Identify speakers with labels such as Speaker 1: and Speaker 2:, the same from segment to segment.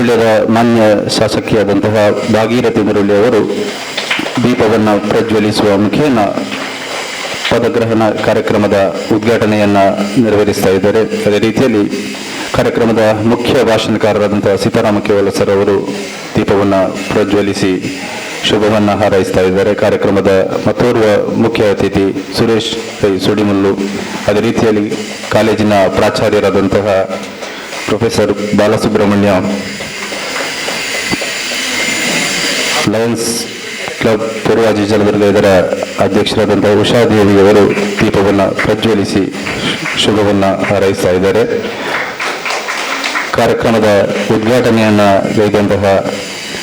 Speaker 1: ಮುರುಳಿಯರ ಮಾನ್ಯ ಶಾಸಕಿಯಾದಂತಹ ಭಾಗೀರಥಿ ಮುರುಳಿ ಅವರು ದೀಪವನ್ನು ಪ್ರಜ್ವಲಿಸುವ ಮುಖೇನ ಪದಗ್ರಹಣ ಕಾರ್ಯಕ್ರಮದ ಉದ್ಘಾಟನೆಯನ್ನು ನೆರವೇರಿಸ್ತಾ ಇದ್ದಾರೆ. ಅದೇ ರೀತಿಯಲ್ಲಿ ಕಾರ್ಯಕ್ರಮದ ಮುಖ್ಯ ಭಾಷಣಕಾರರಾದಂತಹ ಸೀತಾರಾಮ ಕೇವಲ ಸರ್ ಅವರು ದೀಪವನ್ನು ಪ್ರಜ್ವಲಿಸಿ ಶುಭವನ್ನು ಹಾರೈಸ್ತಾ ಇದ್ದಾರೆ. ಕಾರ್ಯಕ್ರಮದ ಮತ್ತೋರ್ವ ಮುಖ್ಯ ಅತಿಥಿ ಸುರೇಶ್ ಪೈ ಸುಡಿಮುಲ್ಲು, ಅದೇ ರೀತಿಯಲ್ಲಿ ಕಾಲೇಜಿನ ಪ್ರಾಚಾರ್ಯರಾದಂತಹ ಪ್ರೊಫೆಸರ್ ಬಾಲಸುಬ್ರಹ್ಮಣ್ಯ, ಲಯನ್ಸ್ ಕ್ಲಬ್ ಪೂರ್ವಾಜಿ ಜಲದುರ್ಗ ಇದರ ಅಧ್ಯಕ್ಷರಾದಂತಹ ಉಷಾದೇವಿ ಅವರು ದೀಪವನ್ನು ಪ್ರಜ್ವಲಿಸಿ ಶುಭವನ್ನು ಹಾರೈಸ್ತಾ ಇದ್ದಾರೆ. ಕಾರ್ಯಕ್ರಮದ ಉದ್ಘಾಟನೆಯನ್ನು ಗೈದಂತಹ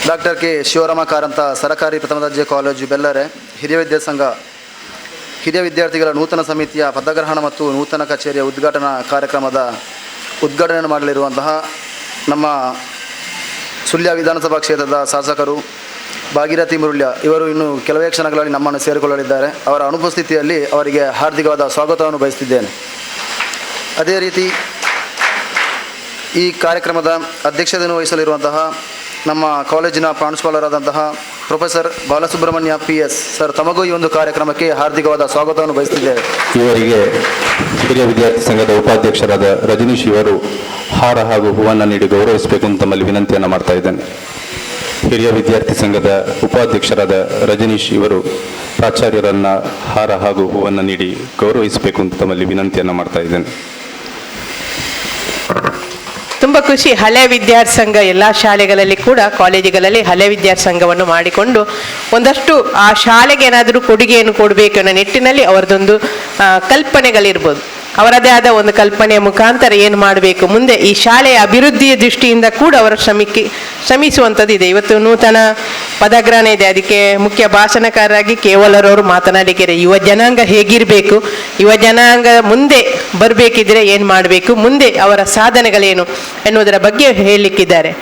Speaker 2: ಡಾಕ್ಟರ್ ಕೆ ಶಿವರಾಮ ಕಾರಂತ ಸರ್ಕಾರಿ ಪ್ರಥಮ ದರ್ಜೆ ಕಾಲೇಜು ಬೆಲ್ಲರೆ ಹಿರಿಯ ವಿದ್ಯಾಸಂಘ ಹಿರಿಯ ವಿದ್ಯಾರ್ಥಿಗಳ ನೂತನ ಸಮಿತಿಯ ಪದಗ್ರಹಣ ಮತ್ತು ನೂತನ ಕಚೇರಿಯ ಉದ್ಘಾಟನಾ ಕಾರ್ಯಕ್ರಮದ ಉದ್ಘಾಟನೆಯನ್ನು ಮಾಡಲಿರುವಂತಹ ನಮ್ಮ ಸುಳ್ಯ ವಿಧಾನಸಭಾ ಕ್ಷೇತ್ರದ ಶಾಸಕರು ಭಾಗೀರಥಿ ಮುರುಳ್ಯ ಇವರು ಇನ್ನು ಕೆಲವೇ ಕ್ಷಣಗಳಲ್ಲಿ ನಮ್ಮನ್ನು ಸೇರಿಕೊಳ್ಳಲಿದ್ದಾರೆ. ಅವರ ಅನುಪಸ್ಥಿತಿಯಲ್ಲಿ ಅವರಿಗೆ ಹಾರ್ದಿಕವಾದ ಸ್ವಾಗತವನ್ನು ಬಯಸುತ್ತಿದ್ದೇನೆ. ಅದೇ ರೀತಿ ಈ ಕಾರ್ಯಕ್ರಮದ ಅಧ್ಯಕ್ಷತೆಯನ್ನು ವಹಿಸಲಿರುವಂತಹ ನಮ್ಮ ಕಾಲೇಜಿನ ಪ್ರಾಂಶುಪಾಲರಾದಂತಹ ಪ್ರೊಫೆಸರ್ ಬಾಲಸುಬ್ರಹ್ಮಣ್ಯ PS ಸರ್, ತಮಗೂ ಈ ಒಂದು ಕಾರ್ಯಕ್ರಮಕ್ಕೆ ಹಾರ್ದಿಕವಾದ ಸ್ವಾಗತವನ್ನು ಬಯಸುತ್ತಿದ್ದೇವೆ.
Speaker 1: ಇವರಿಗೆ ಹಿರಿಯ ವಿದ್ಯಾರ್ಥಿ ಸಂಘದ ಉಪಾಧ್ಯಕ್ಷರಾದ ರಜನೀಶ್ ಇವರು ಹಾರ ಹಾಗೂ ಹೂವನ್ನು ನೀಡಿ ಗೌರವಿಸಬೇಕು ಅಂತ ತಮ್ಮಲ್ಲಿ ವಿನಂತಿಯನ್ನು ಮಾಡ್ತಾ ಇದ್ದೇನೆ. ಹಿರಿಯ ವಿದ್ಯಾರ್ಥಿ ಸಂಘದ ಉಪಾಧ್ಯಕ್ಷರಾದ ರಜನೀಶ್ ಇವರು ಪ್ರಾಚಾರ್ಯರನ್ನ ಹಾರ ಹಾಗೂ ಹೂವನ್ನು ನೀಡಿ ಗೌರವಿಸಬೇಕು ಅಂತ ತಮ್ಮಲ್ಲಿ ವಿನಂತಿಯನ್ನು ಮಾಡ್ತಾ ಇದ್ದೇನೆ.
Speaker 3: ತುಂಬ ಖುಷಿ. ಹಳೆ ವಿದ್ಯಾರ್ಥಿ ಸಂಘ ಎಲ್ಲ ಶಾಲೆಗಳಲ್ಲಿ ಕೂಡ ಕಾಲೇಜುಗಳಲ್ಲಿ ಹಳೆ ವಿದ್ಯಾರ್ಥಿ ಸಂಘವನ್ನು ಮಾಡಿಕೊಂಡು ಒಂದಷ್ಟು ಆ ಶಾಲೆಗೆ ಏನಾದರೂ ಕೊಡುಗೆಯನ್ನು ಕೊಡಬೇಕು ಅನ್ನೋ ನಿಟ್ಟಿನಲ್ಲಿ ಅವರದೊಂದು ಕಲ್ಪನೆಗಳಿರ್ಬೋದು. ಅವರದೇ ಆದ ಒಂದು ಕಲ್ಪನೆಯ ಮುಖಾಂತರ ಏನು ಮಾಡಬೇಕು, ಮುಂದೆ ಈ ಶಾಲೆಯ ಅಭಿವೃದ್ಧಿಯ ದೃಷ್ಟಿಯಿಂದ ಕೂಡ ಅವರು ಶ್ರಮಿಸುವಂಥದ್ದು ಇದೆ. ಇವತ್ತು ನೂತನ ಪದಗ್ರಹಣ ಇದೆ, ಅದಕ್ಕೆ ಮುಖ್ಯ ಭಾಷಣಕಾರರಾಗಿ ಕೇವಲರವರು ಮಾತನಾಡಿದ್ದಾರೆ. ಯುವ ಜನಾಂಗ ಹೇಗಿರಬೇಕು, ಯುವ ಜನಾಂಗ ಮುಂದೆ ಬರಬೇಕಿದ್ರೆ ಏನು ಮಾಡಬೇಕು, ಮುಂದೆ ಅವರ ಸಾಧನೆಗಳೇನು ಎನ್ನುವುದರ ಬಗ್ಗೆ ಹೇಳಲಿಕ್ಕಿದ್ದಾರೆ.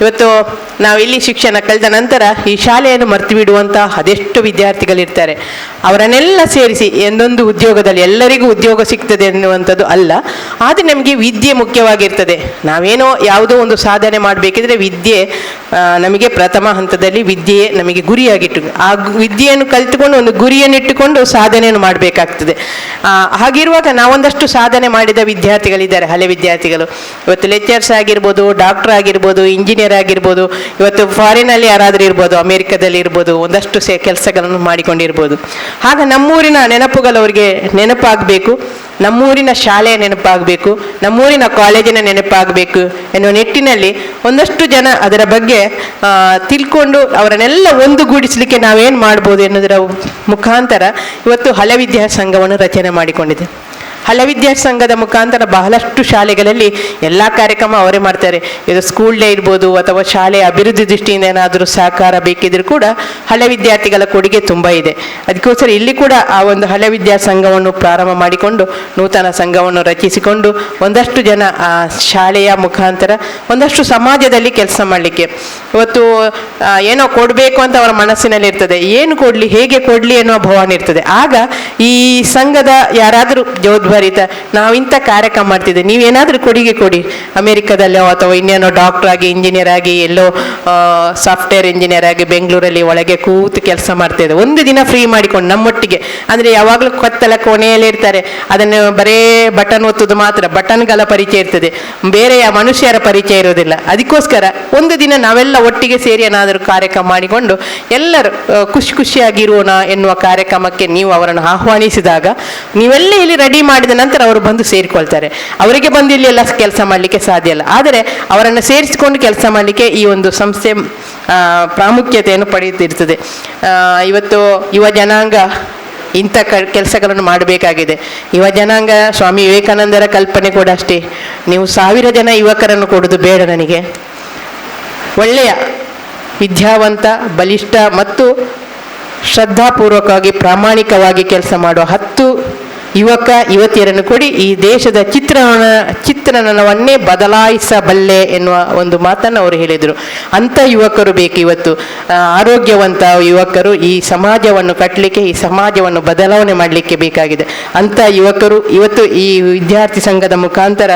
Speaker 3: ಇವತ್ತು ನಾವು ಇಲ್ಲಿ ಶಿಕ್ಷಣ ಕಳೆದ ನಂತರ ಈ ಶಾಲೆಯನ್ನು ಮರೆತು ಬಿಡುವಂಥ ಅದೆಷ್ಟು ವಿದ್ಯಾರ್ಥಿಗಳಿರ್ತಾರೆ. ಅವರನ್ನೆಲ್ಲ ಸೇರಿಸಿ ಎಂದೊಂದು ಉದ್ಯೋಗದಲ್ಲಿ ಎಲ್ಲರಿಗೂ ಉದ್ಯೋಗ ಸಿಗ್ತದೆ ಎನ್ನುವಂಥದ್ದು ಅಲ್ಲ, ಆದರೆ ನಮಗೆ ವಿದ್ಯೆ ಮುಖ್ಯವಾಗಿರ್ತದೆ. ನಾವೇನೋ ಯಾವುದೋ ಒಂದು ಸಾಧನೆ ಮಾಡಬೇಕಿದ್ರೆ ವಿದ್ಯೆ ನಮಗೆ ಪ್ರಥಮ ಹಂತದಲ್ಲಿ ವಿದ್ಯೆಯೇ ನಮಗೆ ಗುರಿಯಾಗಿಟ್ಟು ಆ ವಿದ್ಯೆಯನ್ನು ಕಲಿತುಕೊಂಡು ಒಂದು ಗುರಿಯನ್ನಿಟ್ಟುಕೊಂಡು ಸಾಧನೆಯನ್ನು ಮಾಡಬೇಕಾಗ್ತದೆ. ಹಾಗಿರುವಾಗ ನಾವೊಂದಷ್ಟು ಸಾಧನೆ ಮಾಡಿದ ವಿದ್ಯಾರ್ಥಿಗಳಿದ್ದಾರೆ, ಹಳೆ ವಿದ್ಯಾರ್ಥಿಗಳು. ಇವತ್ತು ಲೆಕ್ಚರ್ಸ್ ಆಗಿರ್ಬೋದು, ಡಾಕ್ಟರ್ ಆಗಿರ್ಬೋದು, ಇಂಜಿನಿಯರ್ ಆಗಿರ್ಬೋದು, ಇವತ್ತು ಫಾರಿನಲ್ಲಿ ಯಾರಾದರೂ ಇರ್ಬೋದು, ಅಮೇರಿಕಾದಲ್ಲಿ ಇರ್ಬೋದು, ಒಂದಷ್ಟು ಕೆಲಸಗಳನ್ನು ಮಾಡಿಕೊಂಡಿರ್ಬೋದು. ಆಗ ನಮ್ಮೂರಿನ ನೆನಪುಗಳು ಅವರಿಗೆ ನೆನಪಾಗಬೇಕು, ನಮ್ಮೂರಿನ ಶಾಲೆಯ ನೆನಪಾಗಬೇಕು, ನಮ್ಮೂರಿನ ಕಾಲೇಜಿನ ನೆನಪಾಗಬೇಕು ಎನ್ನುವ ನಿಟ್ಟಿನಲ್ಲಿ ಒಂದಷ್ಟು ಜನ ಅದರ ಬಗ್ಗೆ ತಿಳ್ಕೊಂಡು ಅವರನ್ನೆಲ್ಲ ಒಂದುಗೂಡಿಸಲಿಕ್ಕೆ ನಾವೇನು ಮಾಡ್ಬೋದು ಎನ್ನುವುದರ ಮುಖಾಂತರ ಇವತ್ತು ಹಳೆ ವಿದ್ಯಾರ್ಥಿ ಸಂಘವನ್ನು ರಚನೆ ಮಾಡಿಕೊಂಡಿದೆ. ಹಳೆ ವಿದ್ಯಾರ್ಥಿ ಸಂಘದ ಮುಖಾಂತರ ಬಹಳಷ್ಟು ಶಾಲೆಗಳಲ್ಲಿ ಎಲ್ಲ ಕಾರ್ಯಕ್ರಮ ಅವರೇ ಮಾಡ್ತಾರೆ. ಇದು ಸ್ಕೂಲ್ ಡೇ ಇರ್ಬೋದು ಅಥವಾ ಶಾಲೆಯ ಅಭಿವೃದ್ಧಿ ದೃಷ್ಟಿಯಿಂದ ಏನಾದರೂ ಸಹಕಾರ ಬೇಕಿದ್ರೂ ಕೂಡ ಹಳೆ ವಿದ್ಯಾರ್ಥಿಗಳ ಕೊಡುಗೆ ತುಂಬ ಇದೆ. ಅದಕ್ಕೋಸ್ಕರ ಇಲ್ಲಿ ಕೂಡ ಆ ಒಂದು ಹಳೆ ವಿದ್ಯಾರ್ಥಿ ಸಂಘವನ್ನು ಪ್ರಾರಂಭ ಮಾಡಿಕೊಂಡು ನೂತನ ಸಂಘವನ್ನು ರಚಿಸಿಕೊಂಡು ಒಂದಷ್ಟು ಜನ ಆ ಶಾಲೆಯ ಮುಖಾಂತರ ಒಂದಷ್ಟು ಸಮಾಜದಲ್ಲಿ ಕೆಲಸ ಮಾಡಲಿಕ್ಕೆ ಇವತ್ತು ಏನೋ ಕೊಡಬೇಕು ಅಂತ ಅವರ ಮನಸ್ಸಿನಲ್ಲಿ ಇರ್ತದೆ. ಏನು ಕೊಡಲಿ, ಹೇಗೆ ಕೊಡಲಿ ಎನ್ನುವ ಭಾವನೆ ಇರ್ತದೆ. ಆಗ ಈ ಸಂಘದ ಯಾರಾದರೂ ಜವಾಬ್ದಾರಿತ ನಾವಿಂಥ ಕಾರ್ಯಕ್ರಮ ಮಾಡ್ತಿದ್ದೆ, ನೀವೇನಾದರೂ ಕೊಡುಗೆ ಕೊಡಿ, ಅಮೇರಿಕಾದಲ್ಲೋ ಅಥವಾ ಇನ್ನೇನೋ ಡಾಕ್ಟರ್ ಆಗಿ ಇಂಜಿನಿಯರ್ ಆಗಿ ಎಲ್ಲೋ ಸಾಫ್ಟ್ವೇರ್ ಇಂಜಿನಿಯರ್ ಆಗಿ ಬೆಂಗಳೂರಲ್ಲಿ ಒಳಗೆ ಕೂತು ಕೆಲಸ ಮಾಡ್ತಿದ್ದೆ, ಒಂದು ದಿನ ಫ್ರೀ ಮಾಡಿಕೊಂಡು ನಮ್ಮೊಟ್ಟಿಗೆ. ಅಂದರೆ ಯಾವಾಗಲೂ ಕೊತ್ತಲ ಕೊನೆಯಲ್ಲಿ ಇರ್ತಾರೆ, ಅದನ್ನು ಬರೇ ಬಟನ್ ಒತ್ತುದು ಮಾತ್ರ, ಬಟನ್ಗಳ ಪರಿಚಯ ಇರ್ತದೆ, ಬೇರೆಯ ಮನುಷ್ಯರ ಪರಿಚಯ ಇರೋದಿಲ್ಲ. ಅದಕ್ಕೋಸ್ಕರ ಒಂದು ದಿನ ನಾವೆಲ್ಲ ಒಟ್ಟಿಗೆ ಸೇರಿ ಏನಾದರೂ ಕಾರ್ಯಕ್ರಮ ಮಾಡಿಕೊಂಡು ಎಲ್ಲರೂ ಖುಷಿಯಾಗಿರೋಣ ಎನ್ನುವ ಕಾರ್ಯಕ್ರಮಕ್ಕೆ ನೀವು ಅವರನ್ನು ಆಹ್ವಾನಿಸಿದಾಗ ನೀವೆಲ್ಲ ಇಲ್ಲಿ ರೆಡಿ ಮಾಡಿದ ನಂತರ ಅವರು ಬಂದು ಸೇರಿಕೊಳ್ತಾರೆ. ಅವರಿಗೆ ಬಂದು ಇಲ್ಲಿ ಎಲ್ಲ ಕೆಲಸ ಮಾಡಲಿಕ್ಕೆ ಸಾಧ್ಯ ಇಲ್ಲ, ಆದರೆ ಅವರನ್ನು ಸೇರಿಸಿಕೊಂಡು ಕೆಲಸ ಮಾಡಲಿಕ್ಕೆ ಈ ಒಂದು ಸಂಸ್ಥೆ ಪ್ರಾಮುಖ್ಯತೆಯನ್ನು ಪಡೆಯುತ್ತಿರ್ತದೆ. ಇವತ್ತು ಯುವ ಜನಾಂಗ ಇಂಥ ಕೆಲಸಗಳನ್ನು ಮಾಡಬೇಕಾಗಿದೆ. ಯುವ ಜನಾಂಗ ಸ್ವಾಮಿ ವಿವೇಕಾನಂದರ ಕಲ್ಪನೆ ಕೂಡ ಅಷ್ಟೇ, ನೀವು 1000 ಜನ ಯುವಕರನ್ನು ಕೊಡೋದು ಬೇಡ, ನನಗೆ ಒಳ್ಳೆಯ ವಿದ್ಯಾವಂತ, ಬಲಿಷ್ಠ ಮತ್ತು ಶ್ರದ್ಧಾಪೂರ್ವಕವಾಗಿ ಪ್ರಾಮಾಣಿಕವಾಗಿ ಕೆಲಸ ಮಾಡುವ 10 ಯುವಕ ಯುವತಿಯರನ್ನು ಕೊಡಿ, ಈ ದೇಶದ ಚಿತ್ರಣವನ್ನೇ ಬದಲಾಯಿಸಬಲ್ಲೆ ಎನ್ನುವ ಒಂದು ಮಾತನ್ನು ಅವರು ಹೇಳಿದರು. ಅಂಥ ಯುವಕರು ಬೇಕು ಇವತ್ತು, ಆರೋಗ್ಯವಂತ ಯುವಕರು ಈ ಸಮಾಜವನ್ನು ಕಟ್ಟಲಿಕ್ಕೆ, ಈ ಸಮಾಜವನ್ನು ಬದಲಾವಣೆ ಮಾಡಲಿಕ್ಕೆ ಬೇಕಾಗಿದೆ. ಅಂಥ ಯುವಕರು ಇವತ್ತು ಈ ವಿದ್ಯಾರ್ಥಿ ಸಂಘದ ಮುಖಾಂತರ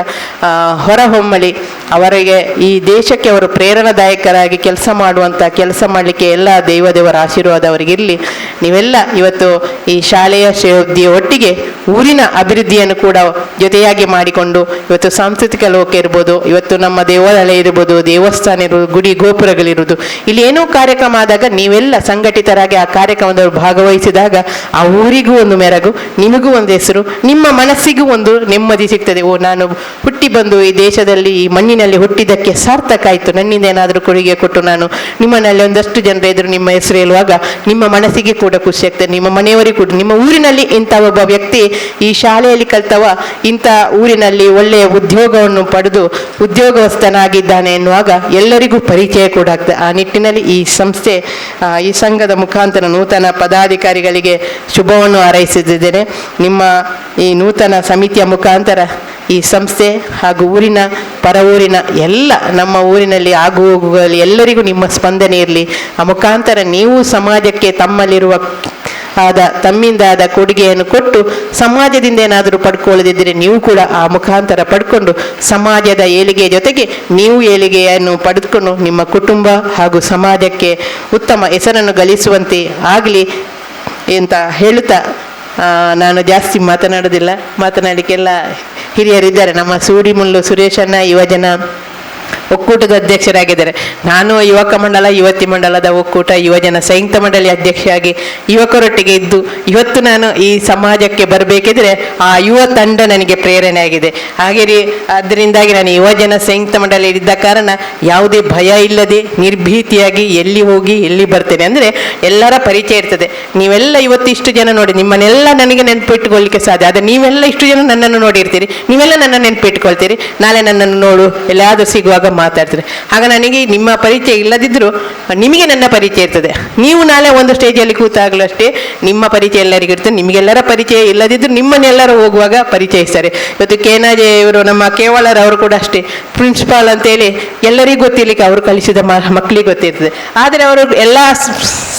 Speaker 3: ಹೊರಹೊಮ್ಮಲಿ ಅವರಿಗೆ ಈ ದೇಶಕ್ಕೆ ಅವರು ಪ್ರೇರಣಾದಾಯಕರಾಗಿ ಕೆಲಸ ಮಾಡುವಂಥ ಕೆಲಸ ಮಾಡಲಿಕ್ಕೆ ಎಲ್ಲ ದೇವರ ಆಶೀರ್ವಾದ ಅವರಿಗಿರಲಿ. ನೀವೆಲ್ಲ ಇವತ್ತು ಈ ಶಾಲೆಯ ಶ್ರೇಯೋದ್ಧಿಯ ಒಟ್ಟಿಗೆ ಊರಿನ ಅಭಿವೃದ್ಧಿಯನ್ನು ಕೂಡ ಜೊತೆಯಾಗಿ ಮಾಡಿಕೊಂಡು ಇವತ್ತು ಸಾಂಸ್ಕೃತಿಕ ಲೋಕ ಇರ್ಬೋದು, ಇವತ್ತು ನಮ್ಮ ದೇವಾಲಯ ಇರ್ಬೋದು, ದೇವಸ್ಥಾನ ಇರ್ಬೋದು, ಗುಡಿ ಗೋಪುರಗಳಿರುವುದು, ಇಲ್ಲಿ ಏನೋ ಕಾರ್ಯಕ್ರಮ ಆದಾಗ ನೀವೆಲ್ಲ ಸಂಘಟಿತರಾಗಿ ಆ ಕಾರ್ಯಕ್ರಮದಲ್ಲಿ ಭಾಗವಹಿಸಿದಾಗ ಆ ಊರಿಗೂ ಒಂದು ಮೆರಗು, ನಿಮಗೂ ಒಂದು ಹೆಸರು, ನಿಮ್ಮ ಮನಸ್ಸಿಗೂ ಒಂದು ನೆಮ್ಮದಿ ಸಿಗ್ತದೆ. ಓ, ನಾನು ಹುಟ್ಟಿ ಬಂದು ಈ ದೇಶದಲ್ಲಿ ಈ ಮಣ್ಣಿನಲ್ಲಿ ಹುಟ್ಟಿದ್ದಕ್ಕೆ ಸಾರ್ಥಕ ಆಯಿತು, ನನ್ನಿಂದ ಏನಾದರೂ ಕೊಡುಗೆ ಕೊಟ್ಟು ನಾನು ನಿಮ್ಮನಲ್ಲಿ ಒಂದಷ್ಟು ಜನರ ಎದುರು ನಿಮ್ಮ ಹೆಸರು ಹೇಳುವಾಗ ನಿಮ್ಮ ಮನಸ್ಸಿಗೆ ಕೂಡ ಖುಷಿ ಆಗ್ತದೆ, ನಿಮ್ಮ ಮನೆಯವರಿಗೂ ಕೂಡ. ನಿಮ್ಮ ಊರಿನಲ್ಲಿ ಇಂಥ ಒಬ್ಬ ವ್ಯಕ್ತಿ ಈ ಶಾಲೆಯಲ್ಲಿ ಕಲ್ತವ ಇಂಥ ಊರಿನಲ್ಲಿ ಒಳ್ಳೆಯ ಉದ್ಯೋಗವನ್ನು ಪಡೆದು ಉದ್ಯೋಗಸ್ಥನಾಗಿದ್ದಾನೆ ಎನ್ನುವಾಗ ಎಲ್ಲರಿಗೂ ಪರಿಚಯ ಕೂಡ ಆಗ್ತದೆ. ಆ ನಿಟ್ಟಿನಲ್ಲಿ ಈ ಸಂಸ್ಥೆ, ಈ ಸಂಘದ ಮುಖಾಂತರ ನೂತನ ಪದಾಧಿಕಾರಿಗಳಿಗೆ ಶುಭವನ್ನು ಹಾರೈಸಿದ್ದೇನೆ. ನಿಮ್ಮ ಈ ನೂತನ ಸಮಿತಿಯ ಮುಖಾಂತರ ಈ ಸಂಸ್ಥೆ ಹಾಗೂ ಊರಿನ ಪರ ಊರಿನ ಎಲ್ಲ ನಮ್ಮ ಊರಿನಲ್ಲಿ ಆಗು ಹೋಗುವಲ್ಲಿ ಎಲ್ಲರಿಗೂ ನಿಮ್ಮ ಸ್ಪಂದನೆ ಇರಲಿ. ಆ ಮುಖಾಂತರ ನೀವು ಸಮಾಜಕ್ಕೆ ತಮ್ಮಲ್ಲಿರುವ ತಮ್ಮಿಂದಾದ ಕೊಡುಗೆಯನ್ನು ಕೊಟ್ಟು ಸಮಾಜದಿಂದ ಏನಾದರೂ ಪಡ್ಕೊಳ್ಳದಿದ್ದರೆ ನೀವು ಕೂಡ ಆ ಮುಖಾಂತರ ಪಡ್ಕೊಂಡು ಸಮಾಜದ ಏಳಿಗೆಯ ಜೊತೆಗೆ ನೀವು ಏಳಿಗೆಯನ್ನು ಪಡೆದುಕೊಂಡು ನಿಮ್ಮ ಕುಟುಂಬ ಹಾಗೂ ಸಮಾಜಕ್ಕೆ ಉತ್ತಮ ಹೆಸರನ್ನು ಗಳಿಸುವಂತೆ ಆಗಲಿ ಅಂತ ಹೇಳುತ್ತಾ ನಾನು ಜಾಸ್ತಿ ಮಾತನಾಡೋದಿಲ್ಲ. ಮಾತನಾಡಲಿಕ್ಕೆಲ್ಲ ಹಿರಿಯರಿದ್ದಾರೆ. ನಮ್ಮ ಸೂಡಿಮುಲ್ಲು ಸುರೇಶಣ್ಣ ಯುವಜನ ಒಕ್ಕೂಟದ ಅಧ್ಯಕ್ಷರಾಗಿದ್ದಾರೆ. ನಾನು ಯುವಕ ಮಂಡಲ, ಯುವತಿ ಮಂಡಲದ ಒಕ್ಕೂಟ, ಯುವಜನ ಸಂಯುಕ್ತ ಮಂಡಳಿ ಅಧ್ಯಕ್ಷರಾಗಿ ಯುವಕರೊಟ್ಟಿಗೆ ಇದ್ದು ಇವತ್ತು ನಾನು ಈ ಸಮಾಜಕ್ಕೆ ಬರಬೇಕಿದ್ರೆ ಆ ಯುವ ತಂಡ ನನಗೆ ಪ್ರೇರಣೆ ಆಗಿದೆ. ಹಾಗೆ ಅದರಿಂದಾಗಿ ನಾನು ಯುವಜನ ಸಂಯುಕ್ತ ಮಂಡಳಿ ಇದ್ದ ಕಾರಣ ಯಾವುದೇ ಭಯ ಇಲ್ಲದೆ ನಿರ್ಭೀತಿಯಾಗಿ ಎಲ್ಲಿ ಹೋಗಿ ಎಲ್ಲಿ ಬರ್ತೇನೆ ಅಂದರೆ ಎಲ್ಲರ ಪರಿಚಯ ಇರ್ತದೆ. ನೀವೆಲ್ಲ ಇವತ್ತು ಇಷ್ಟು ಜನ ನೋಡಿ, ನಿಮ್ಮನ್ನೆಲ್ಲ ನನಗೆ ನೆನಪಿಟ್ಟುಕೊಳ್ಳಿಕ್ಕೆ ಸಾಧ್ಯ. ಆದರೆ ನೀವೆಲ್ಲ ಇಷ್ಟು ಜನ ನನ್ನನ್ನು ನೋಡಿರ್ತೀರಿ, ನೀವೆಲ್ಲ ನನ್ನ ನೆನಪಿಟ್ಕೊಳ್ತೀರಿ, ನಾಳೆ ನನ್ನನ್ನು ನೋಡು ಎಲ್ಲಾದರೂ ಸಿಗುವಾಗ ಮಾತಾಡ್ತಾರೆ. ಆಗ ನನಗೆ ನಿಮ್ಮ ಪರಿಚಯ ಇಲ್ಲದಿದ್ದರೂ ನಿಮಗೆ ನನ್ನ ಪರಿಚಯ ಇರ್ತದೆ. ನೀವು ನಾಳೆ ಒಂದು ಸ್ಟೇಜಲ್ಲಿ ಕೂತಾಗಲೂ ಅಷ್ಟೇ ನಿಮ್ಮ ಪರಿಚಯ ಎಲ್ಲರಿಗೂ ಇರ್ತದೆ. ನಿಮಗೆಲ್ಲರ ಪರಿಚಯ ಇಲ್ಲದಿದ್ದರೂ ನಿಮ್ಮನ್ನೆಲ್ಲರೂ ಹೋಗುವಾಗ ಪರಿಚಯಿಸ್ತಾರೆ. ಇವತ್ತು ಕೇನಾಜೆ ಇವರು ನಮ್ಮ ಕೇವಳರವರು ಕೂಡ ಅಷ್ಟೇ, ಪ್ರಿನ್ಸಿಪಾಲ್ ಅಂತೇಳಿ ಎಲ್ಲರಿಗೂ ಗೊತ್ತಿರಲಿಕ್ಕೆ ಅವರು ಕಲಿಸಿದ ಮಕ್ಕಳಿಗೆ ಗೊತ್ತಿರ್ತದೆ. ಆದರೆ ಅವರು ಎಲ್ಲ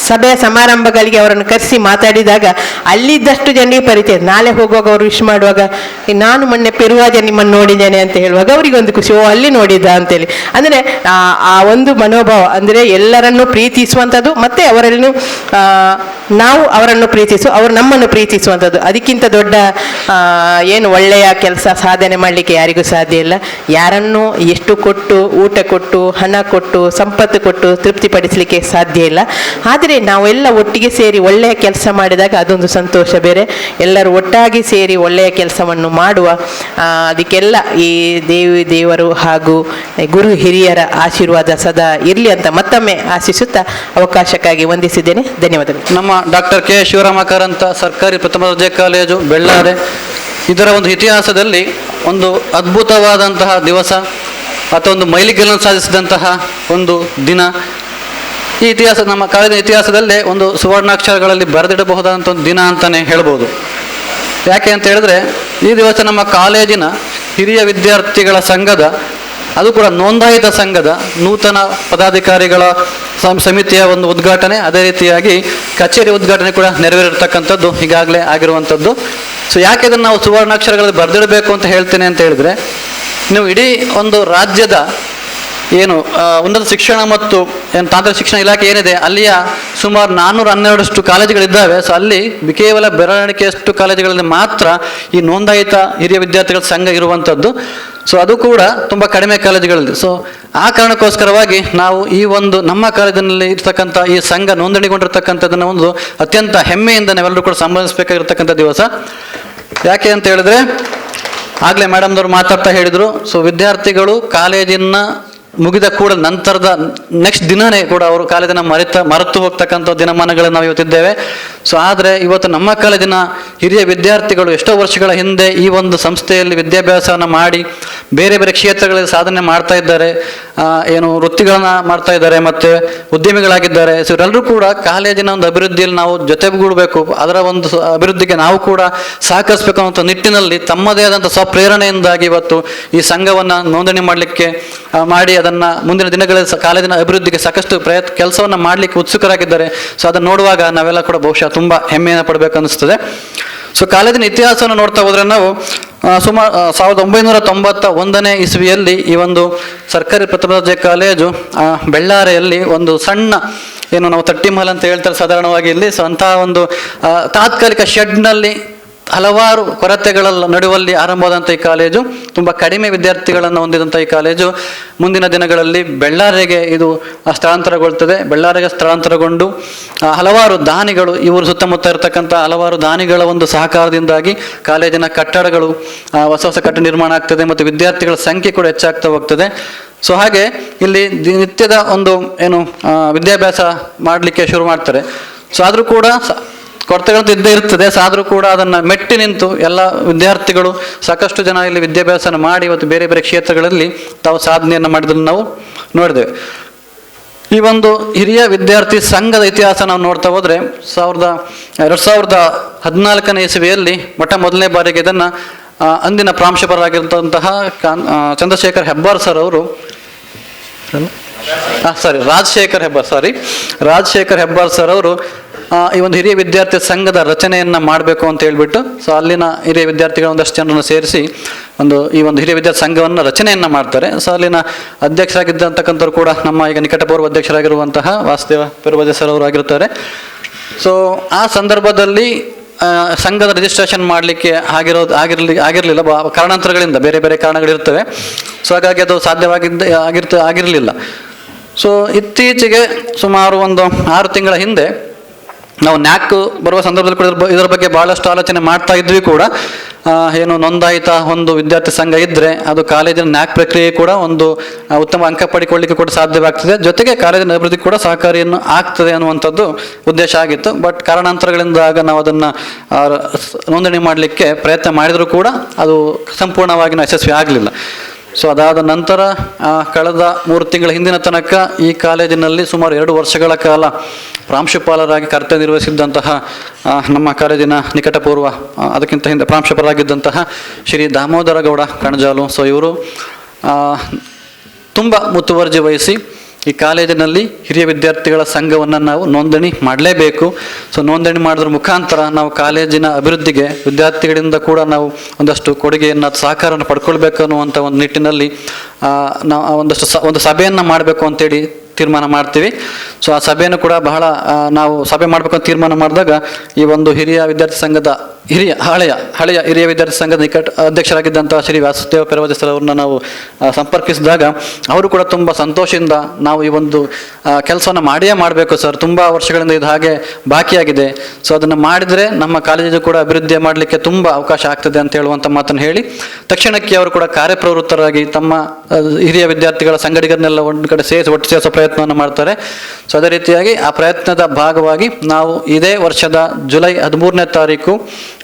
Speaker 3: ಸಭೆಯ ಸಮಾರಂಭಗಳಿಗೆ ಅವರನ್ನು ಕರೆಸಿ ಮಾತಾಡಿದಾಗ ಅಲ್ಲಿದ್ದಷ್ಟು ಜನರಿಗೆ ಪರಿಚಯ. ನಾಳೆ ಹೋಗುವಾಗ ಅವರು ವಿಶ್ ಮಾಡುವಾಗ ನಾನು ಮೊನ್ನೆ ಪೆರುವಾಜ ನಿಮ್ಮನ್ನು ನೋಡಿದ್ದೇನೆ ಅಂತ ಹೇಳುವಾಗ ಅವರಿಗೆ ಒಂದು ಖುಷಿ, ಓ ಅಲ್ಲಿ ನೋಡಿದ್ದ ಅಂತೇಳಿ. ಅಂದರೆ ಆ ಒಂದು ಮನೋಭಾವ ಅಂದರೆ ಎಲ್ಲರನ್ನು ಪ್ರೀತಿಸುವಂಥದ್ದು, ಮತ್ತು ಅವರನ್ನು ನಾವು ಅವರನ್ನು ಅವರು ನಮ್ಮನ್ನು ಪ್ರೀತಿಸುವಂಥದ್ದು. ಅದಕ್ಕಿಂತ ದೊಡ್ಡ ಏನು ಒಳ್ಳೆಯ ಕೆಲಸ ಸಾಧನೆ ಮಾಡಲಿಕ್ಕೆ ಯಾರಿಗೂ ಸಾಧ್ಯ ಇಲ್ಲ. ಯಾರನ್ನು ಎಷ್ಟು ಕೊಟ್ಟು, ಊಟ ಕೊಟ್ಟು, ಹಣ ಕೊಟ್ಟು, ಸಂಪತ್ತು ಕೊಟ್ಟು ತೃಪ್ತಿಪಡಿಸಲಿಕ್ಕೆ ಸಾಧ್ಯ ಇಲ್ಲ. ಆದರೆ ನಾವೆಲ್ಲ ಒಟ್ಟಿಗೆ ಸೇರಿ ಒಳ್ಳೆಯ ಕೆಲಸ ಮಾಡಿದಾಗ ಅದೊಂದು ಸಂತೋಷ ಬೇರೆ. ಎಲ್ಲರೂ ಒಟ್ಟಾಗಿ ಸೇರಿ ಒಳ್ಳೆಯ ಕೆಲಸವನ್ನು ಮಾಡುವ, ಅದಕ್ಕೆಲ್ಲ ಈ ದೇವರು ಹಾಗೂ ಗುರು ಹಿರಿಯರ ಆಶೀರ್ವಾದ ಸದಾ ಇರಲಿ ಅಂತ ಮತ್ತೊಮ್ಮೆ ಆಶಿಸುತ್ತಾ ಅವಕಾಶಕ್ಕಾಗಿ ವಂದಿಸಿದ್ದೇನೆ. ಧನ್ಯವಾದಗಳು.
Speaker 4: ನಮ್ಮ ಡಾಕ್ಟರ್ ಕೆ ಶಿವರಾಮಕರ್ ಅಂತ ಸರ್ಕಾರಿ ಪ್ರಥಮ ದರ್ಜೆ ಕಾಲೇಜು ಬೆಳ್ಳಾರೆ, ಇದರ ಒಂದು ಇತಿಹಾಸದಲ್ಲಿ ಒಂದು ಅದ್ಭುತವಾದಂತಹ ದಿವಸ ಅಥವಾ ಒಂದು ಮೈಲಿಗಲ್ಲನ್ನು ಸಾಧಿಸಿದಂತಹ ಒಂದು ದಿನ. ಈ ಇತಿಹಾಸ ನಮ್ಮ ಕಾಲೇಜಿನ ಇತಿಹಾಸದಲ್ಲೇ ಒಂದು ಸುವರ್ಣಾಕ್ಷರಗಳಲ್ಲಿ ಬರೆದಿಡಬಹುದಾದಂಥ ಒಂದು ದಿನ ಅಂತಲೇ ಹೇಳ್ಬೋದು. ಯಾಕೆ ಅಂತ ಹೇಳಿದ್ರೆ ಈ ದಿವಸ ನಮ್ಮ ಕಾಲೇಜಿನ ಹಿರಿಯ ವಿದ್ಯಾರ್ಥಿಗಳ ಸಂಘದ, ಅದು ಕೂಡ ನೋಂದಾಯಿತ ಸಂಘದ ನೂತನ ಪದಾಧಿಕಾರಿಗಳ ಸಮಿತಿಯ ಒಂದು ಉದ್ಘಾಟನೆ, ಅದೇ ರೀತಿಯಾಗಿ ಕಚೇರಿ ಉದ್ಘಾಟನೆ ಕೂಡ ನೆರವೇರಿರ್ತಕ್ಕಂಥದ್ದು ಈಗಾಗಲೇ ಆಗಿರುವಂಥದ್ದು. ಸೊ ಯಾಕೆ ಇದನ್ನು ನಾವು ಸುವರ್ಣಾಕ್ಷರಗಳಲ್ಲಿ ಬರೆದಿಡಬೇಕು ಅಂತ ಹೇಳ್ತೇನೆ ಅಂತ ಹೇಳಿದ್ರೆ, ನೀವು ಇಡೀ ಒಂದು ರಾಜ್ಯದ ಏನು ಉನ್ನತ ಶಿಕ್ಷಣ ಮತ್ತು ಏನು ತಾಂತ್ರಿಕ ಶಿಕ್ಷಣ ಇಲಾಖೆ ಏನಿದೆ ಅಲ್ಲಿಯ ಸುಮಾರು 412 ಕಾಲೇಜುಗಳಿದ್ದಾವೆ. ಸೊ ಅಲ್ಲಿ ಕೇವಲ ಬೆರಳಿಕೆಯಷ್ಟು ಕಾಲೇಜುಗಳಲ್ಲಿ ಮಾತ್ರ ಈ ನೋಂದಾಯಿತ ಹಿರಿಯ ವಿದ್ಯಾರ್ಥಿಗಳ ಸಂಘ ಇರುವಂಥದ್ದು. ಸೊ ಅದು ಕೂಡ ತುಂಬ ಕಡಿಮೆ ಕಾಲೇಜುಗಳಲ್ಲಿ. ಸೊ ಆ ಕಾರಣಕ್ಕೋಸ್ಕರವಾಗಿ ನಾವು ಈ ಒಂದು ನಮ್ಮ ಕಾಲೇಜಿನಲ್ಲಿ ಇರ್ತಕ್ಕಂಥ ಈ ಸಂಘ ನೋಂದಣಿಗೊಂಡಿರ್ತಕ್ಕಂಥದ್ದನ್ನು ಒಂದು ಅತ್ಯಂತ ಹೆಮ್ಮೆಯಿಂದ ನಾವೆಲ್ಲರೂ ಕೂಡ ಸಂಭ್ರಮಿಸಬೇಕಾಗಿರ್ತಕ್ಕಂಥ ದಿವಸ. ಯಾಕೆ ಅಂತ ಹೇಳಿದ್ರೆ ಆಗಲೇ ಮೇಡಮ್ದವ್ರು ಮಾತಾಡ್ತಾ ಹೇಳಿದರು, ಸೊ ವಿದ್ಯಾರ್ಥಿಗಳು ಕಾಲೇಜಿನ ಮುಗಿದ ಕೂಡ ನಂತರದ ನೆಕ್ಸ್ಟ್ ದಿನವೇ ಕೂಡ ಅವರು ಕಾಲೇಜಿನ ಮರೆತು ಹೋಗ್ತಕ್ಕಂಥ ದಿನಮಾನಗಳನ್ನು ನಾವು ಇವತ್ತಿದ್ದೇವೆ. ಸೊ ಆದರೆ ಇವತ್ತು ನಮ್ಮ ಕಾಲೇಜಿನ ಹಿರಿಯ ವಿದ್ಯಾರ್ಥಿಗಳು ಎಷ್ಟೋ ವರ್ಷಗಳ ಹಿಂದೆ ಈ ಒಂದು ಸಂಸ್ಥೆಯಲ್ಲಿ ವಿದ್ಯಾಭ್ಯಾಸವನ್ನು ಮಾಡಿ ಬೇರೆ ಬೇರೆ ಕ್ಷೇತ್ರಗಳಲ್ಲಿ ಸಾಧನೆ ಮಾಡ್ತಾ ಇದ್ದಾರೆ, ಏನು ವೃತ್ತಿಗಳನ್ನ ಮಾಡ್ತಾ ಇದ್ದಾರೆ, ಮತ್ತು ಉದ್ಯಮಿಗಳಾಗಿದ್ದಾರೆ. ಸೊ ಇವರೆಲ್ಲರೂ ಕೂಡ ಕಾಲೇಜಿನ ಒಂದು ಅಭಿವೃದ್ಧಿಯಲ್ಲಿ ನಾವು ಜೊತೆಗೂಡಬೇಕು, ಅದರ ಒಂದು ಅಭಿವೃದ್ಧಿಗೆ ನಾವು ಕೂಡ ಸಹಕರಿಸಬೇಕು ಅನ್ನೋ ನಿಟ್ಟಿನಲ್ಲಿ ತಮ್ಮದೇ ಆದಂಥ ಸ್ವಪ್ರೇರಣೆಯಿಂದಾಗಿ ಇವತ್ತು ಈ ಸಂಘವನ್ನು ನೋಂದಣಿ ಮಾಡಲಿಕ್ಕೆ ಮಾಡಿ ಅದನ್ನು ಮುಂದಿನ ದಿನಗಳಲ್ಲಿ ಕಾಲೇಜಿನ ಅಭಿವೃದ್ಧಿಗೆ ಸಾಕಷ್ಟು ಕೆಲಸವನ್ನು ಮಾಡಲಿಕ್ಕೆ ಉತ್ಸುಕರಾಗಿದ್ದಾರೆ. ಸೊ ಅದನ್ನು ನೋಡುವಾಗ ನಾವೆಲ್ಲ ಕೂಡ ಬಹುಶಃ ತುಂಬ ಹೆಮ್ಮೆಯನ್ನು ಪಡಬೇಕು ಅನ್ನಿಸ್ತದೆ. ಸೊ ಕಾಲೇಜಿನ ಇತಿಹಾಸವನ್ನು ನೋಡ್ತಾ ಹೋದರೆ ನಾವು ಸುಮಾರು 1991ನೇ ಇಸ್ವಿಯಲ್ಲಿ ಈ ಒಂದು ಸರ್ಕಾರಿ ಪ್ರಥಮ ದರ್ಜೆ ಕಾಲೇಜು ಬೆಳ್ಳಾರೆಯಲ್ಲಿ ಒಂದು ಸಣ್ಣ ಏನು ನಾವು ತಟ್ಟಿಮಹಲ್ ಅಂತ ಹೇಳ್ತಾರೆ ಸಾಧಾರಣವಾಗಿ ಇಲ್ಲಿ. ಸೊ ಅಂತಹ ಒಂದು ತಾತ್ಕಾಲಿಕ ಶೆಡ್ನಲ್ಲಿ ಹಲವಾರು ಕೊರತೆಗಳ ನಡುವಲ್ಲಿ ಆರಂಭವಾದಂಥ ಈ ಕಾಲೇಜು ತುಂಬ ಕಡಿಮೆ ವಿದ್ಯಾರ್ಥಿಗಳನ್ನು ಹೊಂದಿದಂಥ ಈ ಕಾಲೇಜು ಮುಂದಿನ ದಿನಗಳಲ್ಲಿ ಬೆಳ್ಳಾರಿಗೆ ಇದು ಸ್ಥಳಾಂತರಗೊಳ್ತದೆ. ಬೆಳ್ಳಾರಿಗೆ ಸ್ಥಳಾಂತರಗೊಂಡು ಹಲವಾರು ದಾನಿಗಳು, ಇವರು ಸುತ್ತಮುತ್ತ ಇರತಕ್ಕಂಥ ಹಲವಾರು ದಾನಿಗಳ ಒಂದು ಸಹಕಾರದಿಂದಾಗಿ ಕಾಲೇಜಿನ ಕಟ್ಟಡಗಳು ಹೊಸ ಹೊಸ ಕಟ್ಟಡ ನಿರ್ಮಾಣ ಆಗ್ತದೆ ಮತ್ತು ವಿದ್ಯಾರ್ಥಿಗಳ ಸಂಖ್ಯೆ ಕೂಡ ಹೆಚ್ಚಾಗ್ತಾ ಹೋಗ್ತದೆ. ಸೊ ಹಾಗೆ ಇಲ್ಲಿ ನಿತ್ಯದ ಒಂದು ಏನು ವಿದ್ಯಾಭ್ಯಾಸ ಮಾಡಲಿಕ್ಕೆ ಶುರು ಮಾಡ್ತಾರೆ. ಸೊ ಆದರೂ ಕೂಡ ಕೊರತೆಗಳು ಇದ್ದೇ ಇರ್ತದೆ. ಸೊ ಆದರೂ ಕೂಡ ಅದನ್ನು ಮೆಟ್ಟಿ ನಿಂತು ಎಲ್ಲ ವಿದ್ಯಾರ್ಥಿಗಳು ಸಾಕಷ್ಟು ಜನ ಇಲ್ಲಿ ವಿದ್ಯಾಭ್ಯಾಸನ ಮಾಡಿ ಇವತ್ತು ಬೇರೆ ಬೇರೆ ಕ್ಷೇತ್ರಗಳಲ್ಲಿ ತಾವು ಸಾಧನೆಯನ್ನು ಮಾಡಿದ್ದನ್ನು ನಾವು ನೋಡಿದ್ದೇವೆ. ಈ ಒಂದು ಹಿರಿಯ ವಿದ್ಯಾರ್ಥಿ ಸಂಘದ ಇತಿಹಾಸ ನಾವು ನೋಡ್ತಾ ಹೋದರೆ 2014ನೇ ಇಸವಿಯಲ್ಲಿ ಮೊದಲನೇ ಬಾರಿಗೆ ಇದನ್ನು ಅಂದಿನ ಪ್ರಾಂಶುಪಾಲರಾಗಿರುವಂತಹ ಚಂದ್ರಶೇಖರ್ ಹೆಬ್ಬಾರ್ ಸರ್ ಅವರು ರಾಜಶೇಖರ್ ಹೆಬ್ಬಾರ್ ಸರ್ ಅವರು ಈ ಒಂದು ಹಿರಿಯ ವಿದ್ಯಾರ್ಥಿ ಸಂಘದ ರಚನೆಯನ್ನು ಮಾಡಬೇಕು ಅಂತ ಹೇಳ್ಬಿಟ್ಟು, ಸೊ ಅಲ್ಲಿನ ಹಿರಿಯ ವಿದ್ಯಾರ್ಥಿಗಳ ಒಂದಷ್ಟು ಜನರನ್ನು ಸೇರಿಸಿ ಈ ಒಂದು ಹಿರಿಯ ವಿದ್ಯಾರ್ಥಿ ಸಂಘವನ್ನು ರಚನೆಯನ್ನು ಮಾಡ್ತಾರೆ. ಸೊ ಅಲ್ಲಿನ ಅಧ್ಯಕ್ಷರಾಗಿದ್ದಂತಕ್ಕಂಥವ್ರು ಕೂಡ ನಮ್ಮ ಈಗ ನಿಕಟಪೂರ್ವ ಅಧ್ಯಕ್ಷರಾಗಿರುವಂತಹ ವಾಸುದೇವ ಪೆರುವಜೆ ಸರ್ ಅವರು ಆಗಿರ್ತಾರೆ. ಸೊ ಆ ಸಂದರ್ಭದಲ್ಲಿ ಸಂಘದ ರಿಜಿಸ್ಟ್ರೇಷನ್ ಮಾಡಲಿಕ್ಕೆ ಆಗಿರಲಿಲ್ಲ, ಕಾರಣಾಂತರಗಳಿಂದ ಬೇರೆ ಬೇರೆ ಕಾರಣಗಳಿರ್ತವೆ. ಸೊ ಹಾಗಾಗಿ ಅದು ಆಗಿರಲಿಲ್ಲ. ಸೊ ಇತ್ತೀಚೆಗೆ ಸುಮಾರು ಒಂದು 6 ತಿಂಗಳ ಹಿಂದೆ ನಾವು ನ್ಯಾಕ್ ಬರುವ ಸಂದರ್ಭದಲ್ಲಿ ಕೂಡ ಇದರ ಬಗ್ಗೆ ಬಹಳಷ್ಟು ಆಲೋಚನೆ ಮಾಡ್ತಾ ಇದ್ವಿ ಕೂಡ. ಏನು ನೋಂದಾಯಿತ ಒಂದು ವಿದ್ಯಾರ್ಥಿ ಸಂಘ ಇದ್ದರೆ ಅದು ಕಾಲೇಜಿನ ನ್ಯಾಕ್ ಪ್ರಕ್ರಿಯೆ ಕೂಡ ಒಂದು ಉತ್ತಮ ಅಂಕ ಪಡಿಕೊಳ್ಳಿಕ್ಕೆ ಕೂಡ ಸಾಧ್ಯವಾಗ್ತದೆ, ಜೊತೆಗೆ ಕಾಲೇಜಿನ ಅಭಿವೃದ್ಧಿ ಕೂಡ ಸಹಕಾರಿಯನ್ನು ಆಗ್ತದೆ ಅನ್ನುವಂಥದ್ದು ಉದ್ದೇಶ ಆಗಿತ್ತು. ಬಟ್ ಕಾರಣಾಂತರಗಳಿಂದಾಗ ನಾವು ಅದನ್ನು ನೋಂದಣಿ ಮಾಡಲಿಕ್ಕೆ ಪ್ರಯತ್ನ ಮಾಡಿದರೂ ಕೂಡ ಅದು ಸಂಪೂರ್ಣವಾಗಿ ಯಶಸ್ವಿ ಆಗಲಿಲ್ಲ. ಸೊ ಅದಾದ ನಂತರ ಕಳೆದ 3 ತಿಂಗಳ ಹಿಂದಿನ ತನಕ ಈ ಕಾಲೇಜಿನಲ್ಲಿ ಸುಮಾರು 2 ವರ್ಷಗಳ ಕಾಲ ಪ್ರಾಂಶುಪಾಲರಾಗಿ ಕರ್ತವ್ಯ ನಿರ್ವಹಿಸಿದ್ದಂತಹ ನಮ್ಮ ಕಾಲೇಜಿನ ನಿಕಟಪೂರ್ವ ಅದಕ್ಕಿಂತ ಹಿಂದೆ ಪ್ರಾಂಶುಪಾಲರಾಗಿದ್ದಂತಹ ಶ್ರೀ ದಾಮೋದರ ಗೌಡ ಕಣಜಾಲು. ಸೊ ಇವರು ತುಂಬ ಮುತುವರ್ಜಿ ವಹಿಸಿ ಈ ಕಾಲೇಜಿನಲ್ಲಿ ಹಿರಿಯ ವಿದ್ಯಾರ್ಥಿಗಳ ಸಂಘವನ್ನು ನಾವು ನೋಂದಣಿ ಮಾಡಲೇಬೇಕು. ಸೊ ನೋಂದಣಿ ಮಾಡೋದ್ರ ಮುಖಾಂತರ ನಾವು ಕಾಲೇಜಿನ ಅಭಿವೃದ್ಧಿಗೆ ವಿದ್ಯಾರ್ಥಿಗಳಿಂದ ಕೂಡ ನಾವು ಒಂದಷ್ಟು ಕೊಡುಗೆಯನ್ನು ಸಹಕಾರವನ್ನು ಪಡ್ಕೊಳ್ಬೇಕು ಅನ್ನುವಂಥ ಒಂದು ನಿಟ್ಟಿನಲ್ಲಿ ನಾವು ಒಂದು ಸಭೆಯನ್ನು ಮಾಡಬೇಕು ಅಂತೇಳಿ ತೀರ್ಮಾನ ಮಾಡ್ತೀವಿ. ಸೊ ಆ ಸಭೆಯನ್ನು ಕೂಡ ನಾವು ಸಭೆ ಮಾಡಬೇಕು ಅಂತ ತೀರ್ಮಾನ ಮಾಡಿದಾಗ ಈ ಒಂದು ಹಿರಿಯ ವಿದ್ಯಾರ್ಥಿ ಸಂಘದ ಹಳೆಯ ಹಿರಿಯ ವಿದ್ಯಾರ್ಥಿ ಸಂಘದ ಅಧ್ಯಕ್ಷರಾಗಿದ್ದಂಥ ಶ್ರೀ ವಾಸುದೇವ ಪೆರುವಜೆ ಸರ್ ಅವ್ರನ್ನ ನಾವು ಸಂಪರ್ಕಿಸಿದಾಗ ಅವರು ಕೂಡ ತುಂಬ ಸಂತೋಷದಿಂದ ನಾವು ಈ ಒಂದು ಕೆಲಸವನ್ನು ಮಾಡಿಯೇ ಮಾಡಬೇಕು ಸರ್, ತುಂಬ ವರ್ಷಗಳಿಂದ ಇದು ಹಾಗೆ ಬಾಕಿಯಾಗಿದೆ. ಸೊ ಅದನ್ನು ಮಾಡಿದರೆ ನಮ್ಮ ಕಾಲೇಜು ಕೂಡ ಅಭಿವೃದ್ಧಿ ಮಾಡಲಿಕ್ಕೆ ತುಂಬ ಅವಕಾಶ ಆಗ್ತದೆ ಅಂತ ಹೇಳುವಂಥ ಮಾತನ್ನು ಹೇಳಿ ತಕ್ಷಣಕ್ಕೆ ಅವರು ಕೂಡ ಕಾರ್ಯಪ್ರವೃತ್ತರಾಗಿ ತಮ್ಮ ಹಿರಿಯ ವಿದ್ಯಾರ್ಥಿಗಳ ಸಂಘಟಕರನ್ನೆಲ್ಲ ಒಂದು ಕಡೆ ಒಟ್ಟು ಸೇರಿಸೋ ಪ್ರಯತ್ನವನ್ನು ಮಾಡ್ತಾರೆ. ಸೊ ಅದೇ ರೀತಿಯಾಗಿ ಆ ಪ್ರಯತ್ನದ ಭಾಗವಾಗಿ ನಾವು ಇದೇ ವರ್ಷದ ಜುಲೈ 13ನೇ ತಾರೀಕು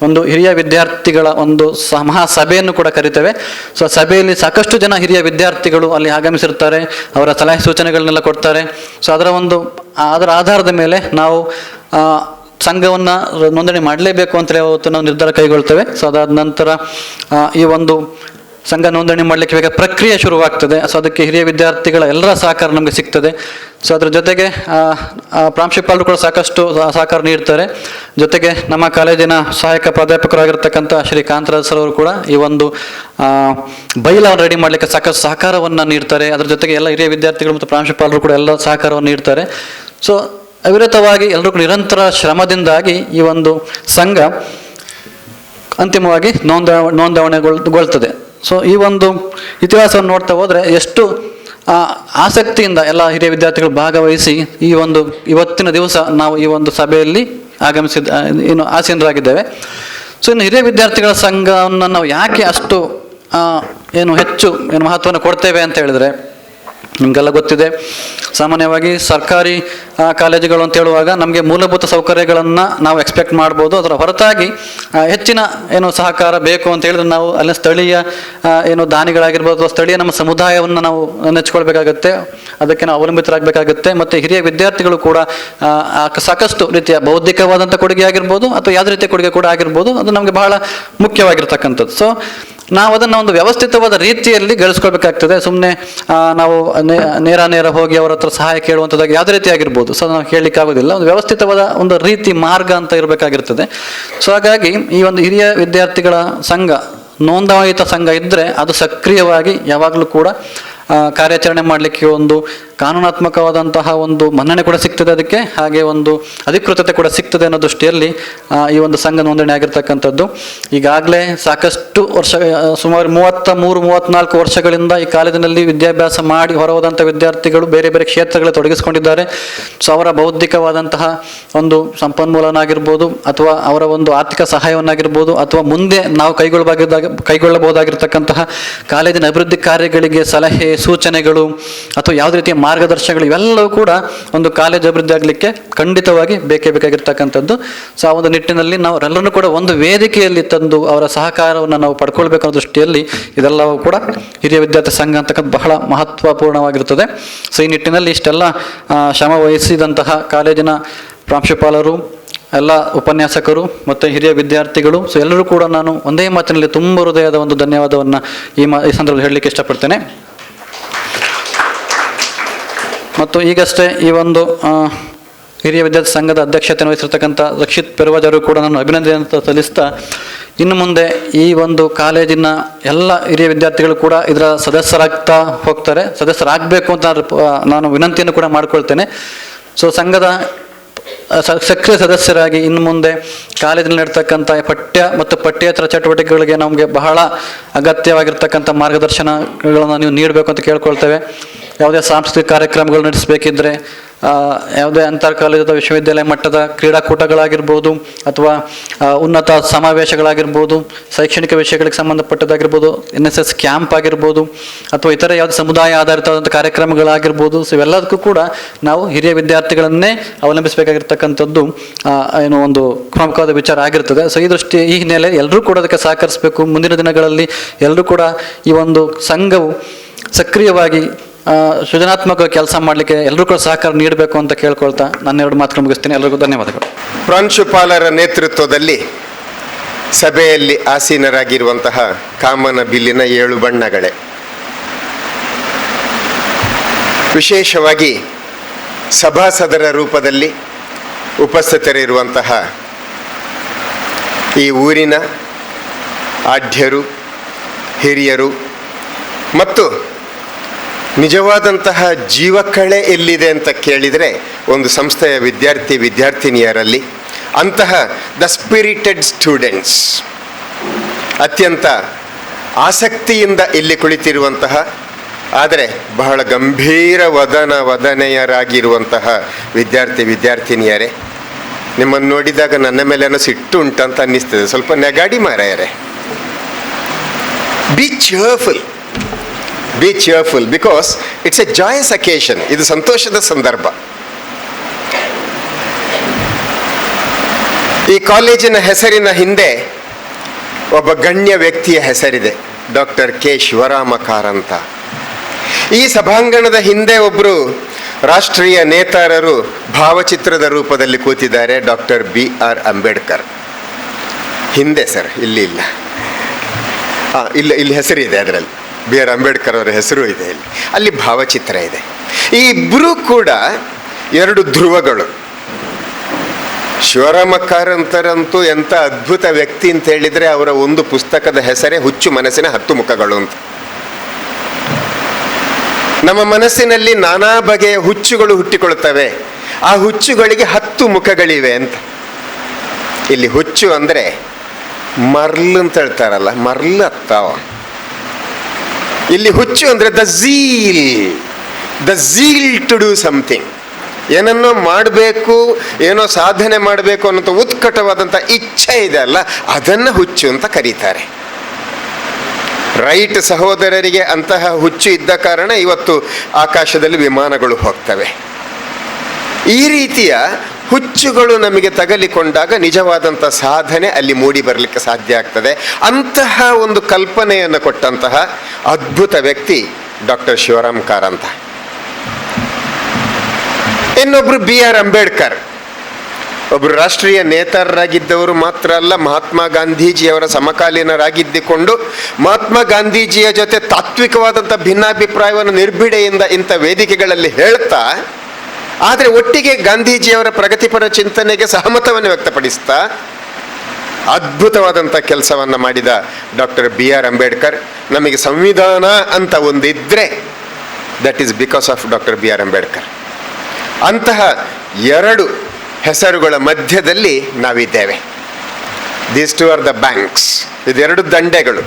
Speaker 4: ಒಂದು ಹಿರಿಯ ವಿದ್ಯಾರ್ಥಿಗಳ ಒಂದು ಮಹಾಸಭೆಯನ್ನು ಕೂಡ ಕರಿತೇವೆ. ಸೊ ಸಭೆಯಲ್ಲಿ ಸಾಕಷ್ಟು ಜನ ಹಿರಿಯ ವಿದ್ಯಾರ್ಥಿಗಳು ಅಲ್ಲಿ ಆಗಮಿಸಿರ್ತಾರೆ, ಅವರ ಸಲಹೆ ಸೂಚನೆಗಳನ್ನೆಲ್ಲ ಕೊಡ್ತಾರೆ. ಸೊ ಅದರ ಆಧಾರದ ಮೇಲೆ ನಾವು ಸಂಘವನ್ನು ನೋಂದಣಿ ಮಾಡಲೇಬೇಕು ಅಂತೇಳಿ ಅವತ್ತು ನಾವು ನಿರ್ಧಾರ ಕೈಗೊಳ್ತೇವೆ. ಸೊ ಅದಾದ ನಂತರ ಈ ಒಂದು ಸಂಘ ನೋಂದಣಿ ಮಾಡಲಿಕ್ಕೆ ಬೇಕಾದ ಪ್ರಕ್ರಿಯೆ ಶುರುವಾಗ್ತದೆ. ಸೊ ಅದಕ್ಕೆ ಹಿರಿಯ ವಿದ್ಯಾರ್ಥಿಗಳ ಎಲ್ಲರ ಸಹಕಾರ ನಮಗೆ ಸಿಗ್ತದೆ. ಸೊ ಅದ್ರ ಜೊತೆಗೆ ಪ್ರಾಂಶುಪಾಲರು ಕೂಡ ಸಾಕಷ್ಟು ಸಹಕಾರ ನೀಡ್ತಾರೆ. ಜೊತೆಗೆ ನಮ್ಮ ಕಾಲೇಜಿನ ಸಹಾಯಕ ಪ್ರಾಧ್ಯಾಪಕರಾಗಿರ್ತಕ್ಕಂಥ ಶ್ರೀ ಕಾಂತರಾಜ್ ಸರ್ ಅವರು ಕೂಡ ಈ ಒಂದು ಬೈಲಾವನ್ನು ರೆಡಿ ಮಾಡಲಿಕ್ಕೆ ಸಾಕಷ್ಟು ಸಹಕಾರವನ್ನು ನೀಡ್ತಾರೆ. ಅದ್ರ ಜೊತೆಗೆ ಎಲ್ಲ ಹಿರಿಯ ವಿದ್ಯಾರ್ಥಿಗಳು ಮತ್ತು ಪ್ರಾಂಶುಪಾಲರು ಕೂಡ ಎಲ್ಲ ಸಹಕಾರವನ್ನು ನೀಡ್ತಾರೆ. ಸೊ ಅವಿರತವಾಗಿ ಎಲ್ಲರೂ ನಿರಂತರ ಶ್ರಮದಿಂದಾಗಿ ಈ ಒಂದು ಸಂಘ ಅಂತಿಮವಾಗಿ ನೋಂದಣಿಗೊಳ್ತದೆ. ಸೊ ಈ ಒಂದು ಇತಿಹಾಸವನ್ನು ನೋಡ್ತಾ ಹೋದರೆ ಎಷ್ಟು ಆಸಕ್ತಿಯಿಂದ ಎಲ್ಲ ಹಿರಿಯ ವಿದ್ಯಾರ್ಥಿಗಳು ಭಾಗವಹಿಸಿ ಇವತ್ತಿನ ದಿವಸ ನಾವು ಈ ಒಂದು ಸಭೆಯಲ್ಲಿ ಆಸೀನರಾಗಿದ್ದೇವೆ. ಸೊ ಇನ್ನು ಹಿರಿಯ ವಿದ್ಯಾರ್ಥಿಗಳ ಸಂಘವನ್ನು ನಾವು ಯಾಕೆ ಅಷ್ಟು ಹೆಚ್ಚು ಮಹತ್ವವನ್ನು ಕೊಡ್ತೇವೆ ಅಂತ ಹೇಳಿದ್ರೆ, ನಿಮಗೆಲ್ಲ ಗೊತ್ತಿದೆ, ಸಾಮಾನ್ಯವಾಗಿ ಸರ್ಕಾರಿ ಕಾಲೇಜುಗಳು ಅಂತ ಹೇಳುವಾಗ ನಮಗೆ ಮೂಲಭೂತ ಸೌಕರ್ಯಗಳನ್ನು ನಾವು ಎಕ್ಸ್ಪೆಕ್ಟ್ ಮಾಡ್ಬೋದು. ಅದರ ಹೊರತಾಗಿ ಹೆಚ್ಚಿನ ಸಹಕಾರ ಬೇಕು ಅಂತ ಹೇಳಿದ್ರೆ ನಾವು ಅಲ್ಲಿ ಸ್ಥಳೀಯ ದಾನಿಗಳಾಗಿರ್ಬೋದು, ಸ್ಥಳೀಯ ನಮ್ಮ ಸಮುದಾಯವನ್ನು ನಾವು ನೆಚ್ಕೊಳ್ಬೇಕಾಗತ್ತೆ, ಅದಕ್ಕೆ ನಾವು ಅವಲಂಬಿತರಾಗಬೇಕಾಗುತ್ತೆ. ಮತ್ತು ಹಿರಿಯ ವಿದ್ಯಾರ್ಥಿಗಳು ಕೂಡ ಸಾಕಷ್ಟು ರೀತಿಯ ಬೌದ್ಧಿಕವಾದಂಥ ಕೊಡುಗೆ ಆಗಿರ್ಬೋದು ಅಥವಾ ಯಾವುದೇ ರೀತಿಯ ಕೊಡುಗೆ ಕೂಡ ಆಗಿರ್ಬೋದು, ಅದು ನಮಗೆ ಬಹಳ ಮುಖ್ಯವಾಗಿರ್ತಕ್ಕಂಥದ್ದು. ಸೊ ನಾವು ಅದನ್ನು ಒಂದು ವ್ಯವಸ್ಥಿತವಾದ ರೀತಿಯಲ್ಲಿ ಗಳಿಸ್ಕೊಳ್ಬೇಕಾಗ್ತದೆ. ಸುಮ್ಮನೆ ನಾವು ನೇರ ಹೋಗಿ ಅವರ ಹತ್ರ ಸಹಾಯ ಕೇಳುವಂಥದ್ದಾಗಿ ಯಾವುದೇ ರೀತಿ ಆಗಿರ್ಬೋದು, ಸೊ ನಾವು ಹೇಳಲಿಕ್ಕೆ ಆಗೋದಿಲ್ಲ. ಒಂದು ವ್ಯವಸ್ಥಿತವಾದ ಒಂದು ರೀತಿ ಮಾರ್ಗ ಅಂತ ಇರಬೇಕಾಗಿರ್ತದೆ. ಸೊ ಹಾಗಾಗಿ ಈ ಒಂದು ಹಿರಿಯ ವಿದ್ಯಾರ್ಥಿಗಳ ಸಂಘ ನೋಂದಾಯಿತ ಸಂಘ ಇದ್ದರೆ ಅದು ಸಕ್ರಿಯವಾಗಿ ಯಾವಾಗಲೂ ಕೂಡ ಕಾರ್ಯಾಚರಣೆ ಮಾಡಲಿಕ್ಕೆ ಒಂದು ಕಾನೂನಾತ್ಮಕವಾದಂತಹ ಒಂದು ಮನ್ನಣೆ ಕೂಡ ಸಿಗ್ತದೆ ಅದಕ್ಕೆ, ಹಾಗೆ ಒಂದು ಅಧಿಕೃತತೆ ಕೂಡ ಸಿಗ್ತದೆ ಅನ್ನೋ ದೃಷ್ಟಿಯಲ್ಲಿ ಈ ಒಂದು ಸಂಘ ನೋಂದಣಿ ಆಗಿರ್ತಕ್ಕಂಥದ್ದು. ಈಗಾಗಲೇ ಸಾಕಷ್ಟು ವರ್ಷ, ಸುಮಾರು 33-34 ವರ್ಷಗಳಿಂದ ಈ ಕಾಲೇಜಿನಲ್ಲಿ ವಿದ್ಯಾಭ್ಯಾಸ ಮಾಡಿ ಹೊರಹೋದಂಥ ವಿದ್ಯಾರ್ಥಿಗಳು ಬೇರೆ ಬೇರೆ ಕ್ಷೇತ್ರಗಳಲ್ಲಿ ತೊಡಗಿಸಿಕೊಂಡಿದ್ದಾರೆ. ಸೊ ಅವರ ಬೌದ್ಧಿಕವಾದಂತಹ ಒಂದು ಸಂಪನ್ಮೂಲನಾಗಿರ್ಬೋದು, ಅಥವಾ ಅವರ ಒಂದು ಆರ್ಥಿಕ ಸಹಾಯವನ್ನಾಗಿರ್ಬೋದು, ಅಥವಾ ಮುಂದೆ ನಾವು ಕೈಗೊಳ್ಳಬಹುದಾಗಿರ್ತಕ್ಕಂತಹ ಕಾಲೇಜಿನ ಅಭಿವೃದ್ಧಿ ಕಾರ್ಯಗಳಿಗೆ ಸಲಹೆ ಸೂಚನೆಗಳು ಅಥವಾ ಯಾವುದೇ ರೀತಿಯ ಮಾರ್ಗದರ್ಶನಗಳು ಇವೆಲ್ಲವೂ ಕೂಡ ಒಂದು ಕಾಲೇಜು ಅಭಿವೃದ್ಧಿ ಆಗಲಿಕ್ಕೆ ಖಂಡಿತವಾಗಿ ಬೇಕಾಗಿರ್ತಕ್ಕಂಥದ್ದು. ಸೊ ಆ ಒಂದು ನಿಟ್ಟಿನಲ್ಲಿ ನಾವು ಎಲ್ಲರನ್ನೂ ಕೂಡ ಒಂದು ವೇದಿಕೆಯಲ್ಲಿ ತಂದು ಅವರ ಸಹಕಾರವನ್ನು ನಾವು ಪಡ್ಕೊಳ್ಬೇಕು ಅನ್ನೋ ದೃಷ್ಟಿಯಲ್ಲಿ ಇದೆಲ್ಲವೂ ಕೂಡ ಹಿರಿಯ ವಿದ್ಯಾರ್ಥಿ ಸಂಘ ಅಂತಕ್ಕಂಥ ಬಹಳ ಮಹತ್ವಪೂರ್ಣವಾಗಿರುತ್ತದೆ. ಸೊ ಈ ನಿಟ್ಟಿನಲ್ಲಿ ಇಷ್ಟೆಲ್ಲ ಶ್ರಮ ವಹಿಸಿದಂತಹ ಕಾಲೇಜಿನ ಪ್ರಾಂಶುಪಾಲರು, ಎಲ್ಲ ಉಪನ್ಯಾಸಕರು ಮತ್ತು ಹಿರಿಯ ವಿದ್ಯಾರ್ಥಿಗಳು, ಸೊ ಎಲ್ಲರೂ ಕೂಡ ನಾನು ಒಂದೇ ಮಾತಿನಲ್ಲಿ ತುಂಬ ಹೃದಯದ ಒಂದು ಧನ್ಯವಾದವನ್ನು ಈ ಸಂದರ್ಭದಲ್ಲಿ ಹೇಳಲಿಕ್ಕೆ ಇಷ್ಟಪಡ್ತೇನೆ. ಮತ್ತು ಈಗಷ್ಟೇ ಈ ಒಂದು ಹಿರಿಯ ವಿದ್ಯಾರ್ಥಿ ಸಂಘದ ಅಧ್ಯಕ್ಷತೆಯನ್ನು ವಹಿಸಿರ್ತಕ್ಕಂಥ ರಕ್ಷಿತ್ ಪೆರ್ವಾಜ್ ಅವರು ಕೂಡ ನಾನು ಅಭಿನಂದನೆ ಸಲ್ಲಿಸ್ತಾ, ಇನ್ನು ಮುಂದೆ ಈ ಒಂದು ಕಾಲೇಜಿನ ಎಲ್ಲ ಹಿರಿಯ ವಿದ್ಯಾರ್ಥಿಗಳು ಕೂಡ ಇದರ ಸದಸ್ಯರಾಗ್ತಾ ಹೋಗ್ತಾರೆ. ಸದಸ್ಯರಾಗಬೇಕು ಅಂತ ನಾನು ವಿನಂತಿಯನ್ನು ಕೂಡ ಮಾಡ್ಕೊಳ್ತೇನೆ. ಸೊ ಸಂಘದ ಸಕ್ರಿಯ ಸದಸ್ಯರಾಗಿ ಇನ್ನು ಮುಂದೆ ಕಾಲೇಜಿನಲ್ಲಿ ನಡ್ತಕ್ಕಂಥ ಪಠ್ಯ ಮತ್ತು ಪಠ್ಯೇತರ ಚಟುವಟಿಕೆಗಳಿಗೆ ನಮಗೆ ಬಹಳ ಅಗತ್ಯವಾಗಿರ್ತಕ್ಕಂಥ ಮಾರ್ಗದರ್ಶನಗಳನ್ನು ನೀವು ನೀಡಬೇಕು ಅಂತ ಕೇಳ್ಕೊಳ್ತೇವೆ. ಯಾವುದೇ ಸಾಂಸ್ಕೃತಿಕ ಕಾರ್ಯಕ್ರಮಗಳು ನಡೆಸಬೇಕಿದ್ರೆ, ಯಾವುದೇ ಅಂತರ್ ಕಾಲೇಜು ವಿಶ್ವವಿದ್ಯಾಲಯ ಮಟ್ಟದ ಕ್ರೀಡಾಕೂಟಗಳಾಗಿರ್ಬೋದು, ಅಥವಾ ಉನ್ನತ ಸಮಾವೇಶಗಳಾಗಿರ್ಬೋದು, ಶೈಕ್ಷಣಿಕ ವಿಷಯಗಳಿಗೆ ಸಂಬಂಧಪಟ್ಟದ್ದಾಗಿರ್ಬೋದು, NSS ಕ್ಯಾಂಪ್ ಆಗಿರ್ಬೋದು, ಅಥವಾ ಇತರ ಯಾವುದೇ ಸಮುದಾಯ ಆಧಾರಿತವಾದಂಥ ಕಾರ್ಯಕ್ರಮಗಳಾಗಿರ್ಬೋದು, ಸೊ ಇವೆಲ್ಲದಕ್ಕೂ ಕೂಡ ನಾವು ಹಿರಿಯ ವಿದ್ಯಾರ್ಥಿಗಳನ್ನೇ ಅವಲಂಬಿಸಬೇಕಾಗಿರ್ತಕ್ಕಂಥದ್ದು ಏನು ಒಂದು ಪ್ರಮುಖವಾದ ವಿಚಾರ ಆಗಿರ್ತದೆ. ಸೊ ಈ ಹಿನ್ನೆಲೆ ಎಲ್ಲರೂ ಕೂಡ ಅದಕ್ಕೆ ಸಹಕರಿಸಬೇಕು. ಮುಂದಿನ ದಿನಗಳಲ್ಲಿ ಎಲ್ಲರೂ ಕೂಡ ಈ ಒಂದು ಸಂಘವು ಸಕ್ರಿಯವಾಗಿ ಸೃಜನಾತ್ಮಕ ಕೆಲಸ ಮಾಡಲಿಕ್ಕೆ ಎಲ್ಲರೂ ಕೂಡ ಸಹಕಾರ ನೀಡಬೇಕು ಅಂತ ಕೇಳ್ಕೊಳ್ತಾ ನನ್ನ 2 ಮಾತುಗಳು ಮುಗಿಸ್ತೀನಿ. ಎಲ್ಲರಿಗೂ ಧನ್ಯವಾದಗಳು.
Speaker 5: ಪ್ರಾಂಶುಪಾಲರ ನೇತೃತ್ವದಲ್ಲಿ ಸಭೆಯಲ್ಲಿ ಆಸೀನರಾಗಿರುವಂತಹ ಕಾಮನ ಬಿಲ್ಲಿನ 7 ಬಣ್ಣಗಳೇ, ವಿಶೇಷವಾಗಿ ಸಭಾಸದರ ರೂಪದಲ್ಲಿ ಉಪಸ್ಥಿತರಿರುವಂತಹ ಈ ಊರಿನ ಆಢ್ಯರು, ಹಿರಿಯರು ಮತ್ತು ನಿಜವಾದಂತಹ ಜೀವಕಳೆ ಎಲ್ಲಿದೆ ಅಂತ ಕೇಳಿದರೆ ಒಂದು ಸಂಸ್ಥೆಯ ವಿದ್ಯಾರ್ಥಿನಿಯರಲ್ಲಿ ಅಂತಹ ದ ಸ್ಪಿರಿಟೆಡ್ ಸ್ಟೂಡೆಂಟ್ಸ್, ಅತ್ಯಂತ ಆಸಕ್ತಿಯಿಂದ ಇಲ್ಲಿ ಕುಳಿತಿರುವಂತಹ ಆದರೆ ಬಹಳ ಗಂಭೀರ ವದನೆಯರಾಗಿರುವಂತಹ ವಿದ್ಯಾರ್ಥಿನಿಯರೇ, ನಿಮ್ಮನ್ನು ನೋಡಿದಾಗ ನನ್ನ ಮೇಲೇನೋ ಸಿಟ್ಟು ಉಂಟಂತ ಅನ್ನಿಸ್ತದೆ. ಸ್ವಲ್ಪ ನೆಗಾಡಿ ಮಾರಾಯರೇ. Be cheerful because it's a joyous occasion. ಇದು ಸಂತೋಷದ ಸಂದರ್ಭ. ಈ ಕಾಲೇಜಿನ ಹೆಸರಿನ ಹಿಂದೆ ಒಬ್ಬ ಗಣ್ಯ ವ್ಯಕ್ತಿಯ ಹೆಸರಿದೆ, ಡಾಕ್ಟರ್ ಕೆ ಶಿವರಾಮ ಕಾರಂತ. ಈ ಸಭಾಂಗಣದ ಹಿಂದೆ ಒಬ್ಬರು ರಾಷ್ಟ್ರೀಯ ನೇತಾರರು ಭಾವಚಿತ್ರದ ರೂಪದಲ್ಲಿ ಕೂತಿದ್ದಾರೆ, ಡಾಕ್ಟರ್ BR ಅಂಬೇಡ್ಕರ್. ಹಿಂದೆ ಸರ್, ಇಲ್ಲಿ ಇಲ್ಲ, ಇಲ್ಲಿ ಹೆಸರಿದೆ, ಅದರಲ್ಲಿ BR ಅಂಬೇಡ್ಕರ್ ಅವರ ಹೆಸರು ಇದೆ, ಅಲ್ಲಿ ಭಾವಚಿತ್ರ ಇದೆ. ಈ ಇಬ್ಬರೂ ಕೂಡ 2 ಧ್ರುವಗಳು. ಶಿವರಾಮ ಕಾರಂತರಂತೂ ಎಂಥ ಅದ್ಭುತ ವ್ಯಕ್ತಿ ಅಂತ ಹೇಳಿದರೆ ಅವರ ಒಂದು ಪುಸ್ತಕದ ಹೆಸರೇ ಹುಚ್ಚು ಮನಸ್ಸಿನ 10 ಮುಖಗಳು ಅಂತ. ನಮ್ಮ ಮನಸ್ಸಿನಲ್ಲಿ ನಾನಾ ಬಗೆಯ ಹುಚ್ಚುಗಳು ಹುಟ್ಟಿಕೊಳ್ತವೆ, ಆ ಹುಚ್ಚುಗಳಿಗೆ 10 ಮುಖಗಳಿವೆ ಅಂತ. ಇಲ್ಲಿ ಹುಚ್ಚು ಅಂದರೆ ಮರ್ಲ್ ಅಂತ ಹೇಳ್ತಾರಲ್ಲ, ಮರ್ಲ್ ಅತ್ತಾವ. ಇಲ್ಲಿ ಹುಚ್ಚು ಅಂದರೆ the zeal to do something. ಏನನ್ನೋ ಮಾಡಬೇಕು, ಏನೋ ಸಾಧನೆ ಮಾಡಬೇಕು ಅನ್ನೋ ಉತ್ಕಟವಾದಂಥ ಇಚ್ಛೆ ಇದೆ ಅಲ್ಲ, ಅದನ್ನು ಹುಚ್ಚು ಅಂತ ಕರೀತಾರೆ. ರೈಟ್ ಸಹೋದರರಿಗೆ ಅಂತಹ ಹುಚ್ಚು ಇದ್ದ ಕಾರಣ ಇವತ್ತು ಆಕಾಶದಲ್ಲಿ ವಿಮಾನಗಳು ಹೋಗ್ತವೆ. ಈ ರೀತಿಯ ಹುಚ್ಚುಗಳು ನಮಗೆ ತಗಲಿಕೊಂಡಾಗ ನಿಜವಾದಂಥ ಸಾಧನೆ ಅಲ್ಲಿ ಮೂಡಿ ಬರಲಿಕ್ಕೆ ಸಾಧ್ಯ ಆಗ್ತದೆ. ಅಂತಹ ಒಂದು ಕಲ್ಪನೆಯನ್ನು ಕೊಟ್ಟಂತಹ ಅದ್ಭುತ ವ್ಯಕ್ತಿ ಡಾಕ್ಟರ್ ಶಿವರಾಮ್ ಕಾರಂತ. ಇನ್ನೊಬ್ರು BR ಅಂಬೇಡ್ಕರ್, ಒಬ್ಬರು ರಾಷ್ಟ್ರೀಯ ನೇತಾರರಾಗಿದ್ದವರು ಮಾತ್ರ ಅಲ್ಲ, ಮಹಾತ್ಮ ಗಾಂಧೀಜಿಯವರ ಸಮಕಾಲೀನರಾಗಿದ್ದುಕೊಂಡು ಮಹಾತ್ಮ ಗಾಂಧೀಜಿಯ ಜೊತೆ ತಾತ್ವಿಕವಾದಂಥ ಭಿನ್ನಾಭಿಪ್ರಾಯವನ್ನು ನಿರ್ಭಿಡೆಯಿಂದ ಇಂಥ ವೇದಿಕೆಗಳಲ್ಲಿ ಹೇಳ್ತಾ, ಆದರೆ ಒಟ್ಟಿಗೆ ಗಾಂಧೀಜಿಯವರ ಪ್ರಗತಿಪರ ಚಿಂತನೆಗೆ ಸಹಮತವನ್ನು ವ್ಯಕ್ತಪಡಿಸ್ತಾ ಅದ್ಭುತವಾದಂಥ ಕೆಲಸವನ್ನು ಮಾಡಿದ ಡಾಕ್ಟರ್ BR ಅಂಬೇಡ್ಕರ್. ನಮಗೆ ಸಂವಿಧಾನ ಅಂತ ಒಂದಿದ್ದರೆ that is because of doctor BR Ambedkar. ಅಂತಹ ಎರಡು ಹೆಸರುಗಳ ಮಧ್ಯದಲ್ಲಿ ನಾವಿದ್ದೇವೆ. These two are the banks. ಇದೆರಡು ದಂಡೆಗಳು,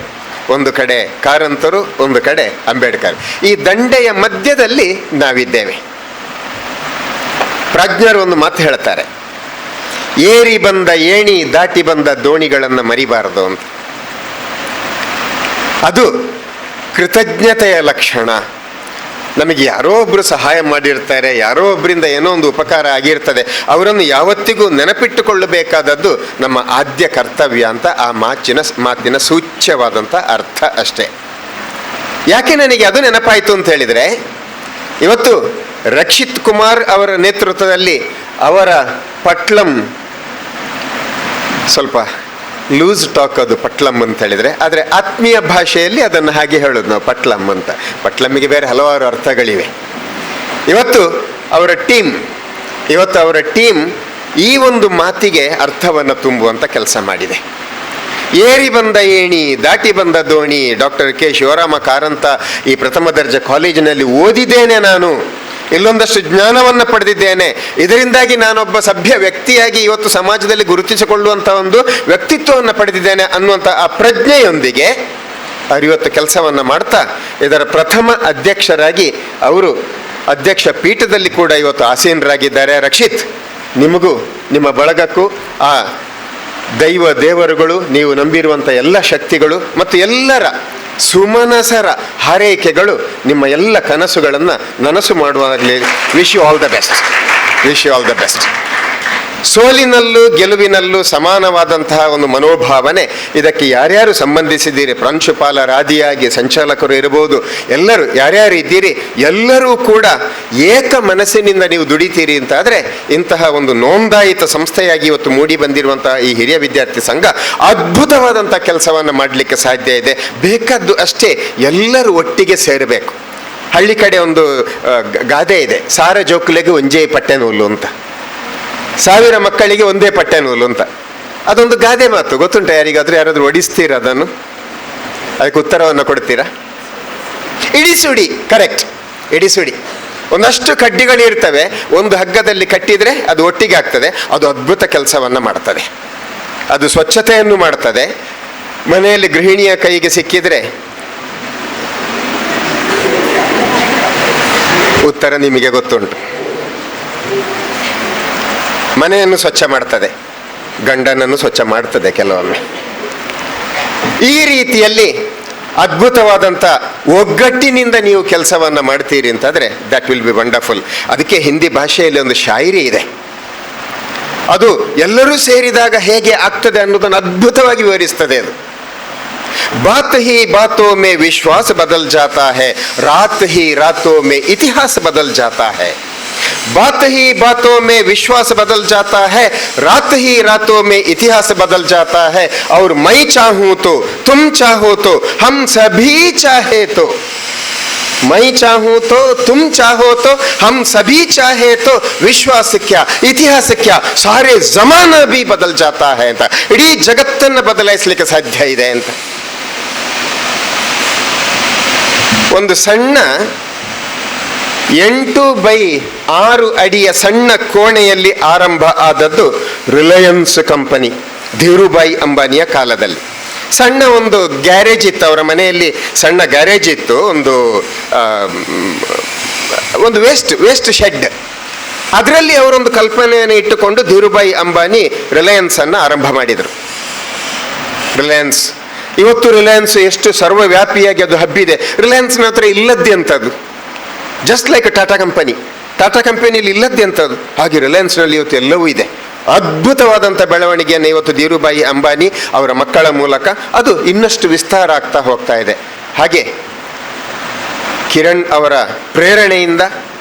Speaker 5: ಒಂದು ಕಡೆ ಕಾರಂತರು, ಒಂದು ಕಡೆ ಅಂಬೇಡ್ಕರ್. ಈ ದಂಡೆಯ ಮಧ್ಯದಲ್ಲಿ ನಾವಿದ್ದೇವೆ. ಪ್ರಾಜ್ಞರು ಒಂದು ಮಾತು ಹೇಳ್ತಾರೆ, ಏರಿ ಬಂದ ಏಣಿ ದಾಟಿ ಬಂದ ದೋಣಿಗಳನ್ನು ಮರಿಬಾರದು ಅಂತ. ಅದು ಕೃತಜ್ಞತೆಯ ಲಕ್ಷಣ. ನಮಗೆ ಯಾರೋ ಒಬ್ಬರು ಸಹಾಯ ಮಾಡಿರ್ತಾರೆ, ಯಾರೋ ಒಬ್ಬರಿಂದ ಏನೋ ಒಂದು ಉಪಕಾರ ಆಗಿರ್ತದೆ, ಅವರನ್ನು ಯಾವತ್ತಿಗೂ ನೆನಪಿಟ್ಟುಕೊಳ್ಳಬೇಕಾದದ್ದು ನಮ್ಮ ಆದ್ಯ ಕರ್ತವ್ಯ ಅಂತ ಆ ಮಾತಿನ ಸೂಚ್ಯವಾದಂಥ ಅರ್ಥ ಅಷ್ಟೇ. ಯಾಕೆ ನನಗೆ ಅದು ನೆನಪಾಯಿತು ಅಂತ ಹೇಳಿದರೆ, ಇವತ್ತು ರಕ್ಷಿತ್ ಕುಮಾರ್ ಅವರ ನೇತೃತ್ವದಲ್ಲಿ ಅವರ ಪಟ್ಲಂ, ಸ್ವಲ್ಪ ಲೂಸ್ ಟಾಕ್ ಅದು ಪಟ್ಲಂ ಅಂತ ಹೇಳಿದರೆ, ಆದರೆ ಆತ್ಮೀಯ ಭಾಷೆಯಲ್ಲಿ ಅದನ್ನು ಹಾಗೆ ಹೇಳೋದು ನಾವು ಪಟ್ಲಂ ಅಂತ. ಪಟ್ಲಮ್ಮಿಗೆ ಬೇರೆ ಹಲವಾರು ಅರ್ಥಗಳಿವೆ. ಇವತ್ತು ಅವರ ಟೀಮ್ ಈ ಒಂದು ಮಾತಿಗೆ ಅರ್ಥವನ್ನು ತುಂಬುವಂಥ ಕೆಲಸ ಮಾಡಿದೆ. ಏರಿ ಬಂದ ಏಣಿ ದಾಟಿ ಬಂದ ದೋಣಿ. ಡಾಕ್ಟರ್ ಕೆ ಶಿವರಾಮ ಕಾರಂತ ಈ ಪ್ರಥಮ ದರ್ಜೆ ಕಾಲೇಜಿನಲ್ಲಿ ಓದಿದ್ದೇನೆ, ನಾನು ಇಲ್ಲೊಂದಷ್ಟು ಜ್ಞಾನವನ್ನು ಪಡೆದಿದ್ದೇನೆ, ಇದರಿಂದಾಗಿ ನಾನೊಬ್ಬ ಸಭ್ಯ ವ್ಯಕ್ತಿಯಾಗಿ ಇವತ್ತು ಸಮಾಜದಲ್ಲಿ ಗುರುತಿಸಿಕೊಳ್ಳುವಂಥ ಒಂದು ವ್ಯಕ್ತಿತ್ವವನ್ನು ಪಡೆದಿದ್ದೇನೆ ಅನ್ನುವಂಥ ಆ ಪ್ರಜ್ಞೆಯೊಂದಿಗೆ ಇವತ್ತು ಕೆಲಸವನ್ನು ಮಾಡ್ತಾ ಇದರ ಪ್ರಥಮ ಅಧ್ಯಕ್ಷರಾಗಿ ಅವರು ಅಧ್ಯಕ್ಷ ಪೀಠದಲ್ಲಿ ಕೂಡ ಇವತ್ತು ಆಸೀನರಾಗಿದ್ದಾರೆ. ರಕ್ಷಿತ್, ನಿಮಗೂ ನಿಮ್ಮ ಬಳಗಕ್ಕೂ ಆ ದೇವರುಗಳು, ನೀವು ನಂಬಿರುವಂಥ ಎಲ್ಲ ಶಕ್ತಿಗಳು ಮತ್ತು ಎಲ್ಲರ ಸುಮನಸರ ಹಾರೈಕೆಗಳು ನಿಮ್ಮ ಎಲ್ಲ ಕನಸುಗಳನ್ನು ನನಸು ಮಾಡುವಾಗಲೇ. Wish you all the best. ಸೋಲಿನಲ್ಲೂ ಗೆಲುವಿನಲ್ಲೂ ಸಮಾನವಾದಂತಹ ಒಂದು ಮನೋಭಾವನೆ, ಇದಕ್ಕೆ ಯಾರ್ಯಾರು ಸಂಬಂಧಿಸಿದ್ದೀರಿ, ಪ್ರಾಂಶುಪಾಲರಾದಿಯಾಗಿ ಸಂಚಾಲಕರು ಇರಬಹುದು, ಎಲ್ಲರೂ ಯಾರ್ಯಾರು ಇದ್ದೀರಿ, ಎಲ್ಲರೂ ಕೂಡ ಏಕ ಮನಸ್ಸಿನಿಂದ ನೀವು ದುಡಿತೀರಿ ಅಂತಾದರೆ ಇಂತಹ ಒಂದು ನೋಂದಾಯಿತ ಸಂಸ್ಥೆಯಾಗಿ ಇವತ್ತು ಮೂಡಿ ಬಂದಿರುವಂತಹ ಈ ಹಿರಿಯ ವಿದ್ಯಾರ್ಥಿ ಸಂಘ ಅದ್ಭುತವಾದಂಥ ಕೆಲಸವನ್ನು ಮಾಡಲಿಕ್ಕೆ ಸಾಧ್ಯ ಇದೆ. ಬೇಕಾದ್ದು ಅಷ್ಟೇ, ಎಲ್ಲರೂ ಒಟ್ಟಿಗೆ ಸೇರಬೇಕು. ಹಳ್ಳಿ ಕಡೆ ಒಂದು ಗಾದೆ ಇದೆ, ಸಾರ ಜೋಕುಲೆಗೆ ಒಂಜೇ ಪಟ್ಟೆ ನೂಲು ಅಂತ, 1000 ಮಕ್ಕಳಿಗೆ ಒಂದೇ ಪಟ್ಟೆ ನೂಲು ಅಂತ. ಅದೊಂದು ಗಾದೆ ಮಾತು, ಗೊತ್ತುಂಟ ಯಾರಿಗಾದ್ರೂ? ಯಾರಾದ್ರೂ ಒಡಿಸ್ತೀರಾ ಅದನ್ನು? ಅದಕ್ಕೆ ಉತ್ತರವನ್ನು ಕೊಡ್ತೀರಾ? ಇಡಿಸುಡಿ. ಕರೆಕ್ಟ್, ಇಡಿಸುಡಿ. ಒಂದಷ್ಟು ಕಡ್ಡಿಗಳು ಇರ್ತವೆ, ಒಂದು ಹಗ್ಗದಲ್ಲಿ ಕಟ್ಟಿದರೆ ಅದು ಒಟ್ಟಿಗೆ ಆಗ್ತದೆ. ಅದು ಅದ್ಭುತ ಕೆಲಸವನ್ನು ಮಾಡ್ತದೆ, ಅದು ಸ್ವಚ್ಛತೆಯನ್ನು ಮಾಡ್ತದೆ. ಮನೆಯಲ್ಲಿ ಗೃಹಿಣಿಯ ಕೈಗೆ ಸಿಕ್ಕಿದರೆ ಉತ್ತರ ನಿಮಗೆ ಗೊತ್ತುಂಟು. ಮನೆಯನ್ನು ಸ್ವಚ್ಛ ಮಾಡ್ತದೆ, ಗಂಡನನ್ನು ಸ್ವಚ್ಛ ಮಾಡ್ತದೆ ಕೆಲವೊಮ್ಮೆ. ಈ ರೀತಿಯಲ್ಲಿ ಅದ್ಭುತವಾದಂಥ ಒಗ್ಗಟ್ಟಿನಿಂದ ನೀವು ಕೆಲಸವನ್ನು ಮಾಡ್ತೀರಿ ಅಂತಾದರೆ ದಟ್ ವಿಲ್ ಬಿ ವಂಡರ್ಫುಲ್. ಅದಕ್ಕೆ ಹಿಂದಿ ಭಾಷೆಯಲ್ಲಿ ಒಂದು ಶಾಯರಿ ಇದೆ, ಅದು ಎಲ್ಲರೂ ಸೇರಿದಾಗ ಹೇಗೆ ಆಗ್ತದೆ ಅನ್ನೋದನ್ನು ಅದ್ಭುತವಾಗಿ ವಿವರಿಸ್ತದೆ. ಅದು ಬಾತ್ ಹಿ ಬಾತೋ ಮೇ ವಿಶ್ವಾಸ ಬದಲ್ ಜಾತಾ ಹೈ, ರಾತ್ ಹಿ ರಾತೋ ಮೇ ಇತಿಹಾಸ ಬದಲ್ ಜಾತಾ ಹೈ. बात ही बातों में विश्वास बदल जाता है, रात ही रातों में इतिहास बदल जाता है. और मैं चाहूं तो तुम चाहो तो हम सभी चाहे तो, मैं चाहूं तो तुम चाहो तो हम सभी चाहे तो विश्वास क्या इतिहास क्या सारे जमाना भी बदल जाता है ಅಂತ. ಇಡೀ ಜಗತ್ತನ್ನು ಬದಲಾಯಿಸಲಿಕ್ಕೆ ಸಾಧ್ಯ ಇದೆ ಅಂತ. ಒಂದು ಸಣ್ಣ 8x6 ಅಡಿಯ ಸಣ್ಣ ಕೋಣೆಯಲ್ಲಿ ಆರಂಭ ಆದದ್ದು ರಿಲಯನ್ಸ್ ಕಂಪನಿ ಧೀರುಭಾಯಿ ಅಂಬಾನಿಯ ಕಾಲದಲ್ಲಿ. ಸಣ್ಣ ಒಂದು ಗ್ಯಾರೇಜ್ ಇತ್ತು, ಅವರ ಮನೆಯಲ್ಲಿ ಸಣ್ಣ ಗ್ಯಾರೇಜ್ ಇತ್ತು, ಒಂದು ವೇಸ್ಟ್ ಶೆಡ್. ಅದರಲ್ಲಿ ಅವರೊಂದು ಕಲ್ಪನೆಯನ್ನು ಇಟ್ಟುಕೊಂಡು ಧೀರುಭಾಯಿ ಅಂಬಾನಿ ರಿಲಯನ್ಸ್ ಅನ್ನು ಆರಂಭ ಮಾಡಿದರು. ರಿಲಯನ್ಸ್ ಇವತ್ತು ರಿಲಯನ್ಸ್ ಎಷ್ಟು ಸರ್ವವ್ಯಾಪಿಯಾಗಿ ಅದು ಹಬ್ಬಿದೆ. ರಿಲಯನ್ಸ್ನ ಹತ್ರ ಇಲ್ಲದ್ದೇ ಅಂತದ್ದು, ಜಸ್ಟ್ ಲೈಕ್ ಟಾಟಾ ಕಂಪನಿಯಲ್ಲಿ ಇಲ್ಲದ್ದೇ ಅಂತದ್ದು, ಹಾಗೆ ರಿಲಯನ್ಸ್ನಲ್ಲಿ ಇವತ್ತು ಎಲ್ಲವೂ ಇದೆ. ಅದ್ಭುತವಾದಂಥ ಬೆಳವಣಿಗೆಯನ್ನು ಇವತ್ತು ಧೀರುಭಾಯಿ ಅಂಬಾನಿ ಅವರ ಮಕ್ಕಳ ಮೂಲಕ ಅದು ಇನ್ನಷ್ಟು ವಿಸ್ತಾರ ಆಗ್ತಾ ಹೋಗ್ತಾ ಇದೆ. ಹಾಗೆ ಕಿರಣ್ ಅವರ ಪ್ರೇರಣೆಯಿಂದ,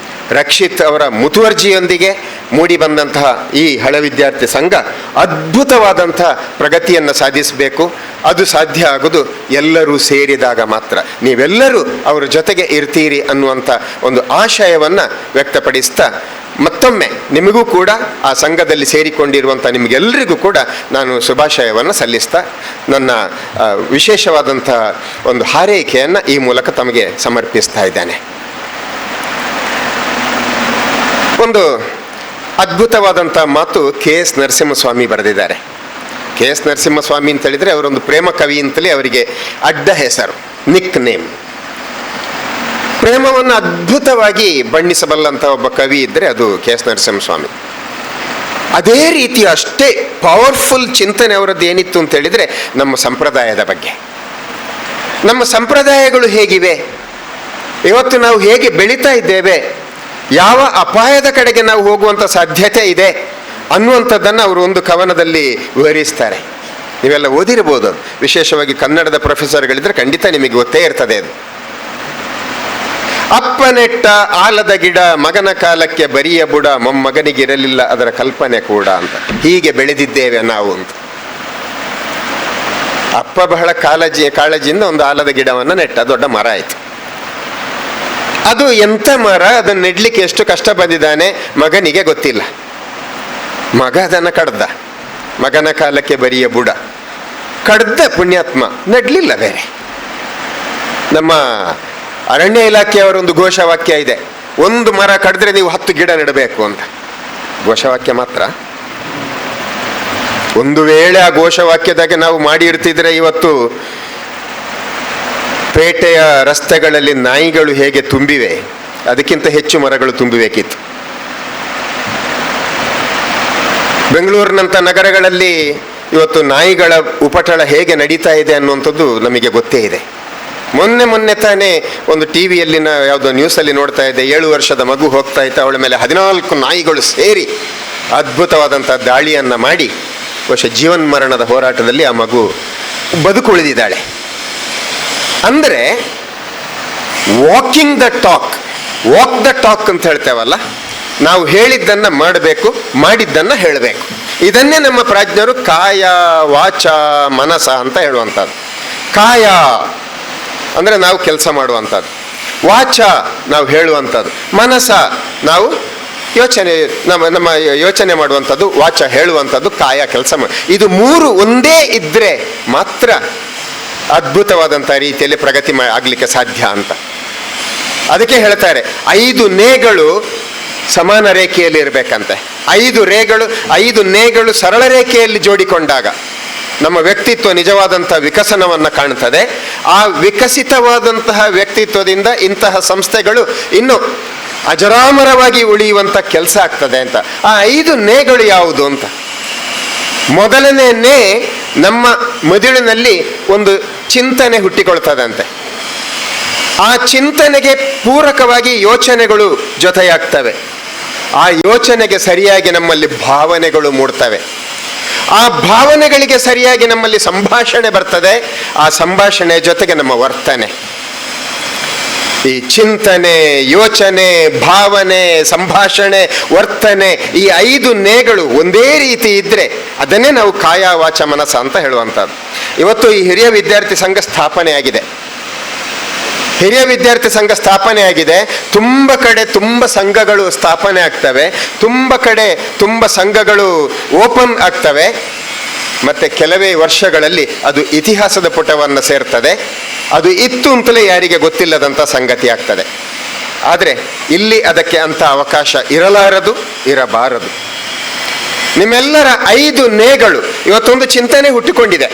Speaker 5: ರಕ್ಷಿತ್ ಅವರ ಮುತುವರ್ಜಿಯೊಂದಿಗೆ ಮೂಡಿ ಬಂದಂತಹ ಈ ಹಳೆ ವಿದ್ಯಾರ್ಥಿ ಸಂಘ ಅದ್ಭುತವಾದಂಥ ಪ್ರಗತಿಯನ್ನು ಸಾಧಿಸಬೇಕು. ಅದು ಸಾಧ್ಯ ಆಗೋದು ಎಲ್ಲರೂ ಸೇರಿದಾಗ ಮಾತ್ರ. ನೀವೆಲ್ಲರೂ ಅವರ ಜೊತೆಗೆ ಇರ್ತೀರಿ ಅನ್ನುವಂಥ ಒಂದು ಆಶಯವನ್ನು ವ್ಯಕ್ತಪಡಿಸ್ತಾ ಮತ್ತೊಮ್ಮೆ ನಿಮಗೂ ಕೂಡ ಆ ಸಂಘದಲ್ಲಿ ಸೇರಿಕೊಂಡಿರುವಂಥ ನಿಮಗೆಲ್ಲರಿಗೂ ಕೂಡ ನಾನು ಶುಭಾಶಯವನ್ನು ಸಲ್ಲಿಸ್ತಾ ನನ್ನ ವಿಶೇಷವಾದಂಥ ಒಂದು ಹಾರೈಕೆಯನ್ನು ಈ ಮೂಲಕ ತಮಗೆ ಸಮರ್ಪಿಸ್ತಾ ಇದ್ದೇನೆ. ಒಂದು ಅದ್ಭುತವಾದಂಥ ಮಾತು KS ನರಸಿಂಹಸ್ವಾಮಿ ಬರೆದಿದ್ದಾರೆ. KS ನರಸಿಂಹಸ್ವಾಮಿ ಅಂತ ಹೇಳಿದರೆ ಅವರೊಂದು ಪ್ರೇಮ ಕವಿ ಅಂತಲೇ ಅವರಿಗೆ ಅಡ್ಡ ಹೆಸರು, ನಿಕ್ ನೇಮ್. ಪ್ರೇಮವನ್ನು ಅದ್ಭುತವಾಗಿ ಬಣ್ಣಿಸಬಲ್ಲಂಥ ಒಬ್ಬ ಕವಿ ಇದ್ದರೆ ಅದು KS ನರಸಿಂಹಸ್ವಾಮಿ. ಅದೇ ರೀತಿ ಅಷ್ಟೇ ಪವರ್ಫುಲ್ ಚಿಂತನೆ ಅವರದ್ದು ಏನಿತ್ತು ಅಂತ ಹೇಳಿದರೆ ನಮ್ಮ ಸಂಪ್ರದಾಯದ ಬಗ್ಗೆ. ನಮ್ಮ ಸಂಪ್ರದಾಯಗಳು ಹೇಗಿವೆ, ಇವತ್ತು ನಾವು ಹೇಗೆ ಬೆಳೀತಾ ಇದ್ದೇವೆ, ಯಾವ ಅಪಾಯದ ಕಡೆಗೆ ನಾವು ಹೋಗುವಂಥ ಸಾಧ್ಯತೆ ಇದೆ ಅನ್ನುವಂಥದ್ದನ್ನು ಅವರು ಒಂದು ಕವನದಲ್ಲಿ ವಿವರಿಸ್ತಾರೆ. ನೀವೆಲ್ಲ ಓದಿರ್ಬೋದು, ವಿಶೇಷವಾಗಿ ಕನ್ನಡದ ಪ್ರೊಫೆಸರ್ಗಳಿದ್ರೆ ಖಂಡಿತ ನಿಮಗೆ ಗೊತ್ತೇ ಇರ್ತದೆ ಅದು. ಅಪ್ಪ ನೆಟ್ಟ ಆಲದ ಗಿಡ ಮಗನ ಕಾಲಕ್ಕೆ ಬರಿಯ ಬುಡ ಮೊಮ್ಮಗನಿಗಿರಲಿಲ್ಲ ಅದರ ಕಲ್ಪನೆ ಕೂಡ ಅಂತ. ಹೀಗೆ ಬೆಳೆದಿದ್ದೇವೆ ನಾವು ಅಂತ. ಅಪ್ಪ ಬಹಳ ಕಾಳಜಿಯಿಂದ ಒಂದು ಆಲದ ಗಿಡವನ್ನು ನೆಟ್ಟ, ದೊಡ್ಡ ಮರ ಆಯಿತು. ಅದು ಎಂಥ ಮರ, ಅದನ್ನು ನೆಡ್ಲಿಕ್ಕೆ ಎಷ್ಟು ಕಷ್ಟ ಬಂದಿದ್ದಾನೆ ಮಗನಿಗೆ ಗೊತ್ತಿಲ್ಲ. ಮಗ ಅದನ್ನು ಕಡ್ದ, ಮಗನ ಕಾಲಕ್ಕೆ ಬರಿಯ ಬುಡ ಕಡ್ದ ಪುಣ್ಯಾತ್ಮ, ನೆಡ್ಲಿಲ್ಲ ಬೇರೆ. ನಮ್ಮ ಅರಣ್ಯ ಇಲಾಖೆಯವರ ಒಂದು ಘೋಷವಾಕ್ಯ ಇದೆ, ಒಂದು ಮರ ಕಡಿದ್ರೆ ನೀವು 10 ಗಿಡ ನೆಡಬೇಕು ಅಂತ. ಘೋಷವಾಕ್ಯ ಮಾತ್ರ. ಒಂದು ವೇಳೆ ಆ ಘೋಷವಾಕ್ಯದಾಗೆ ನಾವು ಮಾಡಿ ಇರ್ತಿದ್ರೆ ಇವತ್ತು ಪೇಟೆಯ ರಸ್ತೆಗಳಲ್ಲಿ ನಾಯಿಗಳು ಹೇಗೆ ತುಂಬಿವೆ ಅದಕ್ಕಿಂತ ಹೆಚ್ಚು ಮರಗಳು ತುಂಬಬೇಕಿತ್ತು. ಬೆಂಗಳೂರಿನಂಥ ನಗರಗಳಲ್ಲಿ ಇವತ್ತು ನಾಯಿಗಳ ಉಪಟಳ ಹೇಗೆ ನಡೀತಾ ಇದೆ ಅನ್ನುವಂಥದ್ದು ನಮಗೆ ಗೊತ್ತೇ ಇದೆ. ಮೊನ್ನೆ ತಾನೇ ಒಂದು ಟಿವಿಯಲ್ಲಿನ ಯಾವುದೋ ನ್ಯೂಸಲ್ಲಿ ನೋಡ್ತಾ ಇದ್ದೆ, 7 ವರ್ಷದ ಮಗು ಹೋಗ್ತಾ ಇತ್ತು, ಅವಳ ಮೇಲೆ 14 ನಾಯಿಗಳು ಸೇರಿ ಅದ್ಭುತವಾದಂಥ ದಾಳಿಯನ್ನು ಮಾಡಿ ಬಹುಶಃ ಜೀವನ್ಮರಣದ ಹೋರಾಟದಲ್ಲಿ ಆ ಮಗು ಬದುಕುಳಿದಿದ್ದಾಳೆ. ಅಂದರೆ ವಾಕ್ ದ ಟಾಕ್ ಅಂತ ಹೇಳ್ತೇವಲ್ಲ, ನಾವು ಹೇಳಿದ್ದನ್ನು ಮಾಡಬೇಕು, ಮಾಡಿದ್ದನ್ನು ಹೇಳಬೇಕು. ಇದನ್ನೇ ನಮ್ಮ ಪ್ರಾಜ್ಞರು ಕಾಯ ವಾಚ ಮನಸ ಅಂತ ಹೇಳುವಂಥದ್ದು. ಕಾಯ ಅಂದರೆ ನಾವು ಕೆಲಸ ಮಾಡುವಂಥದ್ದು, ವಾಚ ನಾವು ಹೇಳುವಂಥದ್ದು, ಮನಸ ನಾವು ನಮ್ಮ ಯೋಚನೆ ಮಾಡುವಂಥದ್ದು, ವಾಚ ಹೇಳುವಂಥದ್ದು, ಕಾಯ ಕೆಲಸ ಇದು 3 ಒಂದೇ ಇದ್ದರೆ ಮಾತ್ರ ಅದ್ಭುತವಾದಂಥ ರೀತಿಯಲ್ಲಿ ಪ್ರಗತಿ ಆಗಲಿಕ್ಕೆ ಸಾಧ್ಯ ಅಂತ. ಅದಕ್ಕೆ ಹೇಳ್ತಾರೆ 5 ನೇಗಳು ಸಮಾನ ರೇಖೆಯಲ್ಲಿ ಇರಬೇಕಂತೆ. 5 ನೇಗಳು ಸರಳ ರೇಖೆಯಲ್ಲಿ ಜೋಡಿಕೊಂಡಾಗ ನಮ್ಮ ವ್ಯಕ್ತಿತ್ವ ನಿಜವಾದಂಥ ವಿಕಸನವನ್ನು ಕಾಣ್ತದೆ. ಆ ವಿಕಸಿತವಾದಂತಹ ವ್ಯಕ್ತಿತ್ವದಿಂದ ಇಂತಹ ಸಂಸ್ಥೆಗಳು ಇನ್ನು ಅಜರಾಮರವಾಗಿ ಉಳಿಯುವಂಥ ಕೆಲಸ ಆಗ್ತದೆ ಅಂತ. ಆ 5 ನೇಗಳು ಯಾವುದು ಅಂತ. ಮೊದಲನೇ ನೇ, ನಮ್ಮ ಮೆದುಳಿನಲ್ಲಿ ಒಂದು ಚಿಂತನೆ ಹುಟ್ಟಿಕೊಳ್ತದಂತೆ. ಆ ಚಿಂತನೆಗೆ ಪೂರಕವಾಗಿ ಯೋಚನೆಗಳು ಜೊತೆಯಾಗ್ತವೆ. ಆ ಯೋಚನೆಗೆ ಸರಿಯಾಗಿ ನಮ್ಮಲ್ಲಿ ಭಾವನೆಗಳು ಮೂಡ್ತವೆ. ಆ ಭಾವನೆಗಳಿಗೆ ಸರಿಯಾಗಿ ನಮ್ಮಲ್ಲಿ ಸಂಭಾಷಣೆ ಬರ್ತದೆ. ಆ ಸಂಭಾಷಣೆ ಜೊತೆಗೆ ನಮ್ಮ ವರ್ತನೆ. ಈ ಚಿಂತನೆ, ಯೋಚನೆ, ಭಾವನೆ, ಸಂಭಾಷಣೆ, ವರ್ತನೆ, ಈ 5 ನೇಗಳು ಒಂದೇ ರೀತಿ ಇದ್ದರೆ ಅದನ್ನೇ ನಾವು ಕಾಯ ವಾಚ ಮನಸ ಅಂತ ಹೇಳುವಂಥದ್ದು. ಇವತ್ತು ಈ ಹಿರಿಯ ವಿದ್ಯಾರ್ಥಿ ಸಂಘ ಸ್ಥಾಪನೆಯಾಗಿದೆ. ತುಂಬ ಕಡೆ ತುಂಬ ಸಂಘಗಳು ಸ್ಥಾಪನೆ ಆಗ್ತವೆ, ತುಂಬ ಕಡೆ ತುಂಬ ಸಂಘಗಳು ಓಪನ್ ಆಗ್ತವೆ. ಮತ್ತು ಕೆಲವೇ ವರ್ಷಗಳಲ್ಲಿ ಅದು ಇತಿಹಾಸದ ಪುಟವನ್ನು ಸೇರ್ತದೆ. ಅದು ಇತ್ತು ಅಂತಲೇ ಯಾರಿಗೆ ಗೊತ್ತಿಲ್ಲದಂಥ ಸಂಗತಿ ಆಗ್ತದೆ. ಆದರೆ ಇಲ್ಲಿ ಅದಕ್ಕೆ ಅಂಥ ಅವಕಾಶ ಇರಬಾರದು. ನಿಮ್ಮೆಲ್ಲರ 5 ನೇಗಳು, ಇವತ್ತೊಂದು ಚಿಂತನೆ ಹುಟ್ಟಿಕೊಂಡಿದೆ,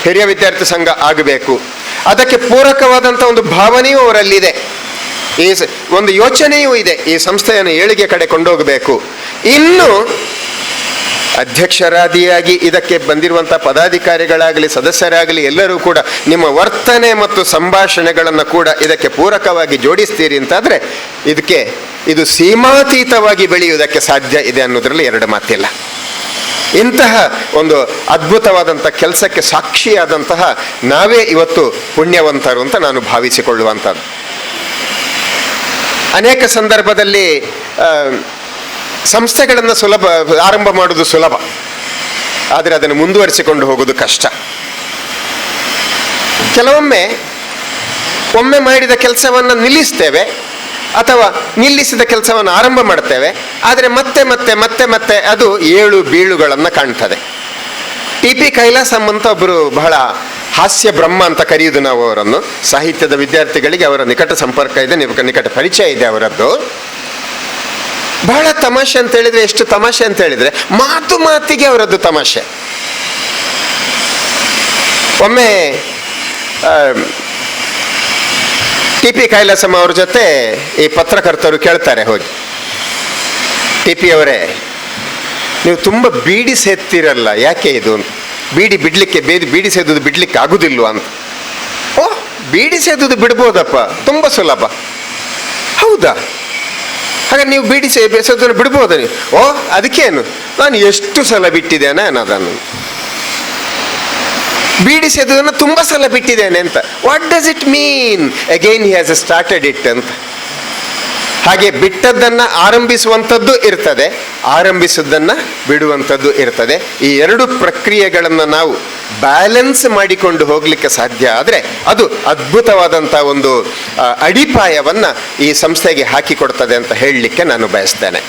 Speaker 5: ಹಿರಿಯ ವಿದ್ಯಾರ್ಥಿ ಸಂಘ ಆಗಬೇಕು. ಅದಕ್ಕೆ ಪೂರಕವಾದಂಥ ಒಂದು ಭಾವನೆಯೂ ಅವರಲ್ಲಿದೆ, ಈ ಒಂದು ಯೋಚನೆಯೂ ಇದೆ, ಈ ಸಂಸ್ಥೆಯನ್ನು ಏಳಿಗೆ ಕಡೆ ಕೊಂಡೋಗಬೇಕು. ಇನ್ನು ಅಧ್ಯಕ್ಷರಾದಿಯಾಗಿ ಇದಕ್ಕೆ ಬಂದಿರುವಂಥ ಪದಾಧಿಕಾರಿಗಳಾಗಲಿ ಸದಸ್ಯರಾಗಲಿ ಎಲ್ಲರೂ ಕೂಡ ನಿಮ್ಮ ವರ್ತನೆ ಮತ್ತು ಸಂಭಾಷಣೆಗಳನ್ನು ಕೂಡ ಇದಕ್ಕೆ ಪೂರಕವಾಗಿ ಜೋಡಿಸ್ತೀರಿ ಅಂತಾದರೆ ಇದು ಸೀಮಾತೀತವಾಗಿ ಬೆಳೆಯುವುದಕ್ಕೆ ಸಾಧ್ಯ ಇದೆ ಅನ್ನೋದ್ರಲ್ಲಿ 2 ಮಾತಿಲ್ಲ. ಇಂತಹ ಒಂದು ಅದ್ಭುತವಾದಂಥ ಕೆಲಸಕ್ಕೆ ಸಾಕ್ಷಿಯಾದಂತಹ ನಾವೇ ಇವತ್ತು ಪುಣ್ಯವಂತರು ಅಂತ ನಾನು ಭಾವಿಸಿಕೊಳ್ಳುವಂಥದ್ದು. ಅನೇಕ ಸಂದರ್ಭದಲ್ಲಿ ಸಂಸ್ಥೆಗಳನ್ನು ಆರಂಭ ಮಾಡೋದು ಸುಲಭ, ಆದರೆ ಅದನ್ನು ಮುಂದುವರಿಸಿಕೊಂಡು ಹೋಗೋದು ಕಷ್ಟ. ಒಮ್ಮೆ ಮಾಡಿದ ಕೆಲಸವನ್ನು ನಿಲ್ಲಿಸ್ತೇವೆ, ಅಥವಾ ನಿಲ್ಲಿಸಿದ ಕೆಲಸವನ್ನು ಆರಂಭ ಮಾಡ್ತೇವೆ, ಆದರೆ ಮತ್ತೆ ಮತ್ತೆ ಮತ್ತೆ ಮತ್ತೆ ಅದು ಏಳು ಬೀಳುಗಳನ್ನು ಕಾಣ್ತದೆ. TP ಕೈಲಾಸಂ ಅಂತ ಒಬ್ಬರು ಬಹಳ ಹಾಸ್ಯ ಬ್ರಹ್ಮ ಅಂತ ಕರೆಯುವುದು ನಾವು ಅವರನ್ನು. ಸಾಹಿತ್ಯದ ವಿದ್ಯಾರ್ಥಿಗಳಿಗೆ ಅವರ ನಿಕಟ ಸಂಪರ್ಕ ಇದೆ, ನಿಕಟ ಪರಿಚಯ ಇದೆ ಅವರದ್ದು. ಬಹಳ ತಮಾಷೆ ಅಂತ ಹೇಳಿದ್ರೆ, ಎಷ್ಟು ತಮಾಷೆ ಅಂತ ಹೇಳಿದ್ರೆ ಮಾತು ಮಾತಿಗೆ ಅವರದ್ದು ತಮಾಷೆ. ಒಮ್ಮೆ TP ಕೈಲಾಸಂ ಅವ್ರ ಜೊತೆ ಈ ಪತ್ರಕರ್ತರು ಕೇಳ್ತಾರೆ ಹೋಗಿ, TP ಅವರೇ, ನೀವು ತುಂಬ ಬೀಡಿ ಸೇದ್ತೀರಲ್ಲ, ಯಾಕೆ ಇದು? ಬೀಡಿ ಸೇದುದು ಬಿಡ್ಲಿಕ್ಕೆ ಆಗುದಿಲ್ವಾ ಅಂತ. ಓ, ಬೀಡಿ ಸೇದುದು ಬಿಡ್ಬೋದಪ್ಪ, ತುಂಬ ಸುಲಭ. ಹೌದಾ? ಹಾಗಾದ್ರೆ ನೀವು ಬೀಡಿ ಸೇದೋದನ್ನು ಬಿಡ್ಬೋದ ನೀವು? ಓ, ಅದಕ್ಕೇನು, ನಾನು ಎಷ್ಟು ಸಲ ಬಿಟ್ಟಿದ್ದೇನೆ ಅದನ್ನು. ಬೀಡಿ ಸೇದುದನ್ನು ತುಂಬ ಸಲ ಬಿಟ್ಟಿದ್ದೇನೆ ಅಂತ. What does it mean? Again he has started it ಅಂತ. ಹಾಗೆ ಬಿಟ್ಟದ್ದನ್ನು ಆರಂಭಿಸುವಂಥದ್ದು ಇರ್ತದೆ, ಆರಂಭಿಸುವುದನ್ನು ಬಿಡುವಂಥದ್ದು ಇರ್ತದೆ. ಈ ಎರಡು ಪ್ರಕ್ರಿಯೆಗಳನ್ನು ನಾವು ಬ್ಯಾಲೆನ್ಸ್ ಮಾಡಿಕೊಂಡು ಹೋಗಲಿಕ್ಕೆ ಸಾಧ್ಯ ಆದರೆ ಅದು ಅದ್ಭುತವಾದಂಥ ಒಂದು ಅಡಿಪಾಯವನ್ನು ಈ ಸಂಸ್ಥೆಗೆ ಹಾಕಿಕೊಡ್ತದೆ ಅಂತ ಹೇಳಲಿಕ್ಕೆ ನಾನು ಬಯಸ್ತೇನೆ.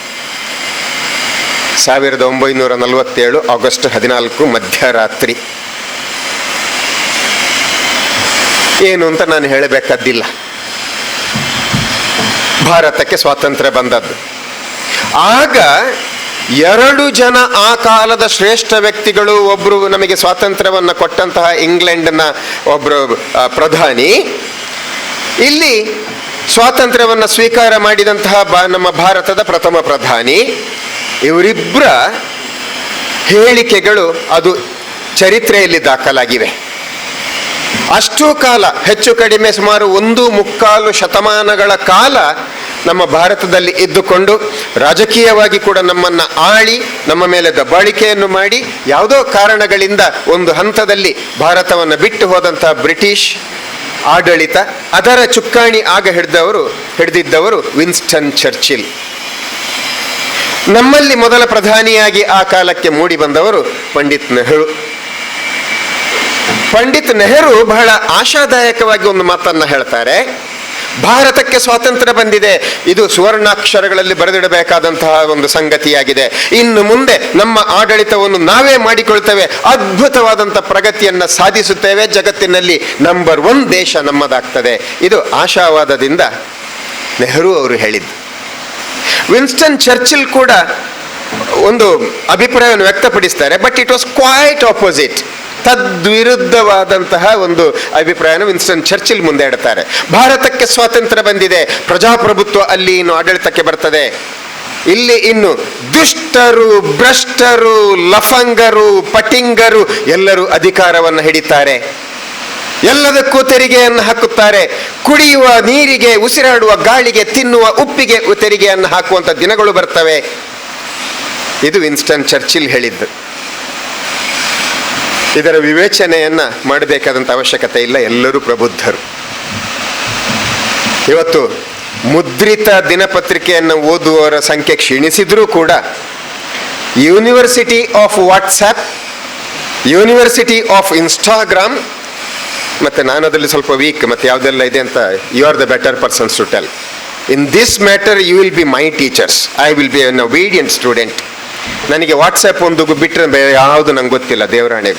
Speaker 5: 1947 ಆಗಸ್ಟ್ 14 ಮಧ್ಯರಾತ್ರಿ. ಏನು ಅಂತ ನಾನು ಹೇಳಬೇಕಾದ್ದಿಲ್ಲ. ಭಾರತಕ್ಕೆ ಸ್ವಾತಂತ್ರ್ಯ ಬಂದದ್ದು. ಆಗ 2 ಜನ ಆ ಕಾಲದ ಶ್ರೇಷ್ಠ ವ್ಯಕ್ತಿಗಳು, ಒಬ್ಬರು ನಮಗೆ ಸ್ವಾತಂತ್ರ್ಯವನ್ನು ಕೊಟ್ಟಂತಹ ಇಂಗ್ಲೆಂಡ್ನ ಒಬ್ಬರು ಪ್ರಧಾನಿ, ಇಲ್ಲಿ ಸ್ವಾತಂತ್ರ್ಯವನ್ನು ಸ್ವೀಕಾರ ಮಾಡಿದಂತಹ ನಮ್ಮ ಭಾರತದ ಪ್ರಥಮ ಪ್ರಧಾನಿ. ಇವರಿಬ್ಬರ ಹೇಳಿಕೆಗಳು ಅದು ಚರಿತ್ರೆಯಲ್ಲಿ ದಾಖಲಾಗಿವೆ. ಅಷ್ಟೂ ಕಾಲ, ಹೆಚ್ಚು ಕಡಿಮೆ ಸುಮಾರು 1.25 ಶತಮಾನಗಳ ಕಾಲ ನಮ್ಮ ಭಾರತದಲ್ಲಿ ಇದ್ದುಕೊಂಡು ರಾಜಕೀಯವಾಗಿ ಕೂಡ ನಮ್ಮನ್ನು ಆಳಿ, ನಮ್ಮ ಮೇಲೆ ದಬ್ಬಾಳಿಕೆಯನ್ನು ಮಾಡಿ, ಯಾವುದೋ ಕಾರಣಗಳಿಂದ ಒಂದು ಹಂತದಲ್ಲಿ ಭಾರತವನ್ನು ಬಿಟ್ಟು ಹೋದಂತಹ ಬ್ರಿಟಿಷ್ ಆಡಳಿತ, ಅದರ ಚುಕ್ಕಾಣಿ ಆಗ ಹಿಡಿದಿದ್ದವರು ವಿನ್ಸ್ಟನ್ ಚರ್ಚಿಲ್. ನಮ್ಮಲ್ಲಿ ಮೊದಲ ಪ್ರಧಾನಿಯಾಗಿ ಆ ಕಾಲಕ್ಕೆ ಮೂಡಿ ಬಂದವರು ಪಂಡಿತ್ ನೆಹರು. ಪಂಡಿತ್ ನೆಹರು ಬಹಳ ಆಶಾದಾಯಕವಾಗಿ ಒಂದು ಮಾತನ್ನು ಹೇಳ್ತಾರೆ. ಭಾರತಕ್ಕೆ ಸ್ವಾತಂತ್ರ್ಯ ಬಂದಿದೆ, ಇದು ಸುವರ್ಣಾಕ್ಷರಗಳಲ್ಲಿ ಬರೆದಿಡಬೇಕಾದಂತಹ ಒಂದು ಸಂಗತಿಯಾಗಿದೆ. ಇನ್ನು ಮುಂದೆ ನಮ್ಮ ಆಡಳಿತವನ್ನು ನಾವೇ ಮಾಡಿಕೊಳ್ತೇವೆ, ಅದ್ಭುತವಾದಂಥ ಪ್ರಗತಿಯನ್ನು ಸಾಧಿಸುತ್ತೇವೆ, ಜಗತ್ತಿನಲ್ಲಿ ನಂಬರ್ 1 ದೇಶ ನಮ್ಮದಾಗ್ತದೆ. ಇದು ಆಶಾವಾದದಿಂದ ನೆಹರು ಅವರು ಹೇಳಿದ್ದು. ವಿನ್ಸ್ಟನ್ ಚರ್ಚಿಲ್ ಕೂಡ ಒಂದು ಅಭಿಪ್ರಾಯವನ್ನು ವ್ಯಕ್ತಪಡಿಸ್ತಾರೆ, but it was quite opposite. ತದ್ವಿರುದ್ಧವಾದಂತಹ ಒಂದು ಅಭಿಪ್ರಾಯನ ವಿನ್ಸ್ಟನ್ ಚರ್ಚಿಲ್ ಮುಂದೆ ಇಡ್ತಾರೆ. ಭಾರತಕ್ಕೆ ಸ್ವಾತಂತ್ರ್ಯ ಬಂದಿದೆ, ಪ್ರಜಾಪ್ರಭುತ್ವ ಅಲ್ಲಿ ಇನ್ನು ಆಡಳಿತಕ್ಕೆ ಬರ್ತದೆ. ಇಲ್ಲಿ ಇನ್ನು ದುಷ್ಟರು, ಭ್ರಷ್ಟರು, ಲಫಂಗರು, ಪಟಿಂಗರು ಎಲ್ಲರೂ ಅಧಿಕಾರವನ್ನು ಹಿಡಿತಾರೆ, ಎಲ್ಲದಕ್ಕೂ ತೆರಿಗೆಯನ್ನು ಹಾಕುತ್ತಾರೆ. ಕುಡಿಯುವ ನೀರಿಗೆ, ಉಸಿರಾಡುವ ಗಾಳಿಗೆ, ತಿನ್ನುವ ಉಪ್ಪಿಗೆ ತೆರಿಗೆಯನ್ನು ಹಾಕುವಂಥ ದಿನಗಳು ಬರ್ತವೆ. ಇದು ವಿನ್ಸ್ಟನ್ ಚರ್ಚಿಲ್ ಹೇಳಿದ್ದು. ಇದರ ವಿವೇಚನೆಯನ್ನು ಮಾಡಬೇಕಾದಂಥ ಅವಶ್ಯಕತೆ ಇಲ್ಲ, ಎಲ್ಲರೂ ಪ್ರಬುದ್ಧರು. ಇವತ್ತು ಮುದ್ರಿತ ದಿನಪತ್ರಿಕೆಯನ್ನು ಓದುವವರ ಸಂಖ್ಯೆ ಕ್ಷೀಣಿಸಿದ್ರೂ ಕೂಡ university of WhatsApp, university of Instagram, ಮತ್ತು ನಾನು ಅದರಲ್ಲಿ ಸ್ವಲ್ಪ ವೀಕ್, ಮತ್ತು ಯಾವುದೆಲ್ಲ ಇದೆ ಅಂತ you are the better persons to tell. In this matter you will be my teachers, I will be an obedient student. ನನಗೆ ವಾಟ್ಸಪ್ ಒಂದು ಬಿಟ್ಟರೆ ಬೇರೆ ಯಾವುದು ನಂಗೆ ಗೊತ್ತಿಲ್ಲ, ದೇವರಾಣೆ.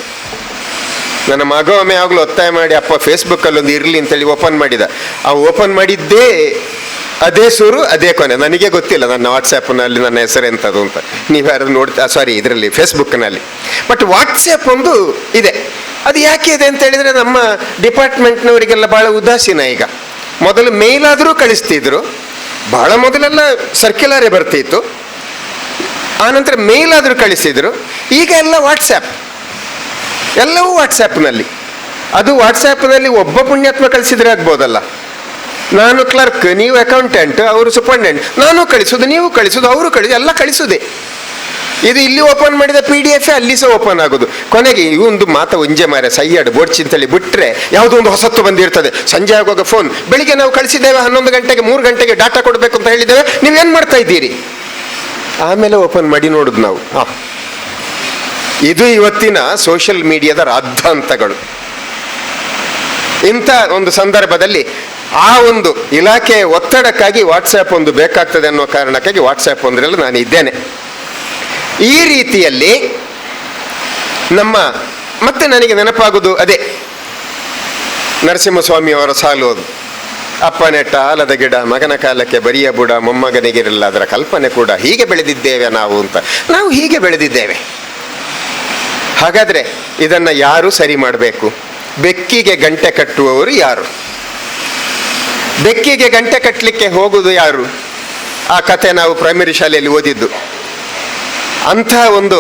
Speaker 5: ನನ್ನ ಮಗ ಒಮ್ಮೆ ಯಾವಾಗಲೂ ಒತ್ತಾಯ ಮಾಡಿ, ಅಪ್ಪ ಫೇಸ್ಬುಕ್ಕಲ್ಲಿ ಒಂದು ಇರಲಿ ಅಂತೇಳಿ ಓಪನ್ ಮಾಡಿದ. ಆ ಓಪನ್ ಮಾಡಿದ್ದೇ ಅದೇ ಶುರು ಅದೇ ಕೊನೆ. ನನಗೆ ಗೊತ್ತಿಲ್ಲ ನನ್ನ ವಾಟ್ಸಪ್ನಲ್ಲಿ ನನ್ನ ಹೆಸರು ಎಂಥದ್ದು ಅಂತ. ನೀವು ಯಾರು ನೋಡ್ತಾ, ಸಾರಿ, ಇದರಲ್ಲಿ ಫೇಸ್ಬುಕ್ನಲ್ಲಿ. ಬಟ್ ವಾಟ್ಸಪ್ ಒಂದು ಇದೆ. ಅದು ಯಾಕೆ ಇದೆ ಅಂತ ಹೇಳಿದರೆ, ನಮ್ಮ ಡಿಪಾರ್ಟ್ಮೆಂಟ್ನವರಿಗೆಲ್ಲ ಭಾಳ ಉದಾಸೀನ. ಈಗ ಮೊದಲು ಮೇಲಾದರೂ ಕಳಿಸ್ತಿದ್ರು, ಭಾಳ ಮೊದಲೆಲ್ಲ ಸರ್ಕ್ಯುಲರೇ ಬರ್ತಿತ್ತು, ಆನಂತರ ಮೇಲಾದರೂ ಕಳಿಸಿದ್ರು. ಈಗ ಎಲ್ಲ ವಾಟ್ಸ್ಯಾಪ್, ಎಲ್ಲವೂ ವಾಟ್ಸ್ಯಾಪ್ನಲ್ಲಿ. ಅದು ವಾಟ್ಸ್ಯಾಪ್ನಲ್ಲಿ ಒಬ್ಬ ಪುಣ್ಯಾತ್ಮ ಕಳಿಸಿದ್ರೆ ಆಗ್ಬೋದಲ್ಲ. ನಾನು ಕ್ಲರ್ಕ್, ನೀವು ಅಕೌಂಟೆಂಟ್, ಅವರು ಸೂಪರ್ಡೆಂಟ್, ನಾನು ಕಳಿಸೋದು, ನೀವು ಕಳಿಸೋದು, ಅವರು ಕಳಿಸೋದು, ಎಲ್ಲ ಕಳಿಸೋದೆ. ಇದು ಇಲ್ಲಿ ಓಪನ್ ಮಾಡಿದ PDF ಅಲ್ಲಿ ಸಹ ಓಪನ್ ಆಗೋದು. ಕೊನೆಗೆ ಒಂದು ಮಾತು ಒಂಜೆ ಮಾರೆ ಸೈಯಡ್ ಬೋಡ್ಚಿ ಅಂತೇಳಿ ಬಿಟ್ಟರೆ ಯಾವುದೋ ಒಂದು ಹೊಸತ್ತು ಬಂದಿರ್ತದೆ. ಸಂಜೆ ಆಗುವಾಗ ಫೋನ್, ಬೆಳಿಗ್ಗೆ ನಾವು ಕಳಿಸಿದ್ದೇವೆ 11 ಗಂಟೆಗೆ 3 ಗಂಟೆಗೆ ಡಾಟಾ ಕೊಡಬೇಕು ಅಂತ ಹೇಳಿದ್ದೇವೆ, ನೀವೇನು ಮಾಡ್ತಾ ಇದ್ದೀರಿ? ಆಮೇಲೆ ಓಪನ್ ಮಾಡಿ ನೋಡುದು ನಾವು. ಇದು ಇವತ್ತಿನ ಸೋಷಿಯಲ್ ಮೀಡಿಯಾದ ರಾದ್ಧಾಂತಗಳು. ಇಂಥ ಒಂದು ಸಂದರ್ಭದಲ್ಲಿ ಆ ಒಂದು ಇಲಾಖೆಯ ಒತ್ತಡಕ್ಕಾಗಿ ವಾಟ್ಸ್ಯಾಪ್ ಒಂದು ಬೇಕಾಗ್ತದೆ ಅನ್ನೋ ಕಾರಣಕ್ಕಾಗಿ ವಾಟ್ಸ್ಯಾಪ್ ಒಂದರಲ್ಲಿ ನಾನು ಇದ್ದೇನೆ. ಈ ರೀತಿಯಲ್ಲಿ ಮತ್ತೆ ನನಗೆ ನೆನಪಾಗೋದು ಅದೇ ನರಸಿಂಹಸ್ವಾಮಿಯವರ ಸಾಲೋದು, ಅಪ್ಪ ನೆಟ್ಟ ಆಲದ ಗಿಡ ಮಗನ ಕಾಲಕ್ಕೆ ಬರಿಯ ಬುಡ ಮೊಮ್ಮಗನಿಗಿರಲ್ಲ ಅದರ ಕಲ್ಪನೆ ಕೂಡ, ಹೀಗೆ ಬೆಳೆದಿದ್ದೇವೆ ನಾವು ಅಂತ. ನಾವು ಹೀಗೆ ಬೆಳೆದಿದ್ದೇವೆ. ಹಾಗಾದರೆ ಇದನ್ನು ಯಾರು ಸರಿ ಮಾಡಬೇಕು? ಬೆಕ್ಕಿಗೆ ಗಂಟೆ ಕಟ್ಟುವವರು ಯಾರು? ಬೆಕ್ಕಿಗೆ ಗಂಟೆ ಕಟ್ಟಲಿಕ್ಕೆ ಹೋಗುವುದು ಯಾರು? ಆ ಕತೆ ನಾವು ಪ್ರೈಮರಿ ಶಾಲೆಯಲ್ಲಿ ಓದಿದ್ದು. ಅಂಥ ಒಂದು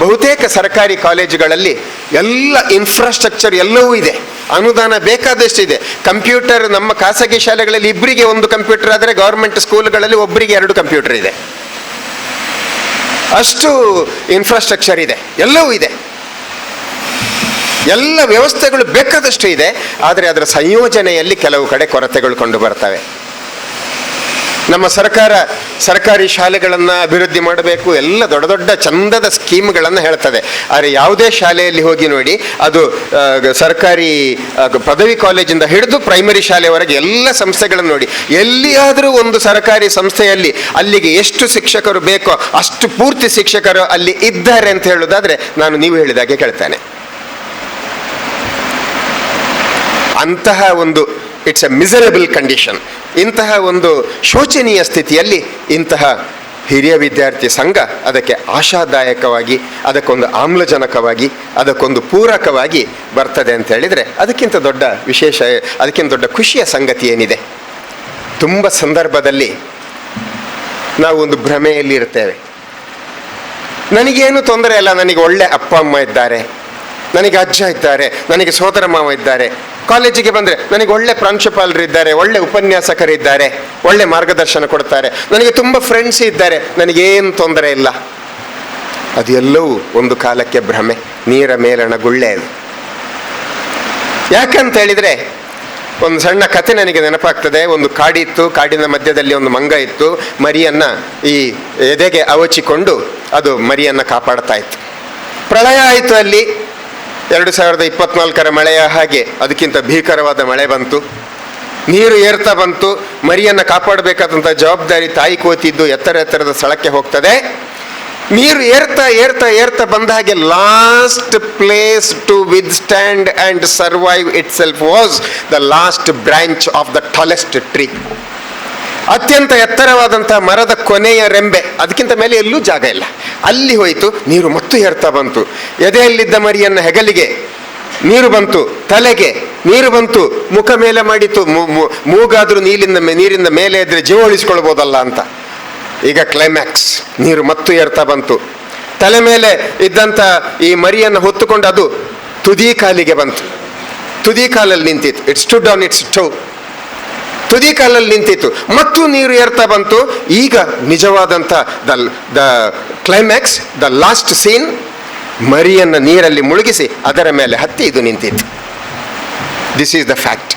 Speaker 5: ಬಹುತೇಕ ಸರ್ಕಾರಿ ಕಾಲೇಜುಗಳಲ್ಲಿ ಎಲ್ಲ ಇನ್ಫ್ರಾಸ್ಟ್ರಕ್ಚರ್ ಎಲ್ಲವೂ ಇದೆ, ಅನುದಾನ ಬೇಕಾದಷ್ಟಿದೆ. ಕಂಪ್ಯೂಟರ್ ನಮ್ಮ ಖಾಸಗಿ ಶಾಲೆಗಳಲ್ಲಿ ಇಬ್ಬರಿಗೆ ಒಂದು ಕಂಪ್ಯೂಟರ್ ಆದರೆ ಗೌರ್ಮೆಂಟ್ ಸ್ಕೂಲ್ಗಳಲ್ಲಿ ಒಬ್ಬರಿಗೆ 2 ಕಂಪ್ಯೂಟರ್ ಇದೆ. ಅಷ್ಟು ಇನ್ಫ್ರಾಸ್ಟ್ರಕ್ಚರ್ ಇದೆ, ಎಲ್ಲವೂ ಇದೆ, ಎಲ್ಲ ವ್ಯವಸ್ಥೆಗಳು ಬೇಕಾದಷ್ಟು ಇದೆ. ಆದರೆ ಅದರ ಸಂಯೋಜನೆಯಲ್ಲಿ ಕೆಲವು ಕಡೆ ಕೊರತೆಗಳು ಕಂಡು ಬರ್ತವೆ. ನಮ್ಮ ಸರ್ಕಾರಿ ಶಾಲೆಗಳನ್ನು ಅಭಿವೃದ್ಧಿ ಮಾಡಬೇಕು, ಎಲ್ಲ ದೊಡ್ಡ ದೊಡ್ಡ ಚಂದದ ಸ್ಕೀಮ್ಗಳನ್ನು ಹೇಳ್ತದೆ. ಆದರೆ ಯಾವುದೇ ಶಾಲೆಯಲ್ಲಿ ಹೋಗಿ ನೋಡಿ, ಅದು ಸರ್ಕಾರಿ ಪದವಿ ಕಾಲೇಜಿಂದ ಹಿಡಿದು ಪ್ರೈಮರಿ ಶಾಲೆವರೆಗೆ ಎಲ್ಲ ಸಂಸ್ಥೆಗಳನ್ನು ನೋಡಿ, ಎಲ್ಲಿಯಾದರೂ ಒಂದು ಸರ್ಕಾರಿ ಸಂಸ್ಥೆಯಲ್ಲಿ ಅಲ್ಲಿಗೆ ಎಷ್ಟು ಶಿಕ್ಷಕರು ಬೇಕೋ ಅಷ್ಟು ಪೂರ್ತಿ ಶಿಕ್ಷಕರು ಅಲ್ಲಿ ಇದ್ದಾರೆ ಅಂತ ಹೇಳೋದಾದರೆ ನಾನು ನೀವು ಹೇಳಿದಾಗೆ ಕೇಳ್ತೇನೆ. ಅಂತಹ ಒಂದು ಇಟ್ಸ್ ಎ ಮಿಸರಬಲ್ ಕಂಡೀಷನ್. ಇಂತಹ ಒಂದು ಶೋಚನೀಯ ಸ್ಥಿತಿಯಲ್ಲಿ ಇಂತಹ ಹಿರಿಯ ವಿದ್ಯಾರ್ಥಿ ಸಂಘ ಅದಕ್ಕೆ ಆಶಾದಾಯಕವಾಗಿ, ಅದಕ್ಕೊಂದು ಆಮ್ಲಜನಕವಾಗಿ, ಅದಕ್ಕೊಂದು ಪೂರಕವಾಗಿ ಬರ್ತದೆ ಅಂತ ಹೇಳಿದರೆ ಅದಕ್ಕಿಂತ ದೊಡ್ಡ ವಿಶೇಷ, ಅದಕ್ಕಿಂತ ದೊಡ್ಡ ಖುಷಿಯ ಸಂಗತಿ ಏನಿದೆ? ತುಂಬ ಸಂದರ್ಭದಲ್ಲಿ ನಾವು ಒಂದು ಭ್ರಮೆಯಲ್ಲಿ ಇರ್ತೇವೆ. ನನಗೇನು ತೊಂದರೆ ಇಲ್ಲ, ನನಗೆ ಒಳ್ಳೆ ಅಪ್ಪ ಅಮ್ಮ ಇದ್ದಾರೆ, ನನಗೆ ಅಜ್ಜ ಇದ್ದಾರೆ, ನನಗೆ ಸೋದರ ಮಾವ ಇದ್ದಾರೆ. ಕಾಲೇಜಿಗೆ ಬಂದರೆ ನನಗೆ ಒಳ್ಳೆ ಪ್ರಾಂಶುಪಾಲರಿದ್ದಾರೆ, ಒಳ್ಳೆ ಉಪನ್ಯಾಸಕರಿದ್ದಾರೆ, ಒಳ್ಳೆ ಮಾರ್ಗದರ್ಶನ ಕೊಡ್ತಾರೆ, ನನಗೆ ತುಂಬ ಫ್ರೆಂಡ್ಸ್ ಇದ್ದಾರೆ, ನನಗೇನು ತೊಂದರೆ ಇಲ್ಲ. ಅದು ಎಲ್ಲವೂ ಒಂದು ಕಾಲಕ್ಕೆ ಭ್ರಮೆ, ನೀರ ಮೇಲಣ ಗುಳ್ಳೆ ಅದು. ಯಾಕಂತ ಹೇಳಿದರೆ ಒಂದು ಸಣ್ಣ ಕತೆ ನನಗೆ ನೆನಪಾಗ್ತದೆ. ಒಂದು ಕಾಡಿತ್ತು, ಕಾಡಿನ ಮಧ್ಯದಲ್ಲಿ ಒಂದು ಮಂಗ ಇತ್ತು. ಮರಿಯನ್ನು ಈ ಎದೆಗೆ ಅವಚಿಕೊಂಡು ಅದು ಮರಿಯನ್ನು ಕಾಪಾಡ್ತಾ ಇತ್ತು. ಪ್ರಳಯ ಆಯಿತು ಅಲ್ಲಿ. 2024 ಮಳೆಯ ಹಾಗೆ ಅದಕ್ಕಿಂತ ಭೀಕರವಾದ ಮಳೆ ಬಂತು, ನೀರು ಏರ್ತಾ ಬಂತು. ಮರಿಯನ್ನು ಕಾಪಾಡಬೇಕಾದಂಥ ಜವಾಬ್ದಾರಿ ತಾಯಿ ಕೋತಿದ್ದು ಎತ್ತರದ ಸ್ಥಳಕ್ಕೆ ಹೋಗ್ತದೆ. ನೀರು ಏರ್ತಾ ಬಂದ ಹಾಗೆ last place to withstand and survive itself was the last branch of the tallest tree. ಅತ್ಯಂತ ಎತ್ತರವಾದಂಥ ಮರದ ಕೊನೆಯ ರೆಂಬೆ, ಅದಕ್ಕಿಂತ ಮೇಲೆ ಎಲ್ಲೂ ಜಾಗ ಇಲ್ಲ. ಅಲ್ಲಿ ಹೋಯಿತು, ನೀರು ಮತ್ತು ಏರ್ತಾ ಬಂತು. ಎದೆಯಲ್ಲಿದ್ದ ಮರಿಯನ್ನು ಹೆಗಲಿಗೆ ನೀರು ಬಂತು, ತಲೆಗೆ ನೀರು ಬಂತು, ಮುಖ ಮೇಲೆ ಮಾಡಿತು. ಮೂಗಾದರೂ ನೀರಿನ ಮೇಲೆ ಇದ್ರೆ ಜೀವ ಉಳಿಸ್ಕೊಳ್ಬೋದಲ್ಲ ಅಂತ. ಈಗ ಕ್ಲೈಮ್ಯಾಕ್ಸ್, ನೀರು ಮತ್ತು ಏರ್ತಾ ಬಂತು. ತಲೆ ಮೇಲೆ ಇದ್ದಂಥ ಈ ಮರಿಯನ್ನು ಹೊತ್ತುಕೊಂಡು ಅದು ತುದಿ ಕಾಲಿಗೆ ಬಂತು. ತುದಿ ಕಾಲಲ್ಲಿ ನಿಂತಿತ್ತು. It stood on its toe. ತುದಿ ಕಾಲಲ್ಲಿ ನಿಂತಿತ್ತು, ಮತ್ತು ನೀರು ಏರ್ತಾ ಬಂತು. ಈಗ ನಿಜವಾದಂಥ the climax, the last scene, ಮರಿಯನ್ನು ನೀರಲ್ಲಿ ಮುಳುಗಿಸಿ ಅದರ ಮೇಲೆ ಹತ್ತಿ ಇದು ನಿಂತಿತ್ತು. This is the fact.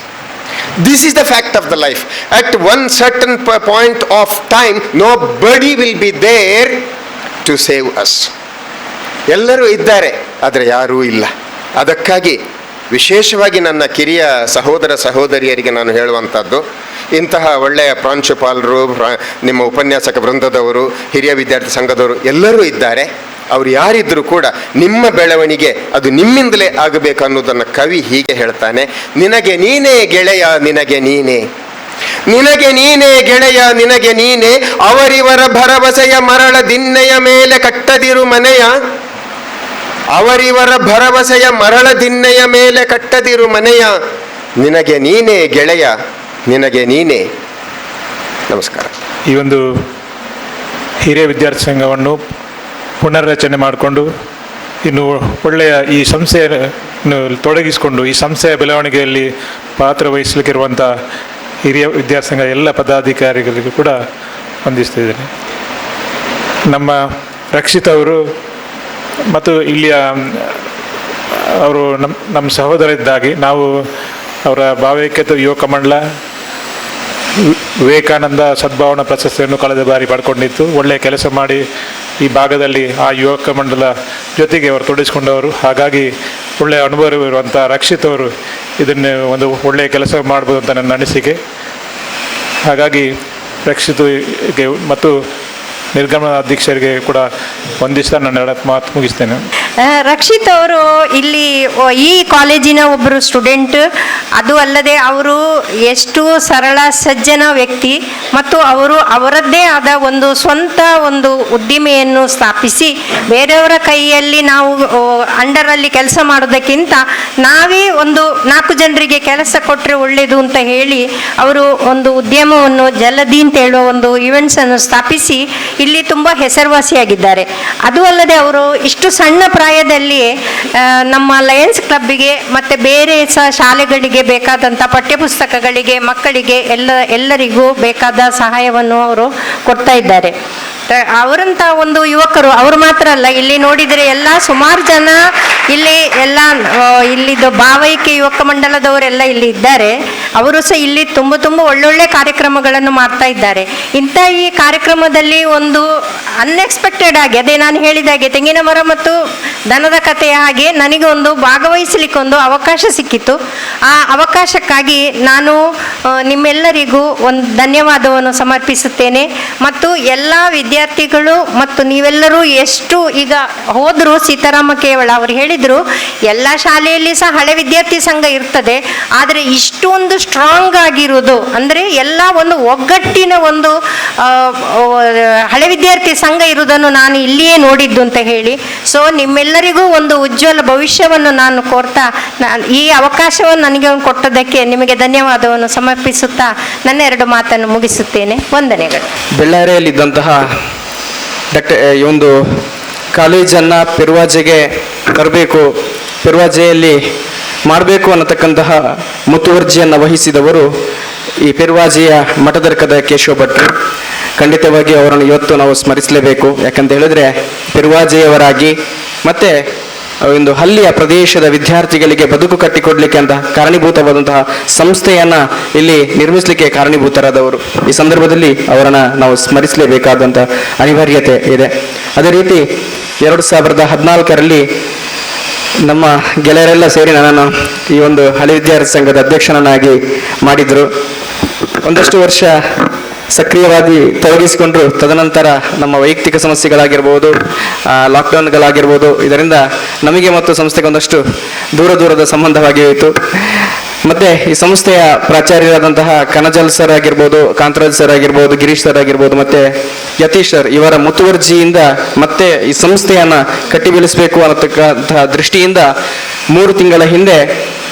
Speaker 5: This is the fact of the life. At one certain point of time, nobody will be there to save us. ಎಲ್ಲರೂ ಇದ್ದಾರೆ, ಆದರೆ ಯಾರೂ ಇಲ್ಲ. ಅದಕ್ಕಾಗಿ ವಿಶೇಷವಾಗಿ ನನ್ನ ಕಿರಿಯ ಸಹೋದರ ಸಹೋದರಿಯರಿಗೆ ನಾನು ಹೇಳುವಂಥದ್ದು, ಇಂತಹ ಒಳ್ಳೆಯ ಪ್ರಾಂಶುಪಾಲರು, ನಿಮ್ಮ ಉಪನ್ಯಾಸಕ ವೃಂದದವರು, ಹಿರಿಯ ವಿದ್ಯಾರ್ಥಿ ಸಂಘದವರು ಎಲ್ಲರೂ ಇದ್ದಾರೆ. ಅವರು ಯಾರಿದ್ದರೂ ಕೂಡ ನಿಮ್ಮ ಬೆಳವಣಿಗೆ ಅದು ನಿಮ್ಮಿಂದಲೇ ಆಗಬೇಕು ಅನ್ನೋದನ್ನು ಕವಿ ಹೀಗೆ ಹೇಳ್ತಾನೆ. ನಿನಗೆ ನೀನೇ ಗೆಳೆಯ, ನಿನಗೆ ನೀನೇ, ನಿನಗೆ ನೀನೇ ಗೆಳೆಯ, ನಿನಗೆ ನೀನೇ, ಅವರಿವರ ಭರವಸೆಯ ಮರಳ ದಿನ್ನೆಯ ಮೇಲೆ ಕಟ್ಟದಿರು ಮನೆಯ, ಅವರಿವರ ಭರವಸೆಯ ಮರಳ ದಿನ್ನೆಯ ಮೇಲೆ ಕಟ್ಟದಿರು ಮನೆಯ, ನಿನಗೆ ನೀನೇ ಗೆಳೆಯ, ನಿನಗೆ ನೀನೇ. ನಮಸ್ಕಾರ.
Speaker 6: ಈ ಒಂದು ಹಿರಿಯ ವಿದ್ಯಾರ್ಥಿ ಸಂಘವನ್ನು ಪುನರ್ರಚನೆ ಮಾಡಿಕೊಂಡು ಇನ್ನು ಒಳ್ಳೆಯ ಈ ಸಂಸ್ಥೆಯನ್ನು ತೊಡಗಿಸಿಕೊಂಡು ಈ ಸಂಸ್ಥೆಯ ಬೆಳವಣಿಗೆಯಲ್ಲಿ ಪಾತ್ರ ವಹಿಸಲಿಕ್ಕಿರುವಂಥ ಹಿರಿಯ ವಿದ್ಯಾರ್ಥಿ ಸಂಘ ಎಲ್ಲ ಪದಾಧಿಕಾರಿಗಳಿಗೂ ಕೂಡ ವಂದಿಸ್ತಿದ್ದೇನೆ. ನಮ್ಮ ರಕ್ಷಿತ್ ಅವರು ಮತ್ತು ಇಲ್ಲಿಯ ಅವರು ನಮ್ಮ ಸಹೋದರಿದ್ದಾಗಿ ನಾವು ಅವರ ಭಾವೈಕ್ಯತೆ ಯುವಕ ಮಂಡಲ ವಿವೇಕಾನಂದ ಸದ್ಭಾವನಾ ಪ್ರಶಸ್ತಿಯನ್ನು ಕಳೆದ ಬಾರಿ ಪಡ್ಕೊಂಡಿತ್ತು. ಒಳ್ಳೆಯ ಕೆಲಸ ಮಾಡಿ ಈ ಭಾಗದಲ್ಲಿ ಆ ಯುವಕ ಮಂಡಲ ಜೊತೆಗೆ ಅವರು ತೊಡಗಿಸಿಕೊಂಡವರು. ಹಾಗಾಗಿ ಒಳ್ಳೆಯ ಅನುಭವವಿರುವಂಥ ರಕ್ಷಿತ್ ಅವರು ಇದನ್ನು ಒಂದು ಒಳ್ಳೆಯ ಕೆಲಸ ಮಾಡ್ಬೋದು ಅಂತ ನನ್ನ ಅನಿಸಿಕೆ. ಹಾಗಾಗಿ ರಕ್ಷಿತ್ಗೆ ಮತ್ತು ನಿರ್ಗಮನ ಅಧ್ಯಕ್ಷರಿಗೆ ಕೂಡ ವಂದಿಸ್ತಾ ನನ್ನ ಮಾತು ಮುಗಿಸ್ತೇನೆ.
Speaker 7: ರಕ್ಷಿತ್ ಅವರು ಇಲ್ಲಿ ಈ ಕಾಲೇಜಿನ ಒಬ್ಬರು ಸ್ಟೂಡೆಂಟ್. ಅದು ಅಲ್ಲದೆ ಅವರು ಎಷ್ಟು ಸರಳ ಸಜ್ಜನ ವ್ಯಕ್ತಿ ಮತ್ತು ಅವರು ಅವರದ್ದೇ ಆದ ಒಂದು ಸ್ವಂತ ಒಂದು ಉದ್ದಿಮೆಯನ್ನು ಸ್ಥಾಪಿಸಿ ಬೇರೆಯವರ ಕೈಯಲ್ಲಿ ನಾವು ಅಂಡರಲ್ಲಿ ಕೆಲಸ ಮಾಡೋದಕ್ಕಿಂತ ನಾವೇ ಒಂದು 4 ಜನರಿಗೆ ಕೆಲಸ ಕೊಟ್ಟರೆ ಒಳ್ಳೆಯದು ಅಂತ ಹೇಳಿ ಅವರು ಒಂದು ಉದ್ಯಮವನ್ನು ಜಲದಿ ಅಂತ ಹೇಳುವ ಒಂದು ಈವೆಂಟ್ಸನ್ನು ಸ್ಥಾಪಿಸಿ ಇಲ್ಲಿ ತುಂಬ ಹೆಸರುವಾಸಿಯಾಗಿದ್ದಾರೆ. ಅದು ಅಲ್ಲದೆ ಅವರು ಇಷ್ಟು ಸಣ್ಣ ಪ್ರಾಯದಲ್ಲಿ ನಮ್ಮ ಲಯನ್ಸ್ ಕ್ಲಬ್ಬಿಗೆ ಮತ್ತು ಬೇರೆ ಶಾಲೆಗಳಿಗೆ ಬೇಕಾದಂಥ ಪಠ್ಯಪುಸ್ತಕಗಳಿಗೆ ಮಕ್ಕಳಿಗೆ ಎಲ್ಲರಿಗೂ ಬೇಕಾದ ಸಹಾಯವನ್ನು ಅವರು ಕೊಡ್ತಾ ಇದ್ದಾರೆ. ಅವರಂಥ ಒಂದು ಯುವಕರು ಅವರು ಮಾತ್ರ ಅಲ್ಲ, ಇಲ್ಲಿ ನೋಡಿದರೆ ಎಲ್ಲ ಸುಮಾರು ಜನ ಇಲ್ಲಿ ಎಲ್ಲ ಇಲ್ಲಿದ್ದು ಭಾವೈಕ್ಯ ಯುವಕ ಮಂಡಲದವರೆಲ್ಲ ಇಲ್ಲಿ ಇದ್ದಾರೆ. ಅವರು ಸಹ ಇಲ್ಲಿ ತುಂಬ ಒಳ್ಳೊಳ್ಳೆ ಕಾರ್ಯಕ್ರಮಗಳನ್ನು ಮಾಡ್ತಾ ಇದ್ದಾರೆ. ಇಂಥ ಈ ಕಾರ್ಯಕ್ರಮದಲ್ಲಿ ಒಂದು ಅನ್ಎಕ್ಸ್ಪೆಕ್ಟೆಡ್ ಆಗಿ ಅದೇ ನಾನು ಹೇಳಿದಾಗೆ ತೆಂಗಿನ ಮರ ಮತ್ತು ದನದ ಕಥೆಯ ಹಾಗೆ ನನಗೆ ಒಂದು ಭಾಗವಹಿಸಲಿಕ್ಕೆ ಒಂದು ಅವಕಾಶ ಸಿಕ್ಕಿತು. ಆ ಅವಕಾಶಕ್ಕಾಗಿ ನಾನು ನಿಮ್ಮೆಲ್ಲರಿಗೂ ಒಂದು ಧನ್ಯವಾದವನ್ನು ಸಮರ್ಪಿಸುತ್ತೇನೆ. ಮತ್ತು ಎಲ್ಲ ವಿದ್ಯಾರ್ಥಿಗಳು ಮತ್ತು ನೀವೆಲ್ಲರೂ ಎಷ್ಟು ಈಗ ಹೋದರು ಸೀತಾರಾಮ ಕೇವಳ ಅವರು ಹೇಳಿದರು ಎಲ್ಲ ಶಾಲೆಯಲ್ಲಿ ಸಹ ಹಳೆ ವಿದ್ಯಾರ್ಥಿ ಸಂಘ ಇರ್ತದೆ, ಆದರೆ ಇಷ್ಟೊಂದು ಸ್ಟ್ರಾಂಗ್ ಆಗಿರುವುದು ಅಂದರೆ ಎಲ್ಲ ಒಂದು ಒಗ್ಗಟ್ಟಿನ ಒಂದು ಹಳೆ ವಿದ್ಯಾರ್ಥಿ ಸಂಘ ಇರುವುದನ್ನು ನಾನು ಇಲ್ಲಿಯೇ ನೋಡಿದ್ದು ಅಂತ ಹೇಳಿ. ಸೊ ನಿಮ್ಮೆಲ್ಲರಿಗೂ ಒಂದು ಉಜ್ವಲ ಭವಿಷ್ಯವನ್ನು ನಾನು ಕೋರ್ತಾ ಈ ಅವಕಾಶವನ್ನು ನನಗೆ ಕೊಟ್ಟದಕ್ಕೆ ನಿಮಗೆ ಧನ್ಯವಾದವನ್ನು ಸಮರ್ಪಿಸುತ್ತಾ ನನ್ನ 2 ಮಾತನ್ನು ಮುಗಿಸುತ್ತೇನೆ. ವಂದನೆಗಳು.
Speaker 8: ಬೆಳ್ಳಾರಿಯಲ್ಲಿದ್ದಂತಹ ಈ ಒಂದು ಕಾಲೇಜನ್ನು ಪೆರುವಾಜೆಗೆ ತರಬೇಕು, ಪೆರುವಾಜೆಯಲ್ಲಿ ಮಾಡಬೇಕು ಅನ್ನತಕ್ಕಂತಹ ಮುತುವರ್ಜಿಯನ್ನು ವಹಿಸಿದವರು ಈ ಪೆರುವಾಜೆಯ ಮಠದರ್ಕದ ಕೇಶವ ಭಟ್ರು. ಖಂಡಿತವಾಗಿ ಅವರನ್ನು ಇವತ್ತು ನಾವು ಸ್ಮರಿಸಲೇಬೇಕು. ಯಾಕಂತ ಹೇಳಿದ್ರೆ ಪೆರುವಾಜೆಯವರಾಗಿ ಮತ್ತು ಒಂದು ಹಳ್ಳಿಯ ಪ್ರದೇಶದ ವಿದ್ಯಾರ್ಥಿಗಳಿಗೆ ಬದುಕು ಕಟ್ಟಿಕೊಡ್ಲಿಕ್ಕೆ ಅಂತ ಕಾರಣೀಭೂತವಾದಂತಹ ಸಂಸ್ಥೆಯನ್ನು ಇಲ್ಲಿ ನಿರ್ಮಿಸಲಿಕ್ಕೆ ಕಾರಣೀಭೂತರಾದವರು. ಈ ಸಂದರ್ಭದಲ್ಲಿ ಅವರನ್ನು ನಾವು ಸ್ಮರಿಸಲೇಬೇಕಾದಂಥ ಅನಿವಾರ್ಯತೆ ಇದೆ. ಅದೇ ರೀತಿ 2014ರಲ್ಲಿ ನಮ್ಮ ಗೆಳೆಯರೆಲ್ಲ ಸೇರಿ ನನ್ನನ್ನು ಈ ಒಂದು ಹಳೆ ವಿದ್ಯಾರ್ಥಿ ಸಂಘದ ಅಧ್ಯಕ್ಷನನ್ನಾಗಿ ಮಾಡಿದರು. ಒಂದಷ್ಟು ವರ್ಷ ಸಕ್ರಿಯವಾಗಿ ತೊಡಗಿಸಿಕೊಂಡ್ರು. ತದನಂತರ ನಮ್ಮ ವೈಯಕ್ತಿಕ ಸಮಸ್ಯೆಗಳಾಗಿರ್ಬೋದು, ಲಾಕ್ಡೌನ್ಗಳಾಗಿರ್ಬೋದು, ಇದರಿಂದ ನಮಗೆ ಮತ್ತು ಸಂಸ್ಥೆಗೆ ಒಂದಷ್ಟು ದೂರದ ಸಂಬಂಧವಾಗಿ ಹೋಯಿತು. ಮತ್ತು ಈ ಸಂಸ್ಥೆಯ ಪ್ರಾಚಾರ್ಯರಾದಂತಹ ಕನಜಲ್ ಸರ್ ಆಗಿರ್ಬೋದು, ಕಾಂತರಾಜ್ ಸರ್ ಆಗಿರ್ಬೋದು, ಗಿರೀಶ್ ಸರ್ ಆಗಿರ್ಬೋದು, ಮತ್ತು ಯತೀಶ್ ಸರ್ ಇವರ ಮುತುವರ್ಜಿಯಿಂದ ಮತ್ತೆ ಈ ಸಂಸ್ಥೆಯನ್ನು ಕಟ್ಟಿ ಬೆಳೆಸಬೇಕು ಅನ್ನತಕ್ಕಂತಹ ದೃಷ್ಟಿಯಿಂದ 3 ತಿಂಗಳ ಹಿಂದೆ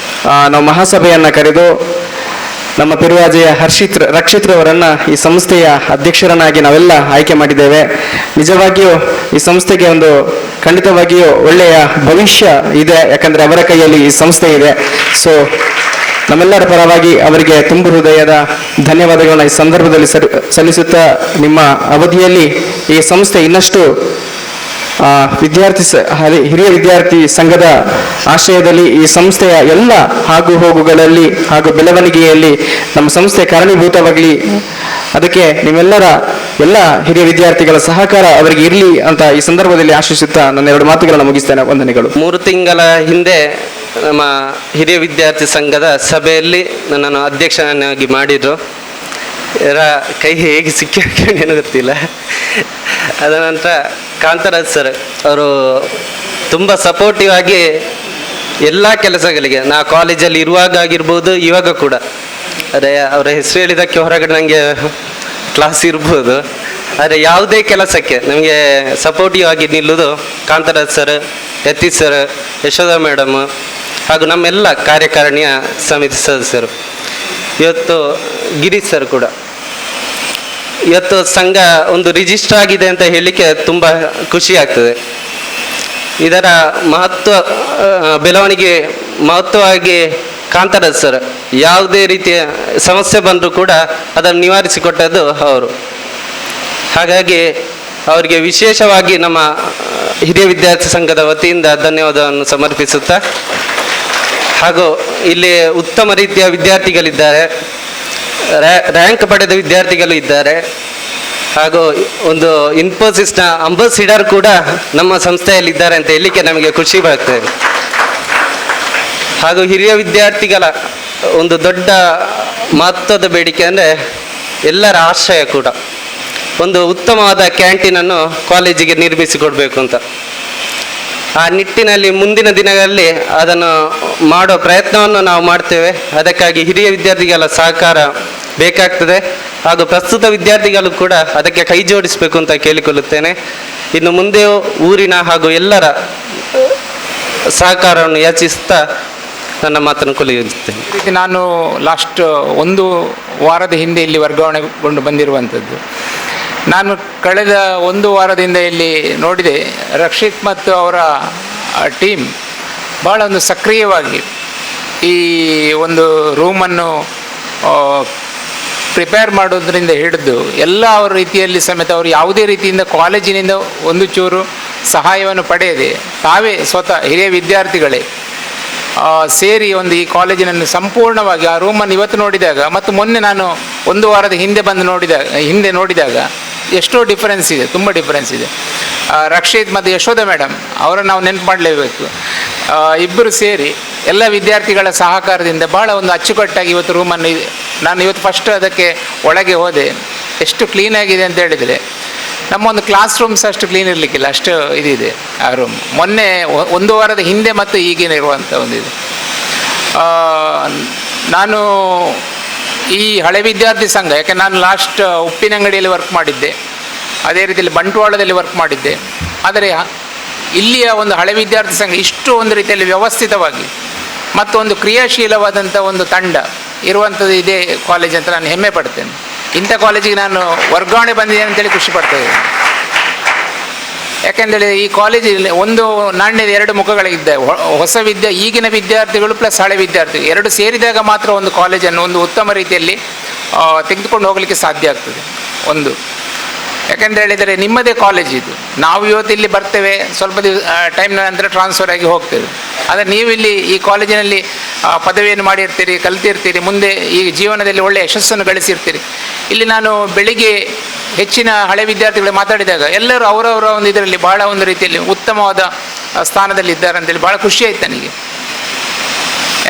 Speaker 8: ನಾವು ಮಹಾಸಭೆಯನ್ನು ಕರೆದು ನಮ್ಮ ಪೆರುವಾಜೆಯ ರಕ್ಷಿತ್ರವರನ್ನು ಈ ಸಂಸ್ಥೆಯ ಅಧ್ಯಕ್ಷರನ್ನಾಗಿ ನಾವೆಲ್ಲ ಆಯ್ಕೆ ಮಾಡಿದ್ದೇವೆ. ನಿಜವಾಗಿಯೂ ಈ ಸಂಸ್ಥೆಗೆ ಒಂದು ಖಂಡಿತವಾಗಿಯೂ ಒಳ್ಳೆಯ ಭವಿಷ್ಯ ಇದೆ, ಯಾಕಂದರೆ ಅವರ ಕೈಯಲ್ಲಿ ಈ ಸಂಸ್ಥೆ ಇದೆ. ಸೊ ನಮ್ಮೆಲ್ಲರ ಪರವಾಗಿ ಅವರಿಗೆ ತುಂಬ ಹೃದಯದ ಧನ್ಯವಾದಗಳನ್ನು ಈ ಸಂದರ್ಭದಲ್ಲಿ ಸಲ್ಲಿಸುತ್ತಾ ನಿಮ್ಮ ಅವಧಿಯಲ್ಲಿ ಈ ಸಂಸ್ಥೆ ಇನ್ನಷ್ಟು ಹಿರಿಯ ವಿದ್ಯಾರ್ಥಿ ಸಂಘದ ಆಶ್ರಯದಲ್ಲಿ ಈ ಸಂಸ್ಥೆಯ ಎಲ್ಲ ಆಗು ಹೋಗುಗಳಲ್ಲಿ ಹಾಗೂ ಬೆಳವಣಿಗೆಯಲ್ಲಿ ನಮ್ಮ ಸಂಸ್ಥೆ ಕಾರಣೀಭೂತವಾಗಲಿ. ಅದಕ್ಕೆ ನಿಮ್ಮೆಲ್ಲರ ಎಲ್ಲ ಹಿರಿಯ ವಿದ್ಯಾರ್ಥಿಗಳ ಸಹಕಾರ ಅವರಿಗೆ ಇರಲಿ ಅಂತ ಈ ಸಂದರ್ಭದಲ್ಲಿ ಆಶಿಸುತ್ತಾ ನನ್ನ 2 ಮಾತುಗಳನ್ನು ಮುಗಿಸ್ತೇನೆ. ವಂದನೆಗಳು.
Speaker 9: 3 ತಿಂಗಳ ಹಿಂದೆ ನಮ್ಮ ಹಿರಿಯ ವಿದ್ಯಾರ್ಥಿ ಸಂಘದ ಸಭೆಯಲ್ಲಿ ನನ್ನನ್ನು ಅಧ್ಯಕ್ಷನಾಗಿ ಮಾಡಿದರು. ಇದರ ಕೈ ಹೇಗೆ ಸಿಕ್ಕಿದ್ದೇನೋ ಗೊತ್ತಿಲ್ಲ. ಅದ ನಂತರ ಕಾಂತರಾಜ್ ಸರ್ ಅವರು ತುಂಬ ಸಪೋರ್ಟಿವ್ ಆಗಿ ಎಲ್ಲ ಕೆಲಸಗಳಿಗೆ ನಾ ಕಾಲೇಜಲ್ಲಿ ಇರುವಾಗ ಆಗಿರ್ಬೋದು, ಇವಾಗ ಕೂಡ ಅದೇ ಅವರ ಹೆಸರು ಹೇಳಿದ್ದಕ್ಕೆ ಹೊರಗಡೆ ನನಗೆ ಕ್ಲಾಸ್ ಇರ್ಬೋದು, ಆದರೆ ಯಾವುದೇ ಕೆಲಸಕ್ಕೆ ನಮಗೆ ಸಪೋರ್ಟಿವ್ ಆಗಿ ನಿಲ್ಲುವುದು Kantharaj sir, Yathish sir, Yashodha madam ಹಾಗೂ ನಮ್ಮೆಲ್ಲ ಕಾರ್ಯಕಾರಿಣಿಯ ಸಮಿತಿ ಸದಸ್ಯರು. ಇವತ್ತು ಗಿರೀಶ್ ಸರ್ ಕೂಡ ಇವತ್ತು ಸಂಘ ಒಂದು ರಿಜಿಸ್ಟರ್ ಆಗಿದೆ ಅಂತ ಹೇಳಲಿಕ್ಕೆ ತುಂಬ ಖುಷಿ ಆಗ್ತದೆ. ಇದರ ಬೆಳವಣಿಗೆ ಮಹತ್ವವಾಗಿ ಕಾಂತರಾಜ್ ಸರ್ ಯಾವುದೇ ರೀತಿಯ ಸಮಸ್ಯೆ ಬಂದರೂ ಕೂಡ ಅದನ್ನು ನಿವಾರಿಸಿಕೊಟ್ಟದ್ದು ಅವರು. ಹಾಗಾಗಿ ಅವರಿಗೆ ವಿಶೇಷವಾಗಿ ನಮ್ಮ ಹಿರಿಯ ವಿದ್ಯಾರ್ಥಿ ಸಂಘದ ವತಿಯಿಂದ ಧನ್ಯವಾದವನ್ನು ಸಮರ್ಪಿಸುತ್ತಾ, ಹಾಗೂ ಇಲ್ಲಿ ಉತ್ತಮ ರೀತಿಯ ವಿದ್ಯಾರ್ಥಿಗಳಿದ್ದಾರೆ, ರ್ಯಾಂಕ್ ಪಡೆದ ವಿದ್ಯಾರ್ಥಿಗಳು ಇದ್ದಾರೆ. ಹಾಗೂ ಒಂದು ಇನ್ಫೋಸಿಸ್ನ ಅಂಬಾಸಿಡರ್ ಕೂಡ ನಮ್ಮ ಸಂಸ್ಥೆಯಲ್ಲಿದ್ದಾರೆ ಅಂತ ಹೇಳಲಿಕ್ಕೆ ನಮಗೆ ಖುಷಿ ಬರ್ತದೆ. ಹಾಗೂ ಹಿರಿಯ ವಿದ್ಯಾರ್ಥಿಗಳ ಒಂದು ದೊಡ್ಡ ಮಹತ್ವದ ಬೇಡಿಕೆ ಅಂದರೆ ಎಲ್ಲರ ಆಶ್ರಯ ಕೂಡ. ಒಂದು ಉತ್ತಮವಾದ ಕ್ಯಾಂಟೀನನ್ನು ಕಾಲೇಜಿಗೆ ನಿರ್ಮಿಸಿಕೊಡ್ಬೇಕು ಅಂತ. ಆ ನಿಟ್ಟಿನಲ್ಲಿ ಮುಂದಿನ ದಿನಗಳಲ್ಲಿ ಅದನ್ನು ಮಾಡೋ ಪ್ರಯತ್ನವನ್ನು ನಾವು ಮಾಡ್ತೇವೆ. ಅದಕ್ಕಾಗಿ ಹಿರಿಯ ವಿದ್ಯಾರ್ಥಿಗಳ ಸಹಕಾರ ಬೇಕಾಗ್ತದೆ. ಹಾಗೂ ಪ್ರಸ್ತುತ ವಿದ್ಯಾರ್ಥಿಗಳು ಕೂಡ ಅದಕ್ಕೆ ಕೈ ಜೋಡಿಸಬೇಕು ಅಂತ ಕೇಳಿಕೊಳ್ಳುತ್ತೇನೆ. ಇನ್ನು ಮುಂದೆಯೂ ಊರಿನ ಹಾಗೂ ಎಲ್ಲರ ಸಹಕಾರವನ್ನು ಯಾಚಿಸುತ್ತಾ ನನ್ನ ಮಾತನ್ನು ಕೊನೆಗೊಳಿಸುತ್ತೇನೆ.
Speaker 10: ಈ ರೀತಿ ನಾನು ಲಾಸ್ಟ್ 1 ವಾರದ ಹಿಂದೆ ಇಲ್ಲಿ ವರ್ಗಾವಣೆಗೊಂಡು ಬಂದಿರುವಂಥದ್ದು. ನಾನು ಕಳೆದ 1 ವಾರದಿಂದ ಇಲ್ಲಿ ನೋಡಿದೆ, ರಕ್ಷಿತ್ ಮತ್ತು ಅವರ ಟೀಮ್ ಭಾಳ ಒಂದು ಸಕ್ರಿಯವಾಗಿ ಈ ಒಂದು ರೂಮನ್ನು ಪ್ರಿಪೇರ್ ಮಾಡೋದ್ರಿಂದ ಹಿಡಿದು ಎಲ್ಲ ಅವರ ರೀತಿಯಲ್ಲಿ ಸಮೇತ ಅವರು ಯಾವುದೇ ರೀತಿಯಿಂದ ಕಾಲೇಜಿನಿಂದ ಒಂದು ಚೂರು ಸಹಾಯವನ್ನು ಪಡೆಯದೆ ತಾವೇ ಸ್ವತಃ ಹಿರಿಯ ವಿದ್ಯಾರ್ಥಿಗಳೇ ಸೇರಿ ಒಂದು ಈ ಕಾಲೇಜಿನನ್ನು ಸಂಪೂರ್ಣವಾಗಿ ಆ ರೂಮನ್ನು ಇವತ್ತು ನೋಡಿದಾಗ ಮತ್ತು ಮೊನ್ನೆ ನಾನು 1 ವಾರದ ಹಿಂದೆ ನೋಡಿದಾಗ ಎಷ್ಟೋ ಡಿಫರೆನ್ಸ್ ಇದೆ, ತುಂಬ ಡಿಫರೆನ್ಸ್ ಇದೆ. ರಕ್ಷಿತ್ ಮತ್ತು ಯಶೋಧ ಮೇಡಮ್ ಅವರನ್ನು ನಾವು ನೆನಪು ಮಾಡಲೇಬೇಕು. ಇಬ್ಬರು ಸೇರಿ ಎಲ್ಲ ವಿದ್ಯಾರ್ಥಿಗಳ ಸಹಕಾರದಿಂದ ಭಾಳ ಒಂದು ಅಚ್ಚುಕಟ್ಟಾಗಿ ಇವತ್ತು ರೂಮನ್ನು ನಾನು ಇವತ್ತು ಫಸ್ಟ್ ಅದಕ್ಕೆ ಒಳಗೆ ಹೋದೆ. ಎಷ್ಟು ಕ್ಲೀನಾಗಿದೆ ಅಂತ ಹೇಳಿದರೆ ನಮ್ಮ ಒಂದು ಕ್ಲಾಸ್ ರೂಮ್ಸ್ ಅಷ್ಟು ಕ್ಲೀನ್ ಇರಲಿಕ್ಕಿಲ್ಲ, ಅಷ್ಟು ಇದಿದೆ ಆ ರೂಮ್. ಮೊನ್ನೆ 1 ವಾರದ ಹಿಂದೆ ಮತ್ತು ಈಗಿನ ಇರುವಂಥ ಒಂದಿದೆ. ನಾನು ಈ ಹಳೆ ವಿದ್ಯಾರ್ಥಿ ಸಂಘ, ಯಾಕೆ ನಾನು ಲಾಸ್ಟ್ ಉಪ್ಪಿನಂಗಡಿಯಲ್ಲಿ ವರ್ಕ್ ಮಾಡಿದ್ದೆ, ಅದೇ ರೀತಿಯಲ್ಲಿ ಬಂಟ್ವಾಳದಲ್ಲಿ ವರ್ಕ್ ಮಾಡಿದ್ದೆ. ಆದರೆ ಇಲ್ಲಿಯ ಒಂದು ಹಳೆ ವಿದ್ಯಾರ್ಥಿ ಸಂಘ ಇಷ್ಟು ಒಂದು ರೀತಿಯಲ್ಲಿ ವ್ಯವಸ್ಥಿತವಾಗಿ ಮತ್ತು ಒಂದು ಕ್ರಿಯಾಶೀಲವಾದಂಥ ಒಂದು ತಂಡ ಇರುವಂಥದ್ದು ಇದೇ ಕಾಲೇಜ್ ಅಂತ ನಾನು ಹೆಮ್ಮೆ ಪಡ್ತೇನೆ. ಇಂಥ ಕಾಲೇಜಿಗೆ ನಾನು ವರ್ಗಾವಣೆ ಬಂದಿದ್ದೇನೆ ಅಂತೇಳಿ ಖುಷಿ ಪಡ್ತಾಯಿದ್ದೇನೆ. ಯಾಕೆಂದರೆ ಈ ಕಾಲೇಜಲ್ಲಿ ಒಂದು ನಾಣ್ಯದ 2 ಮುಖಗಳಿದ್ದೆ. ಹೊಸ ಈಗಿನ ವಿದ್ಯಾರ್ಥಿಗಳು ಪ್ಲಸ್ ಹಳೆ ವಿದ್ಯಾರ್ಥಿಗಳು ಎರಡು ಸೇರಿದಾಗ ಮಾತ್ರ ಒಂದು ಕಾಲೇಜನ್ನು ಒಂದು ಉತ್ತಮ ರೀತಿಯಲ್ಲಿ ತೆಗೆದುಕೊಂಡು ಹೋಗಲಿಕ್ಕೆ ಸಾಧ್ಯ ಆಗ್ತದೆ. ಒಂದು ಯಾಕೆಂತ ಹೇಳಿದರೆ ನಿಮ್ಮದೇ ಕಾಲೇಜ್ ಇದು. ನಾವು ಇವತ್ತು ಇಲ್ಲಿ ಬರ್ತೇವೆ, ಸ್ವಲ್ಪ ಟೈಮ್ನ ನಂತರ ಟ್ರಾನ್ಸ್ಫರ್ ಆಗಿ ಹೋಗ್ತೇವೆ. ಆದರೆ ನೀವು ಇಲ್ಲಿ ಈ ಕಾಲೇಜಿನಲ್ಲಿ ಪದವಿಯನ್ನು ಮಾಡಿರ್ತೀರಿ, ಕಲ್ತಿರ್ತೀರಿ, ಮುಂದೆ ಈ ಜೀವನದಲ್ಲಿ ಒಳ್ಳೆಯ ಯಶಸ್ಸನ್ನು ಗಳಿಸಿರ್ತೀರಿ. ಇಲ್ಲಿ ನಾನು ಬೆಳಿಗ್ಗೆ ಹೆಚ್ಚಿನ ಹಳೆ ವಿದ್ಯಾರ್ಥಿಗಳು ಮಾತಾಡಿದಾಗ ಎಲ್ಲರೂ ಅವರವರ ಒಂದು ಇದರಲ್ಲಿ ಭಾಳ ಒಂದು ರೀತಿಯಲ್ಲಿ ಉತ್ತಮವಾದ ಸ್ಥಾನದಲ್ಲಿ ಇದ್ದಾರೆ ಅಂತೇಳಿ ಭಾಳ ಖುಷಿ ಆಯ್ತು ನನಗೆ.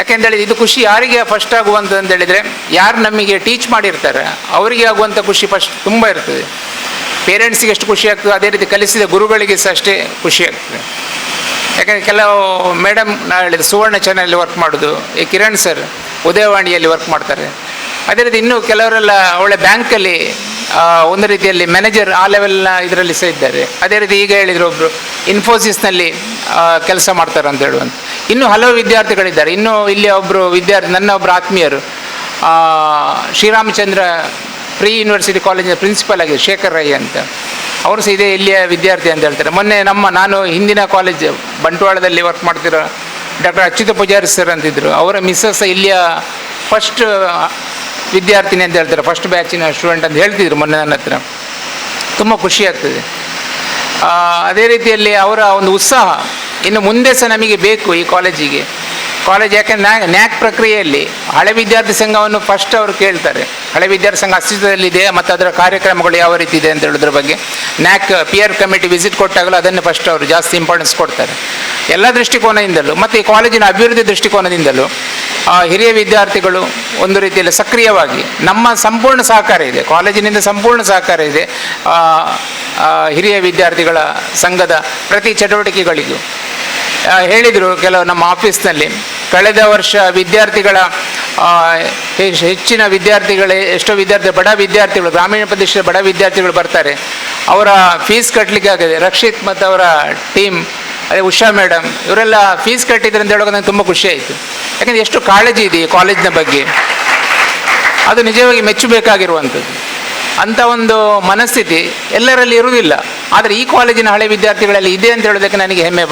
Speaker 10: ಯಾಕೆಂದೇಳಿ ಇದು ಖುಷಿ ಯಾರಿಗೆ ಫಸ್ಟ್ ಆಗುವಂಥದ್ದು ಅಂತ ಹೇಳಿದರೆ, ಯಾರು ನಮಗೆ ಟೀಚ್ ಮಾಡಿರ್ತಾರೆ ಅವರಿಗೆ ಆಗುವಂಥ ಖುಷಿ ಫಸ್ಟ್ ತುಂಬ ಇರ್ತದೆ. ಪೇರೆಂಟ್ಸಿಗೆ ಎಷ್ಟು ಖುಷಿ ಆಗ್ತದೆ, ಅದೇ ರೀತಿ ಕಲಿಸಿದ ಗುರುಗಳಿಗೆ ಸಹ ಅಷ್ಟೇ ಖುಷಿ ಆಗ್ತದೆ. ಯಾಕೆಂದರೆ ಕೆಲವು ಮೇಡಮ್ ನಾನು ಹೇಳಿದ ಸುವರ್ಣ ಚಾನಲಲ್ಲಿ ವರ್ಕ್ ಮಾಡೋದು, ಈ ಕಿರಣ್ ಸರ್ ಉದಯವಾಣಿಯಲ್ಲಿ ವರ್ಕ್ ಮಾಡ್ತಾರೆ. ಅದೇ ರೀತಿ ಇನ್ನೂ ಕೆಲವರೆಲ್ಲ ಒಳ್ಳೆ ಬ್ಯಾಂಕಲ್ಲಿ ಒಂದು ರೀತಿಯಲ್ಲಿ ಮ್ಯಾನೇಜರ್ ಆ ಲೆವೆಲ್ನ ಇದರಲ್ಲಿ ಸಹ ಇದ್ದಾರೆ. ಅದೇ ರೀತಿ ಈಗ ಹೇಳಿದರು ಒಬ್ಬರು ಇನ್ಫೋಸಿಸ್ನಲ್ಲಿ ಕೆಲಸ ಮಾಡ್ತಾರೆ ಅಂತ ಹೇಳುವಂಥ ಇನ್ನೂ ಹಲವು ವಿದ್ಯಾರ್ಥಿಗಳಿದ್ದಾರೆ. ಇನ್ನೂ ಇಲ್ಲಿ ಒಬ್ಬರು ನನ್ನ ಒಬ್ಬರು ಆತ್ಮೀಯರು ಶ್ರೀರಾಮಚಂದ್ರ ಪ್ರೀ ಯೂನಿವರ್ಸಿಟಿ ಕಾಲೇಜಿನ ಪ್ರಿನ್ಸಿಪಲ್ ಆಗಿದೆ ಶೇಖರ್ ರೈ ಅಂತ, ಅವರು ಸಹ ಇದೇ ಇಲ್ಲಿಯ ವಿದ್ಯಾರ್ಥಿ ಅಂತ ಹೇಳ್ತಾರೆ. ಮೊನ್ನೆ ನಾನು ಹಿಂದಿನ ಕಾಲೇಜ್ ಬಂಟ್ವಾಳದಲ್ಲಿ ವರ್ಕ್ ಮಾಡ್ತಿರೋ ಡಾಕ್ಟರ್ ಅಚ್ಯುತ ಪೂಜಾರಿ ಸರ್ ಅಂತಿದ್ದರು, ಅವರ ಮಿಸ್ಸಸ್ ಇಲ್ಲಿಯ ಫಸ್ಟ್ ವಿದ್ಯಾರ್ಥಿನಿ ಅಂತ ಹೇಳ್ತಾರೆ, ಫಸ್ಟ್ ಬ್ಯಾಚಿನ ಸ್ಟೂಡೆಂಟ್ ಅಂತ ಹೇಳ್ತಿದ್ರು ಮೊನ್ನೆ ನನ್ನ ಹತ್ರ. ತುಂಬ ಖುಷಿ ಆಗ್ತದೆ. ಅದೇ ರೀತಿಯಲ್ಲಿ ಅವರ ಒಂದು ಉತ್ಸಾಹ ಇನ್ನು ಮುಂದೆ ಸಹ ನಮಗೆ ಬೇಕು ಈ ಕಾಲೇಜಿಗೆ. ಯಾಕೆಂದರೆ ನ್ಯಾಕ್ ಪ್ರಕ್ರಿಯೆಯಲ್ಲಿ ಹಳೆ ವಿದ್ಯಾರ್ಥಿ ಸಂಘವನ್ನು ಫಸ್ಟ್ ಅವರು ಕೇಳ್ತಾರೆ. ಹಳೆ ವಿದ್ಯಾರ್ಥಿ ಸಂಘ ಅಸ್ತಿತ್ವದಲ್ಲಿದೆ ಮತ್ತು ಅದರ ಕಾರ್ಯಕ್ರಮಗಳು ಯಾವ ರೀತಿ ಇದೆ ಅಂತ ಹೇಳೋದ್ರ ಬಗ್ಗೆ ನ್ಯಾಕ್ ಪಿಯರ್ ಕಮಿಟಿ ವಿಸಿಟ್ ಕೊಟ್ಟಾಗಲೂ ಅದನ್ನು ಫಸ್ಟ್ ಅವರು ಜಾಸ್ತಿ ಇಂಪಾರ್ಟೆನ್ಸ್ ಕೊಡ್ತಾರೆ. ಎಲ್ಲ ದೃಷ್ಟಿಕೋನದಿಂದಲೂ ಮತ್ತು ಈ ಕಾಲೇಜಿನ ಅಭಿವೃದ್ಧಿ ದೃಷ್ಟಿಕೋನದಿಂದಲೂ ಹಿರಿಯ ವಿದ್ಯಾರ್ಥಿಗಳು ಒಂದು ರೀತಿಯಲ್ಲಿ ಸಕ್ರಿಯವಾಗಿ ನಮ್ಮ ಸಂಪೂರ್ಣ ಸಹಕಾರ ಇದೆ, ಕಾಲೇಜಿನಿಂದ ಸಂಪೂರ್ಣ ಸಹಕಾರ ಇದೆ ಹಿರಿಯ ವಿದ್ಯಾರ್ಥಿಗಳ ಸಂಘದ ಪ್ರತಿ ಚಟುವಟಿಕೆಗಳಿಗೂ. ಹೇಳಿದರು ಕೆಲವು ನಮ್ಮ ಆಫೀಸ್ನಲ್ಲಿ ಕಳೆದ ವರ್ಷ ವಿದ್ಯಾರ್ಥಿಗಳ ಹೆಚ್ಚಿನ ವಿದ್ಯಾರ್ಥಿಗಳೇ ಎಷ್ಟೋ ಬಡ ವಿದ್ಯಾರ್ಥಿಗಳು ಗ್ರಾಮೀಣ ಪ್ರದೇಶದ ಬಡ ವಿದ್ಯಾರ್ಥಿಗಳು ಬರ್ತಾರೆ, ಅವರ ಫೀಸ್ ಕಟ್ಟಲಿಕ್ಕೆ ಆಗಿದೆ. ರಕ್ಷಿತ್ ಮತ್ತು ಅವರ ಟೀಮ್, ಅದೇ ಉಷಾ ಮೇಡಮ್ ಇವರೆಲ್ಲ ಫೀಸ್ ಕಟ್ಟಿದ್ರು ಅಂತ ಹೇಳೋಕೆ ನನಗೆ ತುಂಬ ಖುಷಿ ಆಯಿತು. ಯಾಕೆಂದರೆ ಎಷ್ಟು ಕಾಳಜಿ ಇದೆ ಈ ಕಾಲೇಜಿನ ಬಗ್ಗೆ, ಅದು ನಿಜವಾಗಿ ಮೆಚ್ಚಬೇಕಾಗಿರುವಂಥದ್ದು. ಅಂಥ ಒಂದು ಮನಸ್ಥಿತಿ ಎಲ್ಲರಲ್ಲಿ ಇರುವುದಿಲ್ಲ, ಆದರೆ ಈ ಕಾಲೇಜಿನ ಹಳೆ ವಿದ್ಯಾರ್ಥಿಗಳಲ್ಲಿ ಇದೆ ಅಂತ ಹೇಳೋದಕ್ಕೆ ನನಗೆ ಹೆಮ್ಮೆ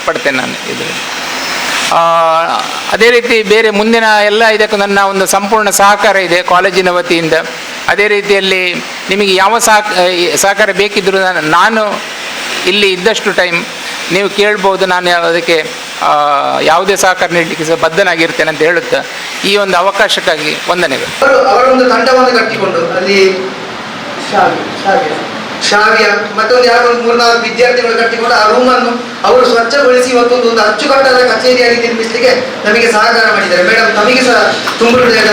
Speaker 10: ಪಡ್ತೇನೆ ನಾನು ಇದರಲ್ಲಿ. ಅದೇ ರೀತಿ ಬೇರೆ ಮುಂದಿನ ಎಲ್ಲ ಇದಕ್ಕೂ ನನ್ನ ಒಂದು ಸಂಪೂರ್ಣ ಸಹಕಾರ ಇದೆ ಕಾಲೇಜಿನ ವತಿಯಿಂದ. ಅದೇ ರೀತಿಯಲ್ಲಿ ನಿಮಗೆ ಯಾವ ಸಹಕಾರ ಬೇಕಿದ್ದರೂ ನಾನು ಇಲ್ಲಿ ಇದ್ದಷ್ಟು ಟೈಮ್ ನೀವು ಕೇಳ್ಬೋದು, ನಾನು ಅದಕ್ಕೆ ಯಾವುದೇ ಸಹಕಾರ ನೀಡಲಿಕ್ಕೆ ಸಹ ಬದ್ಧನಾಗಿರ್ತೇನೆ ಅಂತ ಹೇಳುತ್ತಾ ಈ ಒಂದು ಅವಕಾಶಕ್ಕಾಗಿ ವಂದನೆಗಳು.
Speaker 2: ಅವರೊಂದು ತಂಡವನ್ನು ಕಟ್ಟಿಕೊಂಡು ಅಲ್ಲಿ ಶಾವ್ಯ ಮತ್ತೊಂದು ಯಾರು ಒಂದು 3-4 ವಿದ್ಯಾರ್ಥಿಗಳು ಕಟ್ಟಿಕೊಂಡು ಆ ರೂಮನ್ನು ಅವರು ಸ್ವಚ್ಛಗೊಳಿಸಿ ಇವತ್ತೊಂದು ಅಚ್ಚುಕಟ್ಟಾದ ಕಚೇರಿಯಾಗಿ ನಿರ್ಮಿಸಲಿಕ್ಕೆ ನಮಗೆ ಸಹಕಾರ ಮಾಡಿದ್ದಾರೆ. ಮೇಡಮ್, ತಮಗೆ ಸಹ ತುಂಬ ಹೃದಯದ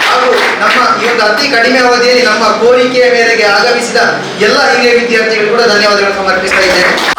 Speaker 2: ಹಾಗೂ ನಮ್ಮ ಈ ಒಂದು ಅತಿ ಕಡಿಮೆ ಅವಧಿಯಲ್ಲಿ ನಮ್ಮ ಕೋರಿಕೆಯ ಮೇರೆಗೆ ಆಗಮಿಸಿದ ಎಲ್ಲ ಹಿರಿಯ ವಿದ್ಯಾರ್ಥಿಗಳು ಕೂಡ ಧನ್ಯವಾದಗಳು ಸಮರ್ಪಿಸ್ತಾ ಇದ್ದೇನೆ.